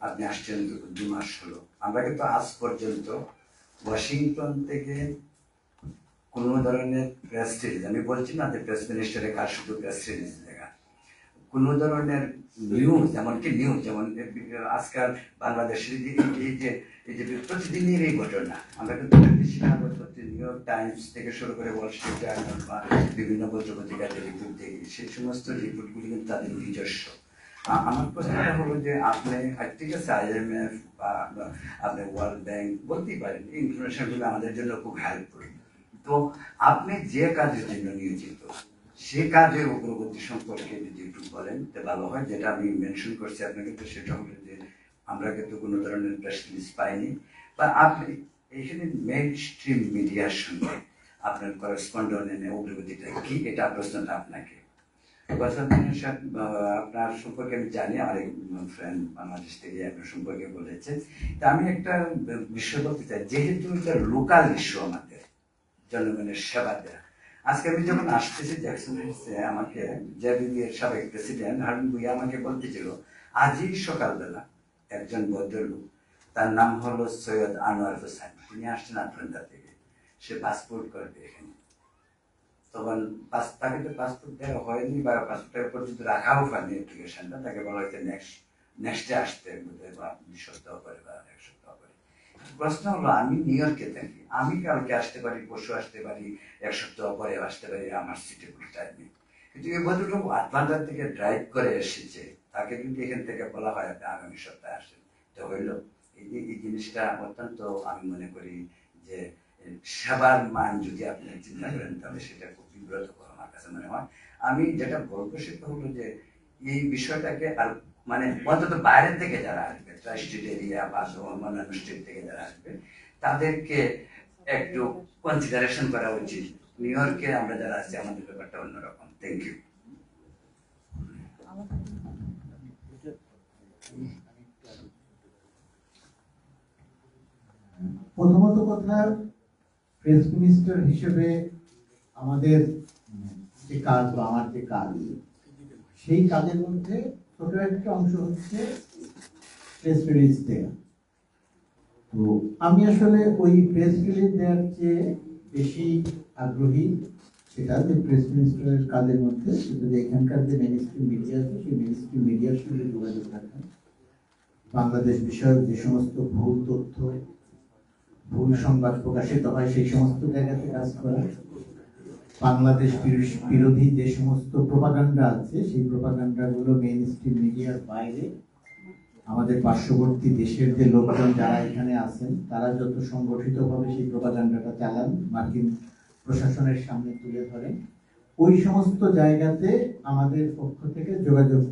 Speaker 5: আপনি আসছেন 2 মাস হলো, আমরা কিন্তু আজ পর্যন্ত ওয়াশিংটন থেকে কোনো ধরনের প্রেস রিলিজ, আমি বলছি না যে প্রেস মিনিস্টারের কাজ শুধু প্রেস রিলিজ দেখা, কোনো ধরনের নিউজ, এমনকি নিউজ যেমন আজকাল বাংলাদেশের এই যে প্রতিদিনের এই ঘটনা, আমরা কিন্তু নিউ ইয়র্ক টাইমস থেকে শুরু করে ওয়াল স্ট্রিট জার্নাল বা বিভিন্ন পত্রপত্রিকাতে রিপোর্ট দেখি, সেই সমস্ত রিপোর্টগুলি কিন্তু তাদের নিজস্ব। আমার প্রশ্নটা হলো যে আপনি, ঠিক আছে IMF বা আপনি ওয়ার্ল্ড ব্যাংক বলতেই পারেন, এই ইনফরমেশনগুলো আমাদের জন্য খুব হেল্পফুল। তো আপনি যে কাজের জন্য নিয়োজিত, সে কাজের অগ্রগতি সম্পর্কে যদি একটু বলেন তো ভালো হয়। যেটা আমি মেনশন করছি আপনাকে, তো সেটা হলো যে আমরা কিন্তু কোনো ধরনের প্রেস রিলিজ পাইনি, বা আপনি এখানে মেইন স্ট্রিম মিডিয়ার সঙ্গে আপনার করেসপন্ডেন্টের অগ্রগতিটা কি, এটা প্রশ্নটা আপনাকে। আপনার সম্পর্কে আমি জানি, আমার এক ফ্রেন্ড বাংলাদেশ থেকে আপনার সম্পর্কে বলেছে। তা আমি একটা বিষয় বলতে চাই, যেহেতু এটা লোকাল ইস্যু, আমাদের জনগণের সেবা দেয়া। আজকে আমি যখন আসতেছি জ্যাকসন হাইটসে, আমাকে জেবিবির সাবেক প্রেসিডেন্ট হারুন ভুঁইয়া আমাকে বলতেছিল, আজই সকালবেলা একজন ভদ্রলোক, তার নাম হলো সৈয়দ আনোয়ার হোসেন, তিনি আসছেন আটলান্টা থেকে, সে পাসপোর্ট করবে এখানে। তখন তাকে তো পাসপোর্ট দেওয়া হয়নি, বা পাসপোর্টের পর্যন্ত রাখাও হয়নি অ্যাপ্লিকেশনটা, তাকে বলা হয়েছে নেক্সটে আসতে, বা 2 সপ্তাহ পরে বা 1 সপ্তাহ পরে। প্রশ্ন হলো আমি নিউ ইয়র্কে থাকি, আমি কালকে আসতে পারি, পরশু আসতে পারি, এক সপ্তাহ পরে আসতে পারি, আমার সিটে কোনো টাইম নেই। কিন্তু এই ভদ্রলোক আটলান্টা থেকে ড্রাইভ করে এসেছে, তাকে যদি এখান থেকে বলা হয় আপনি আগামী সপ্তাহে আসেন, তো হইল এই জিনিসটা অত্যন্ত আমি মনে করি যে সেবার মান যদি আপনি চিন্তা করেন তাহলে সেটা খুব বিব্রতকর আমার কাছে মনে হয়। আমি যেটা বলবো সেটা হলো যে এই বিষয়টাকে আর মানে অন্তত বাইরের থেকে যারা আসবে, ট্রাই স্ট্রিট এরিয়া বা অন্যান্য স্টেট থেকে যারা আসবে, তাদেরকে একটু কনসিডারেশন করা উচিত। নিউ ইয়র্কে আমরা যারা আছি আমাদের ব্যাপারটা অন্যরকম। Thank you.
Speaker 2: প্রথমত কথা, প্রেস মিনিস্টার হিসেবে আমাদের যে কাজ বা আমার যে কাজ, সেই কাজের মধ্যে ছোট একটা অংশ হচ্ছে প্রেস রিলিজ দেওয়া। তো আমি আসলে ওই প্রেস রিলিজ দেওয়ার চেয়ে বেশি আগ্রহী সেটা যে প্রেস মিনিস্টারের কাজের মধ্যে সেটা যে এখানকার যে মেইনস্ট্রিম মিডিয়া আছে সেই মেইনস্ট্রিম মিডিয়ার সঙ্গে যোগাযোগ রাখা, বাংলাদেশ বিষয়ক যে সমস্ত ভুল তথ্য, ভুল সংবাদ প্রকাশিত হয় সেই সমস্ত জায়গাতে কাজ করা, বাংলাদেশ বিরোধী যে সমস্ত প্রোপাগান্ডা আছে সেই প্রোপাগান্ডাগুলো মেইনস্ট্রিম মিডিয়ার বাইরে আমাদের পার্শ্ববর্তী দেশের যে লোকজন যারা এখানে আছেন তারা যত সংগঠিতভাবে সেই প্রোপাগান্ডাটা চালান, মার্কিন প্রশাসনের সামনে তুলে ধরেন, ওই সমস্ত জায়গাতে আমাদের পক্ষ থেকে যোগাযোগ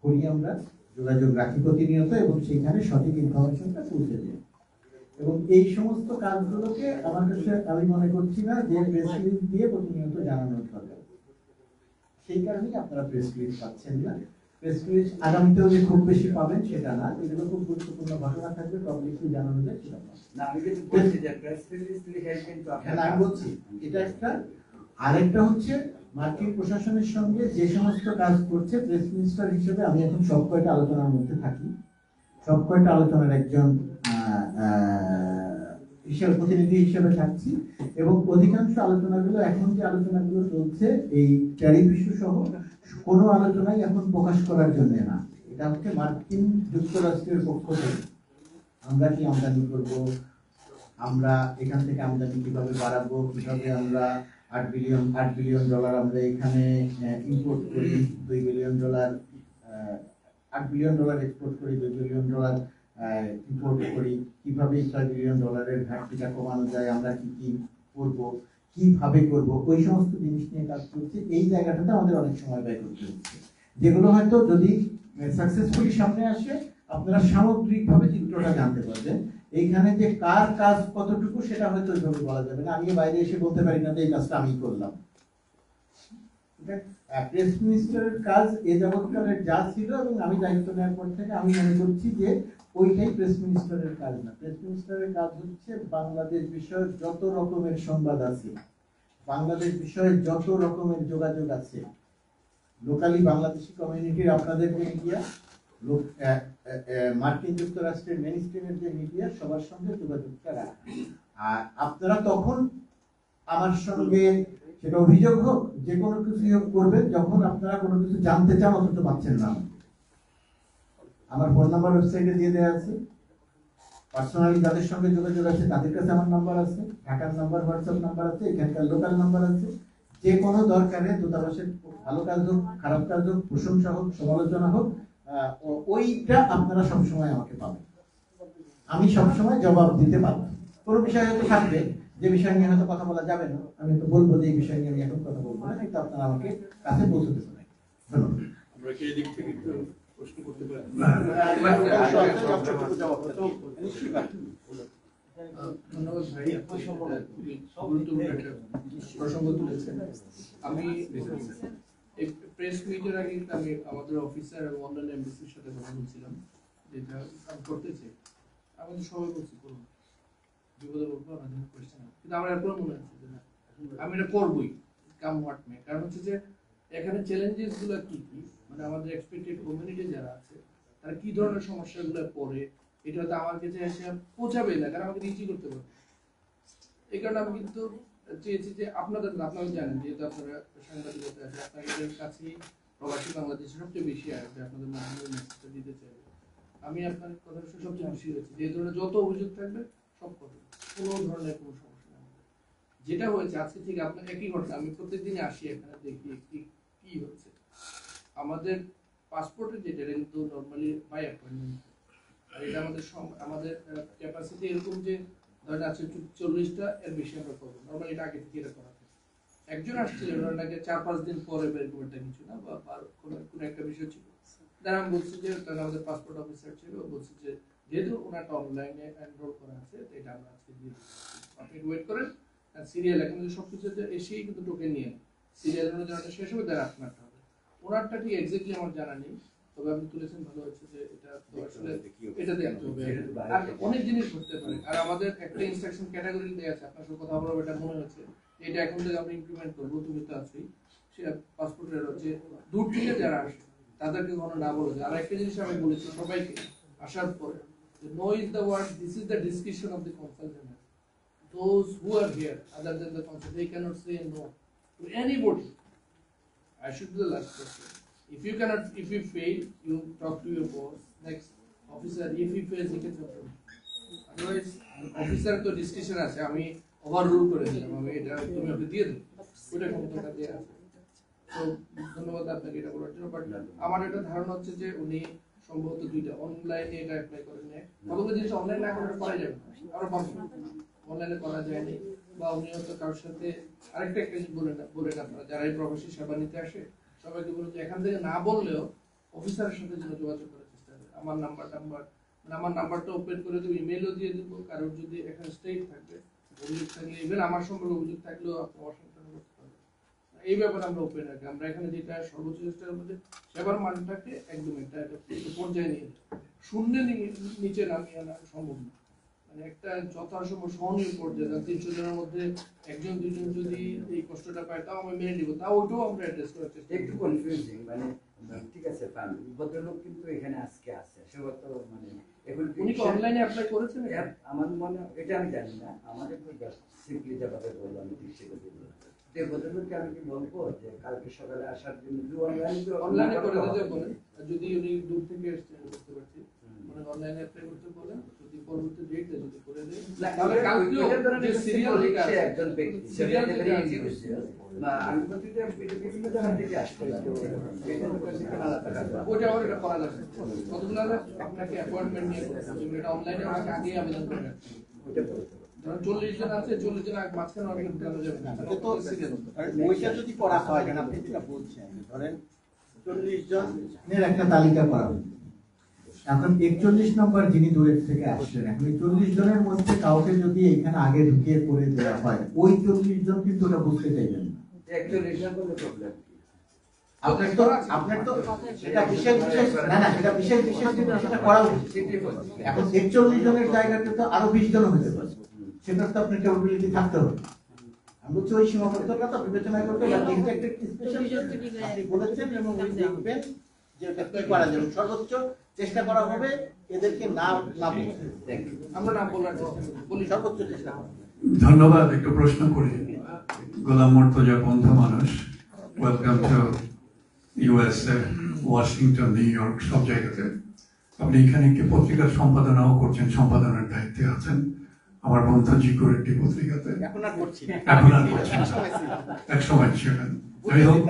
Speaker 2: করি, আমরা যোগাযোগ রাখি প্রতিনিয়ত এবং সেখানে সঠিক ইনফরমেশনটা পৌঁছে যায়। এবং এই সমস্ত কাজগুলোকে আমার কাছে আমি মনে করছি না যে প্রেস রিলিজ দিয়ে প্রতিনিয়ত জানানোর দরকার। সেই কারণেই আপনারা প্রেস রিলিজ পাচ্ছেন না। প্রেস রিলিজ আগামীতেও যে খুব বেশি পাবেন সেটা না, এগুলো খুব গুরুত্বপূর্ণ ঘটনা থাকবে, পাবলিকলি জানানো যায় সেটা
Speaker 5: না, আমি কিন্তু বলছি যে প্রেস রিলিজ লিখে কিন্তু
Speaker 2: আমি বলছি এটা একটা। আরেকটা হচ্ছে মার্কিন প্রশাসনের সঙ্গে যে সমস্ত কাজ করছে, প্রেস মিনিস্টার হিসেবে আমি এখন সব কয়টা আলোচনার মধ্যে থাকি, সব কয়টা আলোচনার একজন হিসেবে প্রতিনিধি হিসেবে থাকছি এবং অধিকাংশ আলোচনাগুলো এখন যে আলোচনাগুলো চলছে এই ট্যারিফ ইস্যু সহ কোনো আলোচনাই এখন প্রকাশ করার জন্য না। এটা হচ্ছে মার্কিন যুক্তরাষ্ট্রের পক্ষ থেকে আমরা কি আমদানি করব, আমরা এখান থেকে আমদানি কিভাবে বাড়াবো, কিভাবে আমরা $8 বিলিয়ন আমরা এখানে ইম্পোর্ট করি, $2 বিলিয়ন 8 বিলিয়ন ডলার এক্সপোর্ট করি, $2 বিলিয়ন ইম্পোর্ট করি, কিভাবে $6 বিলিয়ন ঘাটতিটা কমানো যায়, আমরা কি কি করব, কিভাবে করব, ওই সমস্ত জিনিস নিয়ে কাজ করছি। এই জায়গাটাতে আমাদের অনেক সময় ব্যয় করতে হচ্ছে, যেগুলো হয়তো যদি সাকসেসফুলি সামনে আসে আপনারা সামগ্রিকভাবে চিত্রটা জানতে পারবেন। এইখানে যে কার কাজ কতটুকু সেটা হয়তো ওইভাবে বলা যাবে না, আমি বাইরে এসে বলতে পারি না যে এই কাজটা আমি করলাম। প্রেস মিনিস্টারের কাজ এ যাবৎকালের যা ছিল এবং আমি দায়িত্ব নেওয়ার পর থেকে আমি মনে করছি যে ওইটাই প্রেস মিনিস্টারের কাজ না। প্রেস মিনিস্টারের কাজ হচ্ছে বাংলাদেশ বিষয়ে যত রকমের সংবাদ আছে, বাংলাদেশ বিষয়ে যত রকমের যোগাযোগ আছে, লোকালি বাংলাদেশি কমিউনিটির আপনাদের যে মিডিয়া, মার্কিন যুক্তরাষ্ট্রের মেইনস্ট্রিমের যে মিডিয়া, সবার সঙ্গে যোগাযোগটা রাখা। আর আপনারা তখন আমার সঙ্গে সেটা অভিযোগ হোক যে কোনো কিছু করবেন যখন আপনারা কোনো কিছু জানতে চান অথচ পাচ্ছেন না। আমার ফোন নাম্বার ওয়েবসাইটে দিয়ে দেওয়া আছে, পার্সোনালি যাদের সঙ্গে যোগাযোগ আছে তাদের কাছে আমার নাম্বার আছে, ঢাকার নাম্বার, হোয়াটসঅ্যাপ নাম্বার আছে, এখানকার লোকাল নাম্বার আছে। যে কোনো দরকারে দূতাবাসের ভালো কাজ হোক, খারাপ কাজ হোক, প্রশংসা হোক, সমালোচনা হোক, ওইটা আপনারা সবসময় আমাকে পাবেন, আমি সবসময় জবাব দিতে পারবো। কোনো বিষয় হয়তো থাকবে যে বিষয় নিয়ে হয়তো কথা বলা যাবে না, আমি তো বলবো যে এই বিষয় নিয়ে আমি এখন কথা বলবো না, কিন্তু আপনারা আমাকে কাছে পৌঁছতে পারেন। ধন্যবাদ।
Speaker 1: আমরা কি এদিক থেকে একটু প্রশ্ন করতে পারি? ধন্যবাদ ভাই, আপনি খুবই গুরুত্বপূর্ণ একটা প্রসঙ্গ তুলেছেন। আমি এই প্রেস মিটের আগে আমি আমাদের অফিসার এবং অন্যান্য এমবিসির সাথে কথা বলছিলাম, যেটা আমি করতে চাই। আমাদের সবাই বলছি করুন, বিপদে বলবো আমাদের কোয়েশ্চেন, কিন্তু আমার এরপর মনে হচ্ছে যে না, আমি এটা করবোই, কাম হোয়াট মে। কারণ হচ্ছে যে এখানে চ্যালেঞ্জেস গুলো কি কি, মানে আমাদের এক্সপেক্টেড কমিউনিটি যারা আছে তারা কি ধরনের সমস্যাগুলো পড়ে, এটা হয়তো আমার কাছে এসে পৌঁছাবে না, কারণ আমাকে রিচই করতে পারবে। এই কারণে আমি কিন্তু চেয়েছি যে আপনারা জানেন, যেহেতু আপনারা সাংবাদিকতা আছে, আপনাদের কাছেই প্রবাসী বাংলাদেশের সবচেয়ে বেশি আসবে, আপনাদের মাধ্যমে মেসেজটা দিতে চাইবে। আমি আপনার কথা সবচেয়ে খুশি হয়েছি যে এই ধরনের যত অভিযোগ থাকবে সব করবে, কোনো ধরনের কোনো সমস্যা নেই আমাদের। যেটা হয়েছে আজকে ঠিক আপনার একই ঘটনা, আমি প্রত্যেকদিনই আসি এখানে দেখি কি হচ্ছে। আমাদের পাসপোর্টের যেটা কিন্তু নর্মালি বাই অ্যাপয়েন্টমেন্ট, আর এটা আমাদের ক্যাপাসিটি এরকম যে ধরেন আছে 40টা, এর বেশি আমরা করবো নর্মালি, এটা আগে থেকে এটা করা থাকে। একজন আসছিল ওনাকে 4-5 দিন পরে বের করে কিছু না, বা কোনো একটা বিষয় ছিল, তারা আমি বলছি যে তারা আমাদের পাসপোর্ট অফিসার ছিল, বলছি যে যেহেতু ওনাটা অনলাইনে এনরোল করা আছে, এটা আমরা আজকে দিয়ে দিচ্ছি, আপনি ওয়েট করেন। আর সিরিয়াল এখন যে সবকিছু এসেই কিন্তু টোকেন নিয়ে সিরিয়াল অনুযায়ী শেষ হবে, তারা আপনারটা হবে। ওনারটা ঠিক এক্স্যাক্টলি আমার জানা নেই, তবে আপনি তুলেছেন ভালো হচ্ছে যে এটা তো আসলে এটা দেখতে হবে। আর অনেক জিনিস ঘটতে পারে, আর আমাদের একটা ইনস্ট্রাকশন ক্যাটাগরি দেওয়া আছে, আপনার সাথে কথা বলবো, এটা মনে হচ্ছে এটা এখন থেকে আমরা ইমপ্লিমেন্ট করবো, তুমি তো আছেই সে পাসপোর্টের হচ্ছে দূর থেকে যারা আসে তাদেরকে কোনো না বলে যায়। আর একটা জিনিস আমি বলেছি সবাইকে আসার পরে, no is the word, this is the description of the consul general. Those who are here other than the consul, they cannot say no to anybody. I should be the last person. If you fail, you talk to your boss, next officer. If he fails, he can talk to me. Otherwise, officer to discretion আছে, আমি overrule করে দিলাম, আমি এটা তুমি ওকে দিয়ে দেবো, ওটা ক্ষমতাটা দেওয়া আছে। তো ধন্যবাদ আপনাকে এটা বলার জন্য। বাট আমার একটা ধারণা হচ্ছে যে উনি সম্ভবত দুইটা অনলাইনে এটা অ্যাপ্লাই করেন না, কতগুলো জিনিস অনলাইন না করে করা যাবে, আরো অনলাইনে করা যায়নি, বা উনি হয়তো কারোর সাথে আরেকটা জিনিস বলেন আপনারা যারা এই প্রবাসী সেবা নিতে আসে সবাইকে বলুন যে এখান থেকে না বললেও অফিসারের সাথে যেন যোগাযোগ করার চেষ্টা করে। আমার নাম্বারটা ওপেন করে দেবো, ইমেলও দিয়ে দেবো। কারোর যদি এখানে স্টেট থাকবে অভিযোগ থাকলে, ইভেন আমার সম্পর্কে অভিযোগ থাকলেও আপনি আমার সঙ্গে করতে পারবেন। এই ব্যাপারে আমরা ওপেন রাখি। আমরা এখানে যেটা সর্বোচ্চ চেষ্টার মধ্যে সেবার মানটাকে একদম একটা পর্যায়ে নিয়ে শূন্যের নিচে নামিয়ে আনা সম্ভব না, মানে একটা যথাসম্ভব সহনীয় পর্যায়ে। 300 জনের মধ্যে 1-2 জন যদি এই কষ্টটা পায় তাও আমি মেনে নিব, তাও ওটাও আমরা অ্যাড্রেস করার চেষ্টা।
Speaker 5: একটু কনফিউজিং, মানে ঠিক আছে ফাইন, ভদ্রলোক কিন্তু এখানে আজকে আছে, সে তো মানে এখন
Speaker 1: উনি কি অনলাইনে অ্যাপ্লাই করেছেন?
Speaker 5: আমার মনে এটা আমি জানি না, আমার একটু সিম্পলি যেভাবে বললাম ঠিক সেভাবে বললাম। যে ভদ্রলোককে আমি কি বলবো যে কালকে সকালে আসার জন্য
Speaker 1: অনলাইনে করে দিতে বলেন, যদি উনি দূর থেকে এসেছেন করতে পারছি, মানে অনলাইনে অ্যাপ্লাই করতে বলেন, যদি পরবর্তী ডেটে যদি করে দেন তাহলে কালকেও যে সিরিয়াল লিখা আছে একজন ব্যক্তি সিরিয়াল ভেরি ইন্ডিভিজুয়াল না, আমি প্রতিটা বিভিন্ন জায়গা থেকে আসতে ওটা আবার এটা করা যাবে। কতগুলো আপনাকে অ্যাপয়েন্টমেন্ট নিয়ে এটা অনলাইনে আমাকে আগে আবেদন করে রাখতে ওটা বলতে। ধরুন 40 জন আছে, 40 জন মাঝখানে অনেক ঢুকানো যাবে না, তো সিরিয়াল
Speaker 2: ওইটা যদি করা হয়, কারণ আপনি যেটা বলছেন ধরেন 40 জনের একটা তালিকা করা হবে, এখন 41 নম্বর যিনি দূরের থেকে আসছেন, এখন 40 জনের মধ্যে কাউকে যদি এখানে আগে ঢুকিয়ে করে দেওয়া হয়, ওই 40 জন কিন্তু ওটা বুঝতে চাইবেন না।
Speaker 5: প্রবলেম
Speaker 2: আপনার তো সেটা বিশেষ না, সেটা বিশেষ সেটা করা উচিত। এখন 41 জনের জায়গাতে তো আরো 20 জন হতে পারে, সেটা তো আপনার ক্যাপাবিলিটি থাকতে হবে। আমি বলছি ওই সীমাবদ্ধতা তো বিবেচনা করতে হবে। আপনি বলেছেন এবং ওই দেখবেন যে এটা কি করা যাবে, সর্বোচ্চ চেষ্টা করা হবে এদেরকে না বলতে,
Speaker 1: আমরা না বলার চেষ্টা বলি,
Speaker 2: সর্বোচ্চ চেষ্টা করা।
Speaker 6: ধন্যবাদ। একটু প্রশ্ন করি। গোলাম মুর্তজা বন্ধু মানুষ, welcome to USA, Washington, new York, সব জায়গাতে। আপনি এখানে একটি পত্রিকার সম্পাদনাও করছেন, সম্পাদনার দায়িত্বে আছেন আমার বন্ধু জিকোর একটি পত্রিকাতে।
Speaker 2: এখন আর করছেন
Speaker 6: এক সময় ছিলেন। যাই হোক,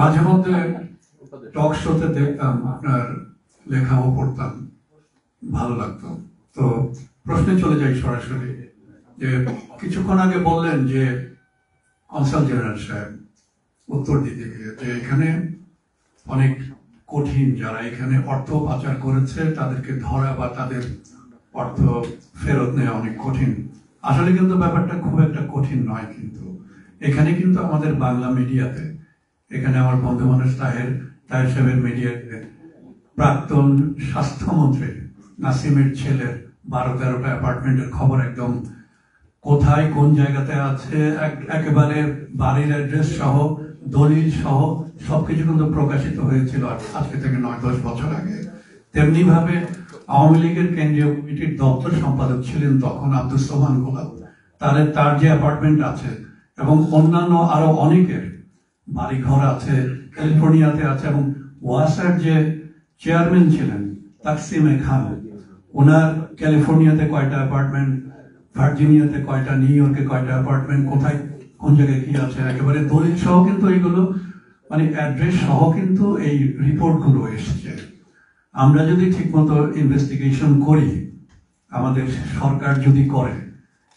Speaker 6: মাঝে মধ্যে টক শোতে দেখতাম, আপনার লেখাও পড়তাম, ভালো লাগতো। তো প্রশ্নে চলে যাই সরাসরি, যে কিছুক্ষণ আগে বললেন যে কনসাল জেনারেল সাহেব উত্তর দিতে গিয়ে যে এখানে অনেক কঠিন, যারা এখানে অর্থ পাচার করেছে তাদেরকে ধরা বা তাদের অর্থ ফেরত নেওয়া অনেক কঠিন। আসলে কিন্তু ব্যাপারটা খুব একটা কঠিন নয়। কিন্তু এখানে কিন্তু আমাদের বাংলা মিডিয়াতে, এখানে আমার বন্ধু মানুষ তাহের সাহেবের মিডিয়াতে প্রাক্তন স্বাস্থ্যমন্ত্রী নাসিমের ছেলের 12-13টা অ্যাপার্টমেন্টের খবর একদম কোথায় কোন জায়গাতে আছে একেবারে বাড়ির অ্যাড্রেস সহ দলিল সহ সবকিছু কিন্তু প্রকাশিত হয়েছিল আজকে থেকে 9-10 বছর আগে। তেমনি ভাবে আওয়ামী লীগের কেন্দ্রীয় কমিটির দপ্তর সম্পাদক ছিলেন তখন আব্দুল সোহান গোলাপ, তার যে অ্যাপার্টমেন্ট আছে এবং অন্যান্য আরো অনেকের বাড়িঘর আছে, ক্যালিফোর্নিয়াতে আছে, এবং ওয়াসার যে চেয়ারম্যান ছিলেন তাকসিমে খান,
Speaker 8: ওনার ক্যালিফোর্নিয়াতে কয়টা অ্যাপার্টমেন্ট, ভার্জিনিয়াতে কয়টা, নিউ ইয়র্কে কয়টা অ্যাপার্টমেন্ট, কোথায় কোন জায়গায় কি আছে, একেবারে দলিল সহ কিন্তু এইগুলো মানে অ্যাড্রেস সহ কিন্তু এই রিপোর্টগুলো এসছে। আমরা যদি ঠিকমতো ইনভেস্টিগেশন করি, আমাদের সরকার যদি করে,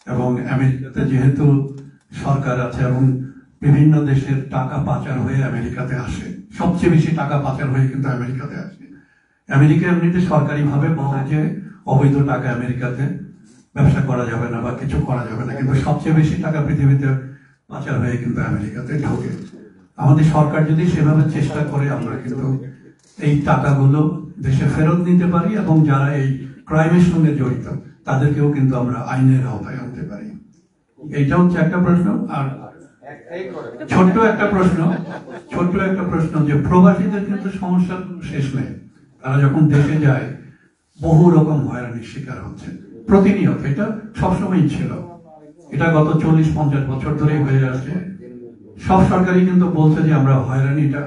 Speaker 8: এবং আমেরিকাতে যেহেতু সরকার আছে এবং বিভিন্ন দেশের টাকা পাচার হয়ে আমেরিকাতে আসে, সবচেয়ে বেশি টাকা পাচার হয়ে কিন্তু আমেরিকাতে আসে। আমেরিকা এমনিতে সরকারিভাবে বলে যে অবৈধ টাকা আমেরিকাতে ব্যবসা করা যাবে না বা কিছু করা যাবে না, কিন্তু সবচেয়ে বেশি টাকা পৃথিবীতে পাচার হয়ে কিন্তু আমেরিকাতে ঢোকে। আমাদের সরকার যদি সেভাবে চেষ্টা করে, আমরা কিন্তু এই টাকাগুলো দেশে ফেরত নিতে পারি এবং যারা এই ক্রাইমের সঙ্গে জড়িত তাদেরকেও কিন্তু আমরা আইনের আওতায় আনতে পারি। এইটা হচ্ছে একটা প্রশ্ন। আর ছোট্ট একটা প্রশ্ন যে প্রবাসীদের কিন্তু সমস্যার শেষ নেই। তারা যখন দেশে যায় বহু রকম হয়রানির শিকার হচ্ছে প্রতিনিয়ত। এটা সবসময়ই ছিল, এটা গত 40-50 বছর ধরেই হয়ে আসছে। সব সরকারই কিন্তু বলছে যে আমরা হয়রানিটা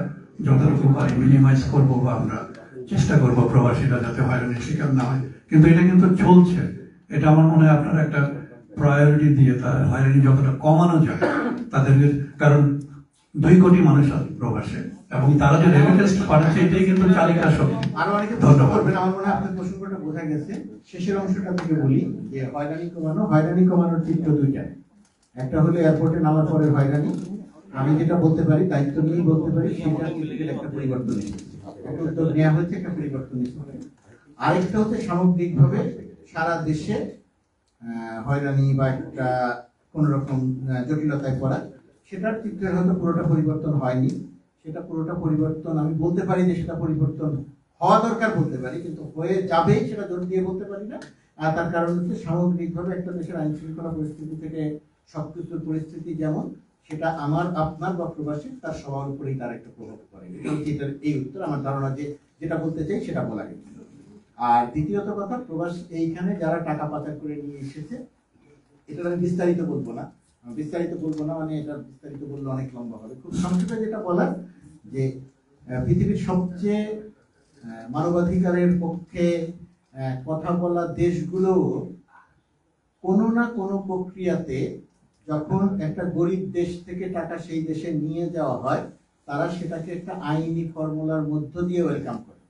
Speaker 8: যতটুকু পারি মিনিমাইজ করবো বা আমরা চেষ্টা করবো প্রবাসীরা যাতে হয়রানির শিকার না হয়, কিন্তু এটা কিন্তু চলছে। এটা আমার মনে হয় আপনারা একটা প্রায়োরিটি দিয়ে তার হয়রানি যতটা কমানো যায় তাদেরকে, কারণ 2 কোটি মানুষ আছে প্রবাসে এবং তারা যে রেমিটেন্স পাঠাচ্ছে এটাই কিন্তু চালিকা শক্তি।
Speaker 2: আরো অনেকে
Speaker 8: ধন্যবাদ।
Speaker 2: আমার মনে হয় আপনার প্রসঙ্গটা বোঝা গেছে। শেষের অংশটা থেকে বলি যে হয়রানি কমানোর চিত্র দুইটা। একটা হলো এয়ারপোর্টে নামার পরে হয়রানি, আমি যেটা বলতে পারি, দায়িত্ব নিয়েই বলতে পারি, সেটা একটা পরিবর্তন এসেছে, একটা উদ্যোগ নেওয়া হয়েছে, একটা পরিবর্তন এসেছে। আরেকটা হচ্ছে সামগ্রিকভাবে সারা দেশে হয়রানি বা একটা কোন রকম জটিলতায় পড়া, সেটার চিত্রের হয়তো পুরোটা পরিবর্তন হয়নি। সেটা পুরোটা পরিবর্তন আমি বলতে পারি যে সেটা পরিবর্তন হওয়া দরকার বলতে পারি, কিন্তু হয়ে যাবে সেটা জোর দিয়ে বলতে পারি না। আর তার কারণ হচ্ছে সামগ্রিকভাবে একটা দেশের আইন শৃঙ্খলা পরিস্থিতি থেকে সবকিছুর পরিস্থিতি যেমন, সেটা আমার, আপনার বা প্রবাসী তার সবার উপরেই তার একটা প্রভাব পড়ে। এই উত্তর আমার ধারণা যে যেটা বলতে চাই সেটা বলা গেছে। আর দ্বিতীয়ত কথা, প্রবাস এইখানে যারা টাকা পাচার করে নিয়ে এসেছে, এটা আমি বিস্তারিত বলবো না মানে এটা বিস্তারিত বললে অনেক লম্বা হবে। খুব সংক্ষেপে যেটা বলার যে পৃথিবীর সবচেয়ে মানবাধিকারের পক্ষে কথা বলা দেশগুলো কোনো না কোনো প্রক্রিয়াতে যখন একটা গরিব দেশ থেকে টাকা সেই দেশে নিয়ে যাওয়া হয়, তারা সেটাকে একটা আইনি ফর্মুলার মধ্য দিয়ে ওয়েলকাম করে।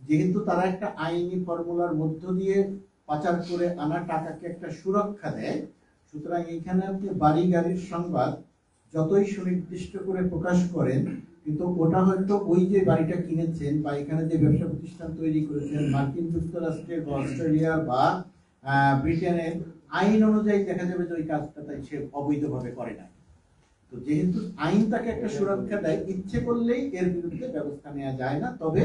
Speaker 2: যেহেতু তারা একটা আইনি ফর্মুলার মধ্য দিয়ে পাচার করে আনা টাকাকে একটা সুরক্ষা দেয়, সুতরাং এইখানে আপনি বাড়ি গাড়ির সংবাদ যতই সুনির্দিষ্ট করে প্রকাশ করেন, কিন্তু ওটা হয়তো ওই যে বাড়িটা কিনেছেন বা এখানে যে ব্যবসা প্রতিষ্ঠান তৈরি করেছেন মার্কিন যুক্তরাষ্ট্রের বা অস্ট্রেলিয়া বা ব্রিটেনের আইন অনুযায়ী দেখা যাবে যে ওই কাজটা তাই সে অবৈধভাবে করে না। তো যেহেতু আইন তাকে একটা সুরক্ষা দেয়, ইচ্ছে করলেই এর বিরুদ্ধে ব্যবস্থা নেওয়া যায় না। তবে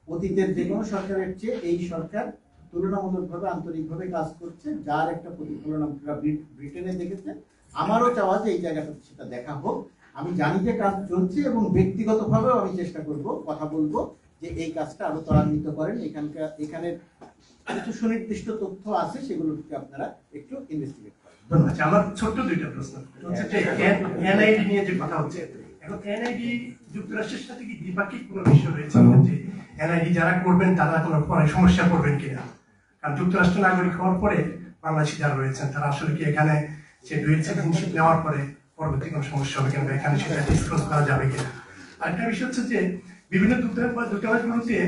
Speaker 2: অতীতের যে কোনো সরকারের চেয়ে এই সরকার তুলনামূলকভাবে আন্তরিকভাবে কাজ করছে, যার একটা প্রতিফলন আমরা ব্রিটেনে দেখেছে। আমারও চাওয়া যে এই জায়গাটাতে সেটা দেখা হোক। আমি জানি যে কাজ চলছে এবং ব্যক্তিগতভাবেও আমি চেষ্টা করব, কথা বলবো যে এই কাজটা আরো ত্বরান্বিত করেন। এখানে কিছু সুনির্দিষ্ট তথ্য আছে, সেগুলোকে আপনারা একটু ইনভেস্টিগেট করেন।
Speaker 6: ধন্যবাদ। আমার ছোট্ট 2টা প্রশ্ন হচ্ছে যে এনআইডি নিয়ে যে কথা হচ্ছে, এখন এনআইডি যুক্তরাষ্ট্রের সাথে কি দ্বিপাক্ষিক কোনো বিষয় রয়েছে যে এনআইডি যারা করবেন তারা কোনো পরে সমস্যা পড়বেন কিনা? কারণ যুক্তরাষ্ট্র নাগরিক হওয়ার পরে বাংলাদেশি যারা রয়েছেন তারা আসলে কি এখানে সে ডুয়েল সিটিজেনশিপ নেওয়ার পরে পরবর্তী কোনো সমস্যা হবে কিনা, এখানে সেটা ডিসক্লোজ করা যাবে কিনা? আরেকটা বিষয় হচ্ছে যে বিভিন্ন দূতাবাসগুলোতে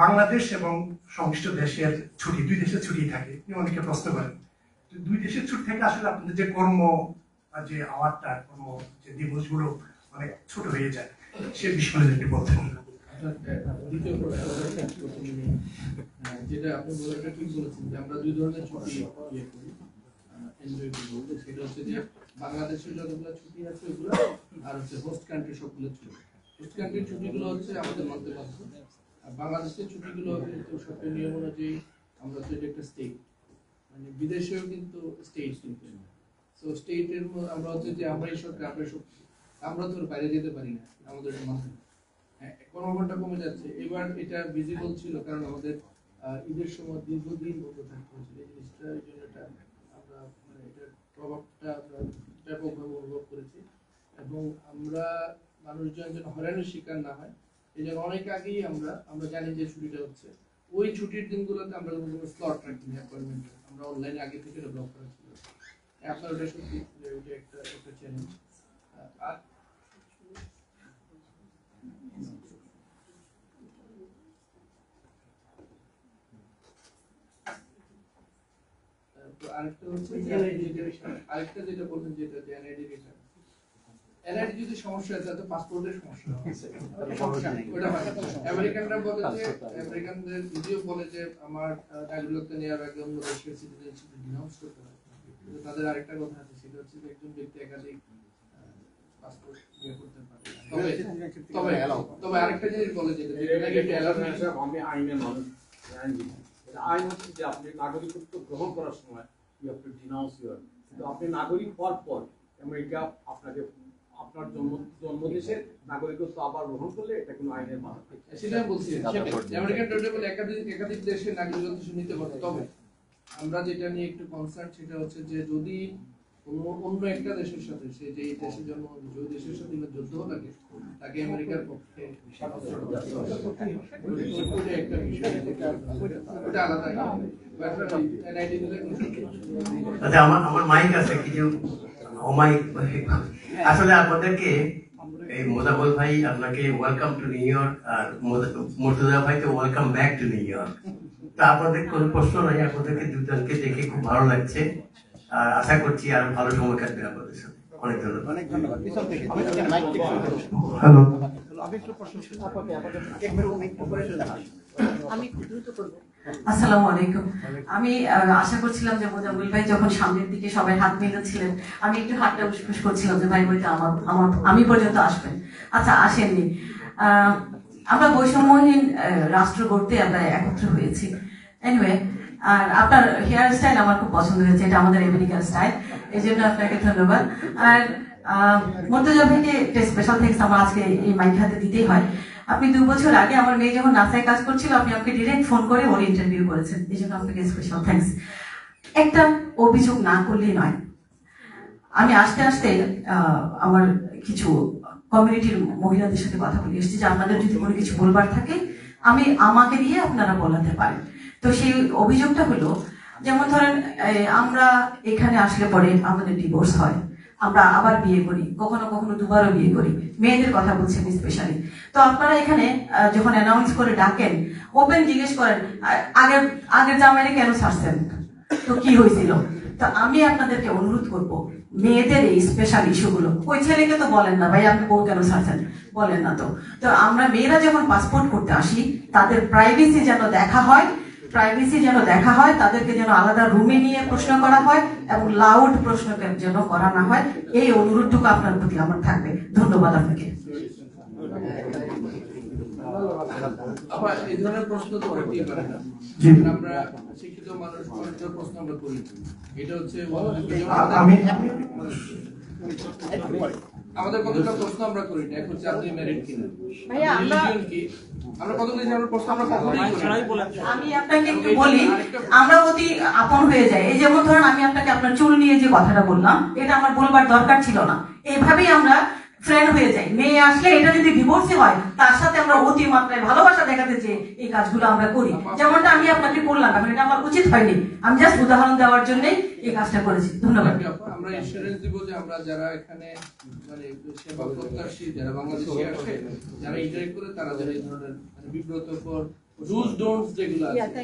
Speaker 6: বাংলাদেশ এবং সংশ্লিষ্ট দেশের ছুটি, 2 দেশের ছুটি থাকে। অনেকে প্রশ্ন করেন 2 দেশের ছুটি থেকে আসলে আপনাদের যে কর্ম যে আওয়ারটা, কর্ম যে দিবসগুলো অনেক ছোট হয়ে যায়, সে বিষয়ে একটু বলতেন।
Speaker 1: দ্বিতীয় যেটা আপনি বলাটা ঠিক বলেছেন যে আমরা 2 ধরনের ছুটি করি, এনজয় করবো। সেটা হচ্ছে যে বাংলাদেশের যতগুলো ছুটি আছে ওগুলো, আর হচ্ছে হোস্ট কান্ট্রি সবগুলো ছুটি। হোস্ট কান্ট্রির ছুটিগুলো হচ্ছে আমাদের মানতে বাধ্য, আর বাংলাদেশের ছুটিগুলো কিন্তু সরকারি নিয়ম অনুযায়ী আমরা তো এটা একটা স্টেট, মানে বিদেশেও কিন্তু স্টেট, কিন্তু সো স্টেটের আমরা হচ্ছে যে আমরা এই সরকার আমরা তো বাইরে যেতে পারি না, আমাদের মাধ্যমে কর্মঘণ্টা কমে যাচ্ছে। এবার এটা ভিজিবল ছিল কারণ আমাদের ঈদের সময় দীর্ঘদিন বন্ধ থাকতে হয়েছিল। এই জিনিসটা, এই জন্য এটা আমরা মানে এটার প্রভাবটা আমরা ব্যাপকভাবে অনুভব করেছি এবং আমরা মানুষজন যেন হয়রানির শিকার না হয় এই জন্য অনেক আগেই আমরা জানি যে ছুটিটা হচ্ছে, ওই ছুটির দিনগুলোতে আমরা কোনো স্লট রাখিনি অ্যাপয়েন্টমেন্ট, আমরা অনলাইনে আগে থেকে ব্লক করা ছিল। আপনার ওটা সত্যি ওটা একটা চ্যালেঞ্জ। আর আরেকটা হচ্ছে আরেকটা যেটা বলছেন যেটা যে এনআইডি রিটার্ন, এনআইডি যদি সমস্যা হয় তাহলে পাসপোর্টের সমস্যা ওটা আমেরিকানরা বলে যে আমেরিকানদের যদিও বলে যে আমার নাগরিকত্ব নেওয়ার আগে অন্য দেশের সিটিজেনশিপ ডিনাউন্স করতে হয়, কিন্তু তাদের আরেকটা কথা আছে, সেটা হচ্ছে যে একজন ব্যক্তি একাধিক পাসপোর্ট ইয়ে করতে পারে। তবে তবে আরেকটা জিনিস বলে যে
Speaker 9: আমি আইনের মানুষ, আইন হচ্ছে যে আপনি নাগরিকত্ব গ্রহণ করার সময় you have to denounce your, কিন্তু আপনি নাগরিক হওয়ার পর আমেরিকা আপনাকে আপনার জন্মদেশের নাগরিকত্ব আবার গ্রহণ করলে এটা কোনো আইনের বাধা।
Speaker 1: সেটাই বলছি, আমেরিকান টোটাল একাধিক দেশের নাগরিকত্ব নিতে পারে। তবে আমরা যেটা নিয়ে একটু কনসার্ন সেটা হচ্ছে যে যদি অন্য একটা দেশের সাথে সে যে দেশের জন্ম যে দেশের সাথে যুদ্ধ লাগে তাকে আমেরিকার পক্ষে একটা বিষয়, ওটা আলাদা।
Speaker 10: আচ্ছা, আমার মাইক আছে কিছু অমাইক। আসলে আপনাদেরকে এই মোজাবল ভাই আপনাকে ওয়েলকাম টু নিউ ইয়র্ক, আর মুর্তজা ভাইকে welcome back to new York. তো আপনাদের কোনো প্রশ্ন নাই, আপনাদেরকে দুজনকে দেখে খুব ভালো লাগছে, আর আশা করছি আর ভালো সময় কাটবে আপনাদের সাথে। অনেক ধন্যবাদ।
Speaker 2: অনেক ধন্যবাদ। পিছন থেকে
Speaker 6: হ্যালো,
Speaker 11: আমি দ্রুত করব। আসসালামু আলাইকুম। আমি আশা করছিলাম যে মোজাম্মেল ভাই যখন সামনের দিকে সবাই হাত মিলাচ্ছিলেন, আমি একটু হাতটা উসপুস করছিলাম যে ভাই বইটা আমি পর্যন্ত আসবেন। আচ্ছা, আসেননি। আমরা বৈষম্যহীন রাষ্ট্র গড়তে আমরা একত্র হয়েছি। এনিওয়ে, আর আপনার হেয়ার স্টাইল আমার খুব পছন্দ হয়েছে, এটা আমাদের আমেরিকান স্টাইল, এই জন্য আপনাকে ধন্যবাদ। আর মুর্তজা ভাইকে স্পেশাল থ্যাঙ্কস আমার আজকে এই মাইক হাতে দিতেই হয়। আপনি 2 বছর আগে আমার মেয়ে যখন নাসায় কাজ করছিল, আপনি আমাকে ডিরেক্ট ফোন করে ওর ইন্টারভিউ করেছেন, এই জন্য আপনাকে স্পেশাল থ্যাঙ্কস। একটা অভিযোগ না করলেই নয়। আমি আস্তে আস্তে আমার কিছু কমিউনিটির মহিলাদের সাথে কথা বলে এসেছি যে আপনাদের যদি কোনো কিছু বলবার থাকে আমাকে দিয়ে আপনারা বলাতে পারেন। তো সেই অভিযোগটা হলো, যেমন ধরেন আমরা এখানে আসলে পরে আমাদের ডিভোর্স হয়, আমরা আবার বিয়ে করি, কখনো কখনো দুবারও বিয়ে করি, মেয়েদের কথা বলছেন স্পেশালি। তো আপনারা এখানে যখন অ্যানাউন্স করে ডাকেন, ওপেন জিজ্ঞেস করেন আগের জামাইরে কেন ছাড়ছেন, তো কি হয়েছিল। তো আমি আপনাদেরকে অনুরোধ করব, মেয়েদের এই স্পেশাল ইস্যুগুলো, ওই ছেলেকে তো বলেন না ভাই আপনি বউ কেন ছাড়ছেন, বলেন না। তো আমরা মেয়েরা যখন পাসপোর্ট করতে আসি, তাদের প্রাইভেসি যেন দেখা হয়, তাদেরকে যেন আলাদা রুমে নিয়ে প্রশ্ন করা হয় এবং লাউড প্রশ্ন যেন করা না হয়, এই অনুরোধটুকু আপনার প্রতি আমার থাকবে। ধন্যবাদ আপনাকে।
Speaker 1: আবার এই ধরনের প্রশ্ন তো করতেই পারে না, আমরা শিক্ষিত মানুষ প্রশ্ন আমরা করি। এটা হচ্ছে আমাদের কতটা প্রশ্ন আমরা করি না, এখন আপনি ম্যারিড কিনা, রিলিজিয়ন কি, আমরা কতগুলো প্রশ্ন আমরা কখনোই করি না।
Speaker 11: আমি আপনাকে একটু বলি, আমরা অতি আপন হয়ে যাই। এই যেমন ধরেন আমি আপনাকে আপনার চুল নিয়ে যে কথাটা বললাম, এটা আমার বলবার দরকার ছিল না, এইভাবেই আমরা ফ্রেন্ড হয়ে যাই। মেয়ে আসলে এটা যদি ডিভোর্সে হয়, তার সাথে আমরা অতি মাত্রায় ভালোবাসা দেখাতে যে এই কাজগুলো আমরা করি, যেমনটা আমি আপনাকে বললাম। এখন এটা আমার উচিত হয়নি, আমি জাস্ট উদাহরণ দেওয়ার জন্যই এই কাজটা করেছি। ধন্যবাদ।
Speaker 1: আমরা ইনস্যুরেন্স দিব যে আমরা যারা এখানে মানে সেবা প্রত্যাশী, যারা বাংলাদেশে আসে, যারা ইন্টারেক্ট করে, তারা যারা এই ধরনের বিব্রতকর ডুজ ডোন্টস যেগুলো আছে,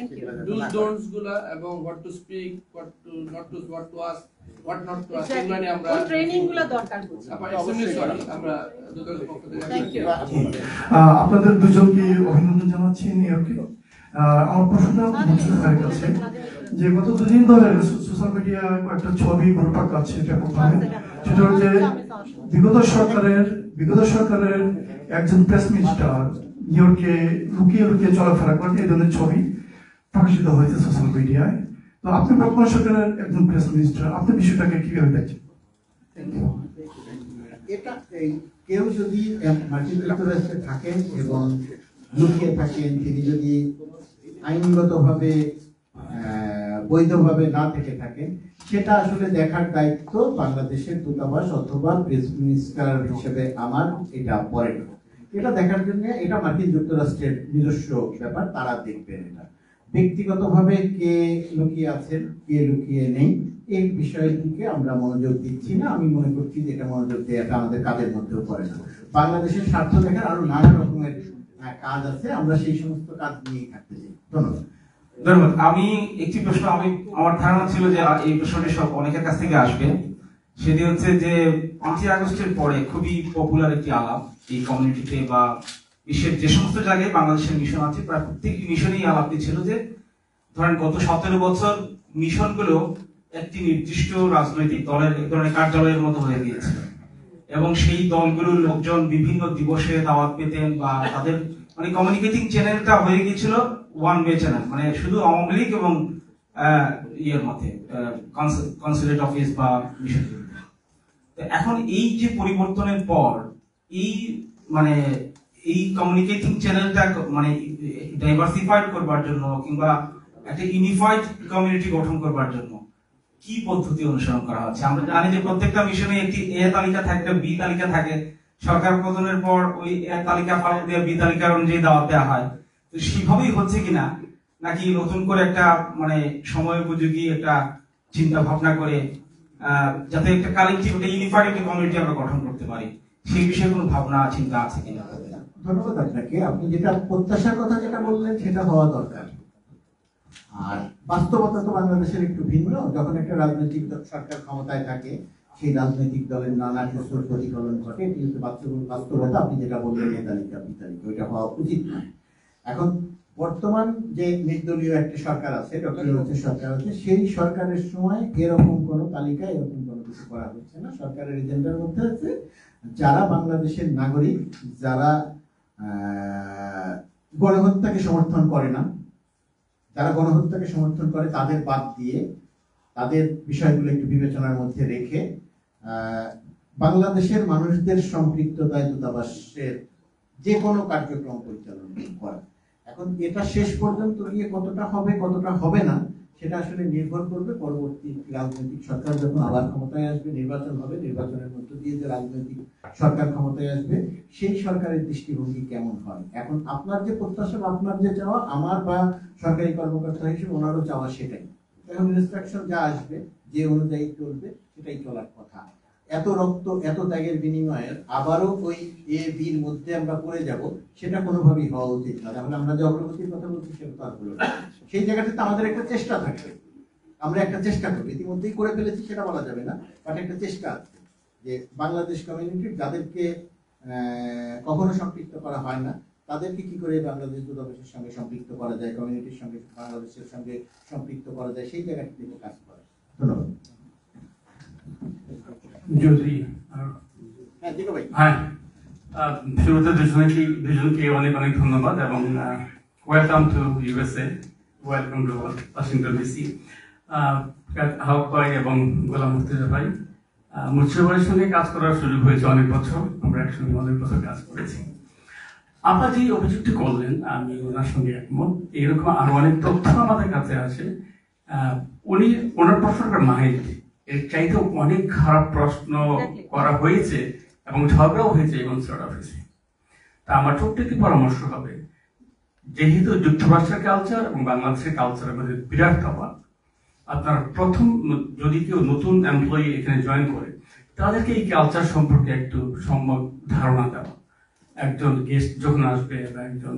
Speaker 1: ডুজ ডোন্টস গুলা এবং what to speak, what to not to, what to ask, what not to ask, এগুলো নিয়ে আমরা
Speaker 11: ট্রেনিং গুলো দরকার হচ্ছে।
Speaker 1: আমরা দুজনের পক্ষ থেকে
Speaker 6: আপনাদের দুজনকে অভিনন্দন জানাচ্ছি নিউ ইয়র্কে। আমার প্রশ্নটা মুর্তজা ভাইয়ের কাছে, যে গত 2 দিন ধরে সোশ্যাল মিডিয়ায় একটা ছবি ঘুরপাক খাচ্ছে, এটা প্রথমে, সেটা হচ্ছে বিগত সরকারের একজন প্রেস মিনিস্টার নিউ ইয়র্কে লুকিয়ে চলাফেরা করেন, এই ধরনের ছবি প্রকাশিত হয়েছে সোশ্যাল মিডিয়ায়। তো আপনি বর্তমান সরকারের একজন প্রেস মিনিস্টার, আপনি বিষয়টাকে কিভাবে দেখছেন?
Speaker 2: এটা কেউ যদি মার্কিন যুক্তরাষ্ট্রে থাকেন এবং লুকিয়ে থাকেন, তিনি যদি আইনগতভাবে বৈধভাবে না থেকে থাকেন, সেটা আসলে দেখার দায়িত্ব বাংলাদেশের দূতাবাস অথবা প্রেস মিনিস্টার হিসেবে আমার এটা পড়ে না। এটা দেখার জন্য এটা মার্কিন যুক্তরাষ্ট্রের নিজস্ব ব্যাপার, তারা দেখবেন এটা। ব্যক্তিগতভাবে কে লুকিয়ে আছেন কে লুকিয়ে নেই এই বিষয়ের দিকে আমরা মনোযোগ দিচ্ছি না। আমি মনে করছি যে এটা মনোযোগ দেওয়াটা আমাদের কাজের মধ্যেও পড়ে না। বাংলাদেশের স্বার্থ দেখার আরো নানা রকমের কাজ আছে, আমরা সেই সমস্ত কাজ নিয়েই থাকতে চাই। ধন্যবাদ।
Speaker 7: ধন্যবাদ। আমি একটি প্রশ্ন, আমার ধারণা ছিল যে এই প্রশ্নটি সব অনেকের কাছ থেকে আসবে। সেটি হচ্ছে যে 5ই আগস্টের পরে খুবই পপুলার একটি আলাপ এই কমিউনিটিতে বা বিশ্বের যে সমস্ত জায়গায় বাংলাদেশের মিশন আছে প্রায় প্রত্যেকটি মিশনেই আলাপটি ছিল যে ধরেন গত 17 বছর মিশনগুলো একটি নির্দিষ্ট রাজনৈতিক দলের এক ধরনের কার্যালয়ের মতো হয়ে গিয়েছে এবং সেই দলগুলোর লোকজন বিভিন্ন দিবসে দাওয়াত পেতেন বা তাদের মানে কমিউনিকেটিং চ্যানেলটা হয়ে গিয়েছিল ওয়ান ওয়ে চ্যানেল, মানে শুধু আওয়ামী লীগ এবং ইয়ের মধ্যে কনসুলেট অফিস বা মিশন। এখন এই যে পরিবর্তনের পর এই মানে এই কমিউনিকেটিং চ্যানেলটা মানে ডাইভার্সিফাইড করবার জন্য কিংবা একটা ইউনিফাইড কমিউনিটি গঠন করবার জন্য কি পদ্ধতি অনুসরণ করা হচ্ছে? আমরা জানি যে প্রত্যেকটা মিশনে একটি এ তালিকা থাকে, বি তালিকা থাকে। সরকার পতনের পর ওই এ তালিকা ফালক দিয়ে বি তালিকার অনুযায়ী দাওয়াত দেওয়া হয়। তো সেভাবেই হচ্ছে কিনা, নাকি নতুন করে একটা মানে সময় উপযোগী একটা চিন্তা ভাবনা করে যাতে একটা কালেক্টিভ একটা ইউনিফাইড একটা কমিউনিটি আমরা গঠন করতে পারি, সেই বিষয়ে কোনো ভাবনা চিন্তা আছে কিনা?
Speaker 2: ধন্যবাদ আপনাকে। আপনি যেটা প্রত্যাশার কথা যেটা বললেন সেটা হওয়া দরকার। আর বাস্তবতা তো বাংলাদেশের একটু ভিন্ন। যখন একটা রাজনৈতিক সরকার ক্ষমতায় থাকে সেই রাজনৈতিক দলের নানা কিছুর প্রতিফলন ঘটে। এটি হচ্ছে বাস্তবতা। আপনি যেটা বললেন এ তালিকা বি তালিকা, ওইটা হওয়া উচিত নয়। এখন বর্তমান যে নির্দলীয় একটা সরকার আছে, ডক্টর ইউনূসের সরকার আছে, সেই সরকারের সময় এরকম কোনো তালিকা এরকম কোনো কিছু করা হচ্ছে না। সরকারের এজেন্ডার মধ্যে আছে যারা বাংলাদেশের নাগরিক, যারা গণহত্যাকে সমর্থন করে না, যারা গণহত্যাকে সমর্থন করে তাদের বাদ দিয়ে তাদের বিষয়গুলো একটু বিবেচনার মধ্যে রেখে বাংলাদেশের মানুষদের সম্পৃক্ততায় দূতাবাসের যে কোনো কার্যক্রম পরিচালনা করা। এখন এটা শেষ পর্যন্ত গিয়ে কতটা হবে কতটা হবে না সেটা আসলে নির্ভর করবে পরবর্তী রাজনৈতিক সরকার যখন আবার ক্ষমতায় আসবে, নির্বাচন হবে, নির্বাচনের মধ্য দিয়ে যে রাজনৈতিক সরকার ক্ষমতায় আসবে সেই সরকারের দৃষ্টিভঙ্গি কেমন হয়। এখন আপনার যে প্রত্যাশা, আপনার যে চাওয়া, আমার বা সরকারি কর্মকর্তা হিসেবে ওনারও চাওয়া সেটাই। এখন ইনস্ট্রাকশন যা আসবে যে অনুযায়ী চলবে সেটাই চলার কথা। এত রক্ত এত ত্যাগের বিনিময়ে আবারও ওই এ বির মধ্যে আমরা পড়ে যাব, সেটা কোনোভাবেই হওয়া উচিত না। তাহলে আমরা যে অগ্রগতির কথা বলছি সেটা তো আর হলো না। সেই জায়গাটাতে আমাদের একটা চেষ্টা থাকবে, আমরা একটা চেষ্টা করবো। ইতিমধ্যেই করে ফেলেছি সেটা বলা যাবে না, বাট একটা চেষ্টা আছে যে বাংলাদেশ কমিউনিটির যাদেরকে কখনো সম্পৃক্ত করা হয় না তাদেরকে কি করে বাংলাদেশ দূতাবাসের সঙ্গে সম্পৃক্ত করা যায়, কমিউনিটির সঙ্গে বাংলাদেশের সঙ্গে সম্পৃক্ত করা যায়, সেই জায়গাটি থেকে কাজ করা। ধন্যবাদ।
Speaker 12: যদি হ্যাঁ, শুরুতে দুজনকে অনেক অনেক ধন্যবাদ এবং welcome to USA, welcome to Washington DC. Haque ভাই এবং গোলাম মুর্তজা ভাই, মুর্তজা ভাইয়ের সঙ্গে কাজ করার সুযোগ হয়েছে অনেক বছর, আমরা একসঙ্গে অনেক বছর কাজ করেছি। আপনারা যে অভিযোগটি করলেন আমি ওনার সঙ্গে একমত। এইরকম আরো অনেক তথ্য আমাদের কাছে আছে। ওনার প্রশ্নটা মাইন্ড এর চাইতে অনেক খারাপ প্রশ্ন করা হয়েছে এবং ঝগড়াও হয়েছে এই কনসুলেট অফিসে। তা আমার ছোট্ট একটি পরামর্শ হবে, যেহেতু যুক্তরাষ্ট্রের কালচার এবং বাংলাদেশের কালচারের মধ্যে বিরাট তফাৎ, আপনার প্রথম যদি কেউ নতুন এমপ্লয়ি এখানে জয়েন করে তাদেরকে এই কালচার সম্পর্কে একটু সম্যক ধারণা দেওয়া। একজন গেস্ট যখন আসবে বা একজন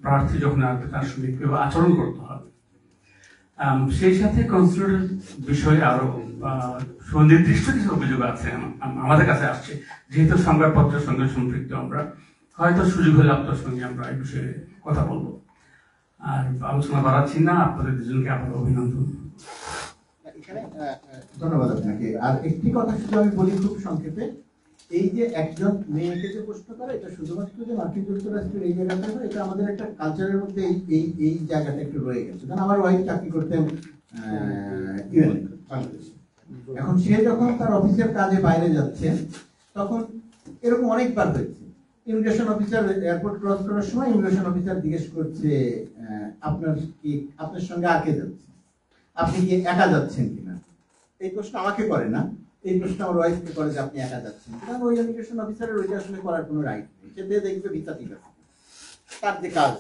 Speaker 12: প্রার্থী যখন আসবে তার সঙ্গে কিভাবে আচরণ করতে হবে, সেই সাথে কনসুলেটের বিষয়ে আরো সুনির্দিষ্ট কিছু অভিযোগ আছে আমাদের কাছে আসছে। যেহেতু সংবাদপত্রের সঙ্গে সম্পৃক্ত আমরা, হয়তো সুযোগ হলে আপনার সঙ্গে আমরা এই বিষয়ে কথা বলবো। আর আলোচনা বাড়াচ্ছি না, আপনাদের দুজনকে আবার অভিনন্দন।
Speaker 2: ধন্যবাদ আপনাকে। আর একটি কথা শুধু আমি বলি খুব সংক্ষেপে, এই যে একজন মেয়েকে যে প্রশ্ন করে এটা শুধুমাত্র যে মার্কিন যুক্তরাষ্ট্রের এই জায়গাটা নয়, এটা আমাদের একটা কালচারের মধ্যে এই জায়গাটা একটু রয়ে গেছে। কারণ আমার ওয়াইফ চাকরি করতেন বাংলাদেশে। এখন সে যখন তার অফিসের কাজে বাইরে যাচ্ছে তখন এরকম অনেকবার হয়েছে, ইমিগ্রেশন অফিসার এয়ারপোর্ট ক্রস করার সময় ইমিগ্রেশন অফিসার জিজ্ঞেস করছে আপনার সঙ্গে আর কে যাচ্ছে, আপনি কি একা যাচ্ছেন কিনা। এই প্রশ্ন আমাকে করে না, এই প্রশ্ন আমার ওয়াইফকে করে যে আপনি একা যাচ্ছেন। কারণ ওই ইমিগ্রেশন অফিসারের ওইটা আসলে করার কোনো রাইট নেই, সে দেখবে ভিসা ঠিক আছে, তার যে কাজ।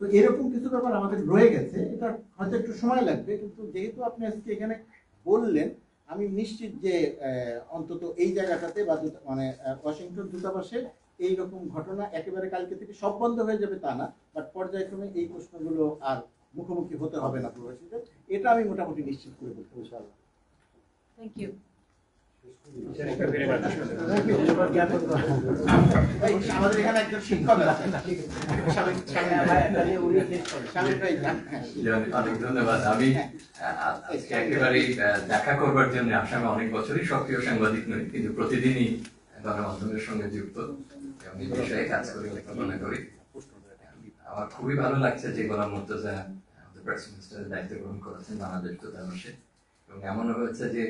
Speaker 2: তো এরকম কিছু ব্যাপার আমাদের রয়ে গেছে, এটা হয়তো একটু সময় লাগবে, কিন্তু যেহেতু আপনি আজকে এখানে বললেন, আমি নিশ্চিত যে অন্তত এই জায়গাটাতে বা মানে ওয়াশিংটন দূতাবাসে এইরকম ঘটনা একেবারে কালকে থেকে সব বন্ধ হয়ে যাবে তা না, বাট পর্যায়ক্রমে এই প্রশ্নগুলো আর মুখোমুখি হতে হবে না প্রবাসীদের, এটা আমি মোটামুটি নিশ্চিত করে বলতে ইনশাআল্লাহ।
Speaker 11: Thank you.
Speaker 2: আমাদের এখানে একজন শিক্ষক আছেন,
Speaker 13: অনেক ধন্যবাদ। আমি আজকে একেবারেই দেখা করবার জন্য আসামে অনেক বছরই সক্রিয় সাংবাদিক নই, কিন্তু প্রতিদিনই গণমাধ্যমের সঙ্গে যুক্ত এবং এই বিষয়ে কাজ করে মনে করি। আমার খুবই ভালো লাগছে যে গোলাম মুর্তজা আমাদের প্রেস মিনিস্টারের দায়িত্ব গ্রহণ করেছেন বাংলাদেশ দূতাবাসে, এবং এমনও হয়েছে যে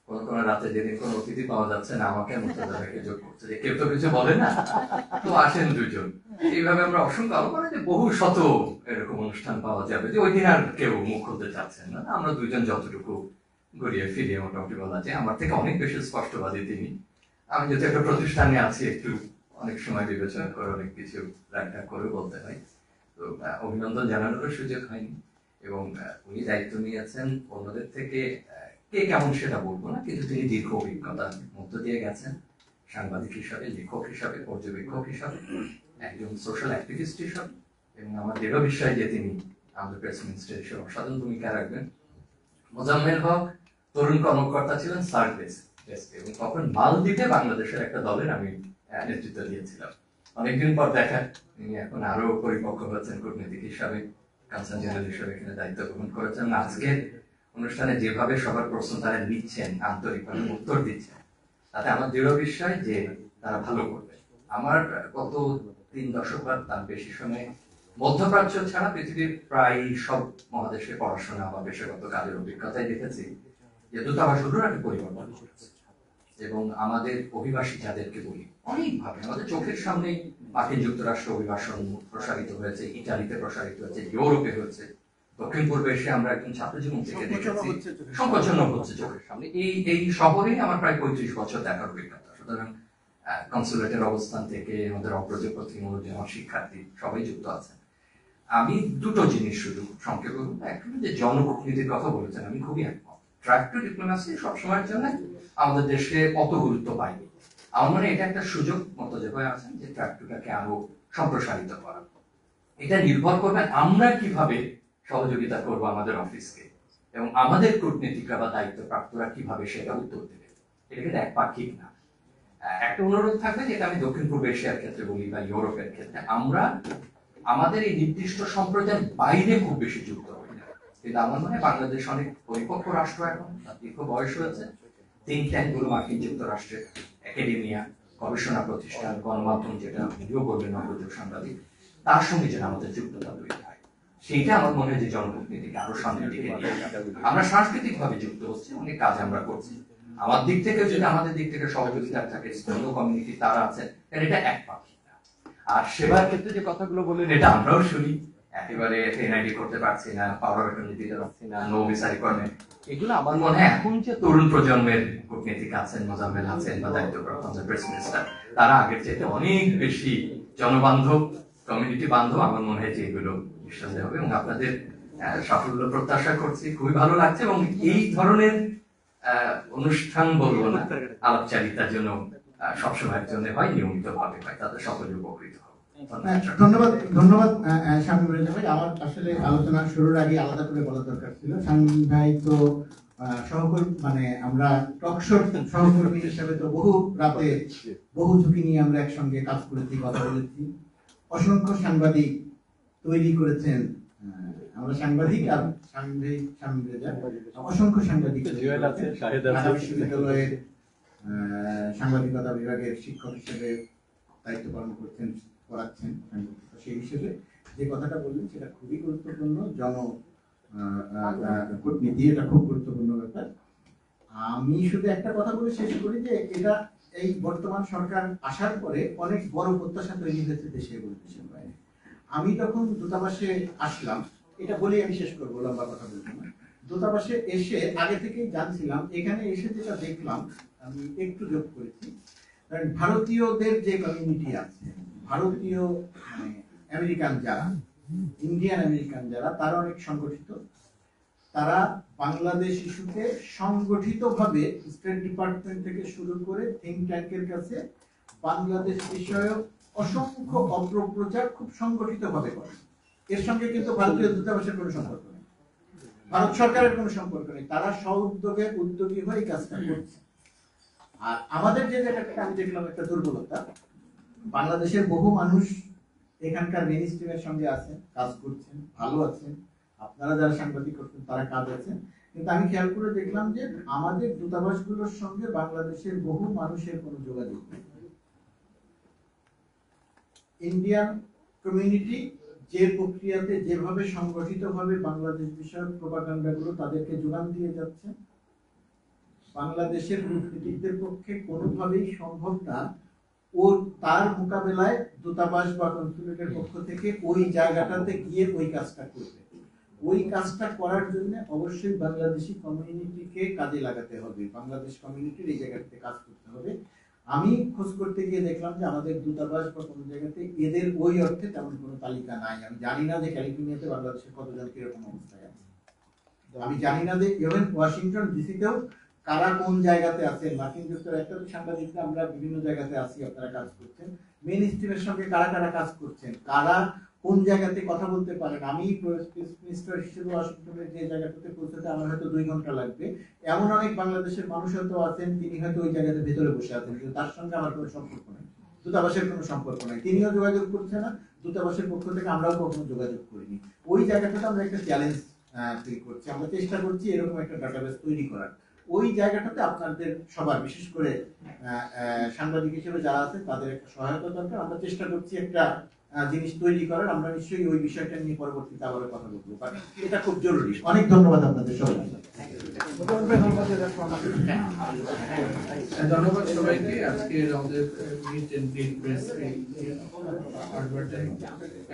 Speaker 13: কোন কোন রাতে যেদিন কোনো অতিথি পাওয়া যাচ্ছে না, আমাকে মুর্তজাকে যোগ করছে যে কেউ তো কিছু বলে না, তো আসেন দুজন। এইভাবে আমরা অসংখ্য আলো করে যে বহু শত এরকম অনুষ্ঠান পাওয়া যাবে যে ওই দিন আর কেউ মুখ খুলতে চাচ্ছেন না, আমরা দুজন যতটুকু ঘুরিয়ে ফিরিয়ে মোটামুটি বলা যায়। আমার থেকে অনেক বেশি স্পষ্টবাদী তিনি। আমি যেহেতু একটা প্রতিষ্ঠানে আছি, একটু অনেক সময় বিবেচনা করে অনেক কিছু ব্যাখ্যা করে বলতে হয়, তো অভিনন্দন জানানোরও সুযোগ হয়নি। এবং উনি দায়িত্ব নিয়েছেন অন্যদের থেকে, কে কেমন সেটা বলবো না, কিন্তু তিনি দীর্ঘ অভিজ্ঞতার মধ্য দিয়ে গেছেন সাংবাদিক হিসাবে, লেখক হিসাবে, পর্যবেক্ষক হিসাবে, একজন সোশ্যাল অ্যাক্টিভিস্ট হিসাবে, এবং আমার দৃঢ় বিশ্বাস যে তিনি আমাদের প্রেস মিনিস্টার হিসেবে অসাধারণ ভূমিকা রাখবেন। মোজাম্মেল হক তরুণ কর্মকর্তা ছিলেন সার্ক ডেস্কে, এবং তখন মালদ্বীপে বাংলাদেশের একটা দলের আমি নেতৃত্ব দিয়েছিলাম। অনেকদিন পর দেখা, তিনি এখন আরো পরিপক্ক হয়েছেন কূটনীতিক হিসাবে, কাউন্সিল জেনারেল হিসাবে এখানে দায়িত্ব গ্রহণ করেছেন। আজকে অনুষ্ঠানে যেভাবে সবার প্রশ্ন তারা নিচ্ছেন, আন্তরিকভাবে উত্তর দিচ্ছেন, তাতে আমার দৃঢ় বিশ্বাস যে তারা ভালো করবে। আমার গত 3 দশক বা তার বেশি সময় মধ্যপ্রাচ্য ছাড়া পৃথিবীর প্রায় সব মহাদেশে পড়াশোনা বা পেশাগত কাজের অভিজ্ঞতায় দেখেছি যে দূতাবাসগুলোর একটা পরিবর্তন ঘটেছে, এবং আমাদের অভিবাসী যাদেরকে বলি অনেকভাবে আমাদের চোখের সামনে মার্কিন যুক্তরাষ্ট্র অভিবাসন প্রসারিত হয়েছে, ইটালিতে প্রসারিত হয়েছে, ইউরোপে হয়েছে, দক্ষিণ পূর্ব এশিয়া আমরা একদম ছাত্র জীবন থেকে দেখেছি সংকোচন হচ্ছে চোখের সামনে। এই শহরে আমার প্রায় 35 বছর দেখার অভিজ্ঞতা। সুতরাং কনসুলেটের অবস্থান থেকে আমাদের অপ্রজপতি অনুযায়ী আমার শিক্ষার্থী সবাই যুক্ত আছেন। আমি দুটো জিনিস শুধু সংক্ষেপে বলবো। একটা যে জনপ্রতিনিধির কথা বলেছেন, আমি খুবই একমত। ট্র্যাক টু ডিপ্লোম্যাসি সবসময়ের জন্য আমাদের দেশে অত গুরুত্ব পায়নি। আমার মনে এটা একটা সুযোগ মতো যে ভাই আছেন যে ট্র্যাক টুটাকে আরো সম্প্রসারিত করা। এটা নির্ভর করবে আমরা কিভাবে সহযোগিতা করবো আমাদের অফিসকে, এবং আমাদের কূটনীতিকরা বা দায়িত্বপ্রাপ্তরা কিভাবে সেটা উত্তর দেবে। এটা কিন্তু একপাক্ষিক না। একটা অনুরোধ থাকবে, যেটা আমি দক্ষিণ পূর্ব এশিয়ার ক্ষেত্রে বলি বা ইউরোপের ক্ষেত্রে, আমরা আমাদের এই নির্দিষ্ট সম্প্রদায়ের বাইরে খুব বেশি যুক্ত হই না। কিন্তু আমার মনে হয় বাংলাদেশ অনেক পরিপক্ক রাষ্ট্র, এখন দীর্ঘ বয়স হয়েছে। থিঙ্ক ট্যাঙ্কগুলো মার্কিন যুক্তরাষ্ট্রের, একাডেমিয়া, গবেষণা প্রতিষ্ঠান, গণমাধ্যম, যেটা ভিডিও করবেন নবযোগ সাংবাদিক, তার সঙ্গে যেন আমাদের যুক্ততা তৈরি হয়, সেইটা আমার মনে হয় যে জনপ্রতিনিধিকে আরো সামনের দিকে নিয়ে যাবে। আমরা সাংস্কৃতিক ভাবে যুক্ত হচ্ছি, অনেক কাজ আমরা করছি। আমার দিক থেকে যদি আমাদের দিক থেকে সহযোগিতা থাকে, স্থানীয় কমিউনিটি তারা আছেন, এটা একপাক্ষিক না। আর সেবার ক্ষেত্রে যে কথাগুলো বললেন, এটা আমরাও শুনি, একেবারে এনআইডি করতে পারছি না, পাওয়ার অফ অ্যাটর্নি দিতে পারছি না, নো ভিসা রিকোয়ারমেন্ট, এগুলো আমার মনে হয় এখন যে তরুণ প্রজন্মের কূটনীতিক আছেন, মোজাম্মেল আছেন বা দায়িত্বপ্রাপ্ত প্রেস মিনিস্টার, তারা আগের চাইতে অনেক বেশি জনবান্ধব, কমিউনিটি বান্ধব। আমার মনে হয় যে এগুলো বিশ্বাস হবে, এবং আপনাদের সাফল্য প্রত্যাশা করছি। খুবই ভালো লাগছে, এবং এই ধরনের অনুষ্ঠান বলবো না, আলাপচারিতার জন্য সবসময়ের জন্য হয়, নিয়মিত ভাবে হয়, তাদের সকলে উপকৃত হবে।
Speaker 2: ধন্যবাদ শামীম রেজা ভাই। আমার আসলে আলোচনা শুরুর আগে আলাদা করে বলা দরকার ছিল। শামীম ভাই তো সহকর্মী, মানে আমরা টকশোর সহকর্মী হিসেবে তো বহু রাতে বহু ঝুঁকি নিয়ে আমরা একসঙ্গে কাজ করেছি, কথা বলেছি, অসংখ্য সাংবাদিক তৈরি করেছেন। আমরা সাংবাদিক আর শামীম রেজা অসংখ্য সাংবাদিক ঢাকা বিশ্ববিদ্যালয়ের সাংবাদিকতা বিভাগের শিক্ষক হিসেবে দায়িত্ব পালন করছেন, করাচ্ছেন। সেই হিসেবে যে কথাটা বললেন সেটা খুবই গুরুত্বপূর্ণ। কূটনীতি এটা খুব গুরুত্বপূর্ণ ব্যাপার। আমি শুধু একটা কথা বলে শেষ করি যে এটা এই বর্তমান সরকার আসার পরে অনেক বড় প্রত্যাশা তৈরি হয়েছে দেশে এবং দেশের বাইরে। আমি তখন দূতাবাসে আসলাম, এটা বলেই আমি শেষ করবো, লম্বা কথা বলবো না। দূতাবাসে এসে আগে থেকেই জানছিলাম, এখানে এসে যেটা দেখলাম আমি একটু যোগ করেছি, ভারতীয়দের যে কমিউনিটি আছে, ভারতীয় মানে আমেরিকান যারা, ইন্ডিয়ান আমেরিকান যারা, তারা অনেক সংগঠিত। তারা বাংলাদেশ ইস্যুতে সংগঠিতভাবে স্টেট ডিপার্টমেন্ট থেকে শুরু করে থিঙ্ক ট্যাঙ্কের কাছে বাংলাদেশ বিষয়ক অসংখ্য অপপ্রচার খুব সংগঠিতভাবে করে। এর সঙ্গে কিন্তু ভারতীয় দূতাবাসের কোনো সম্পর্ক নেই, ভারত সরকারের কোনো সম্পর্ক নেই। তারা উদ্যোগী হয়ে এই কাজটা করছে। আর আমাদের যে জায়গাটা আমি দেখলাম একটা দুর্বলতা, বাংলাদেশের বহু মানুষ এখানকার মিনিস্ট্রির সঙ্গে আছেন, কাজ করছেন, ভালো আছেন, আপনারা যারা সাংবাদিক করছেন তারা কাজ আছেন, কিন্তু আমি খেয়াল করে দেখলাম যে আমাদের দূতাবাসগুলোর সঙ্গে বাংলাদেশের বহু মানুষের কোনো যোগাযোগ নেই। ইন্ডিয়ান কমিউনিটি যে প্রক্রিয়াতে যেভাবে সংগঠিতভাবে বাংলাদেশ বিষয়ক প্রোপাগান্ডাগুলো তাদেরকে যোগান দিয়ে যাচ্ছে, বাংলাদেশের কূটনীতিকদের পক্ষে কোনোভাবেই সম্ভব না ও তার মোকাবেলায় দূতাবাস বা কনসুলেটের পক্ষ থেকে ওই জায়গাটাতে গিয়ে ওই কাজটা করবে। ওই কাজটা করার জন্য অবশ্যই বাংলাদেশি কমিউনিটিকে কাজে লাগাতে হবে, বাংলাদেশ কমিউনিটির এই জায়গাটাতে কাজ করতে হবে। আমি খোঁজ করতে গিয়ে দেখলাম যে আমাদের দূতাবাস বা কোনো জায়গাতে এদের ওই অর্থে তেমন কোনো তালিকা নাই। আমি জানি না যে ক্যালিফোর্নিয়াতে বাংলাদেশের কতজন কিরকম অবস্থায় আছে, আমি জানি না যে ইভেন ওয়াশিংটন ডিসিতেও কারা কোন জায়গাতে আছেন। মার্কিন যুক্তরাষ্ট্রের একটা সাংবাদিকরা আমরা বিভিন্ন জায়গাতে আছি, আপনারা কাজ করছেন, মেইন স্ট্রিমের সঙ্গে কারা কারা কাজ করছেন, কারা কোন জায়গাতে কথা বলতে পারেন। আমি মিনিস্টার হিসেবে ওয়াশিংটনের যে জায়গাটাতে পৌঁছাতে আমার হয়তো 2 ঘন্টা লাগবে, এমন অনেক বাংলাদেশের মানুষ হয়তো আছেন তিনি হয়তো ওই জায়গাতে ভেতরে বসে আছেন, কিন্তু তার সঙ্গে আমার কোনো সম্পর্ক নেই, দূতাবাসের কোনো সম্পর্ক নাই, তিনিও যোগাযোগ করছে না, দূতাবাসের পক্ষ থেকে আমরাও কখনো যোগাযোগ করিনি। ওই জায়গাটাতে আমরা একটা চ্যালেঞ্জ তৈরি করছি, আমরা চেষ্টা করছি এরকম একটা ডাটাবেস তৈরি করার। ওই জায়গাটাতে আপনাদের সবার, বিশেষ করে সাংবাদিক হিসেবে যারা আছেন তাদের একটা সহায়তা দরকার। আমরা চেষ্টা করছি একটা জিনিস তৈরি করার, আমরা নিশ্চয়ই ওই বিষয়টা নিয়ে পরবর্তীতে আবার কথা বলবো, কারণ এটা খুব জরুরি। অনেক ধন্যবাদ আপনাদের সবাইকে।
Speaker 1: ধন্যবাদ সবাইকে। আজকে আমাদের মিট এন্ড গ্রিট প্রেস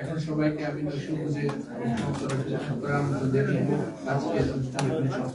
Speaker 1: এখন সবাইকে আমি সুযোগে আমন্ত্রণ জানিয়ে আজকে অনুষ্ঠান ধন্যবাদ।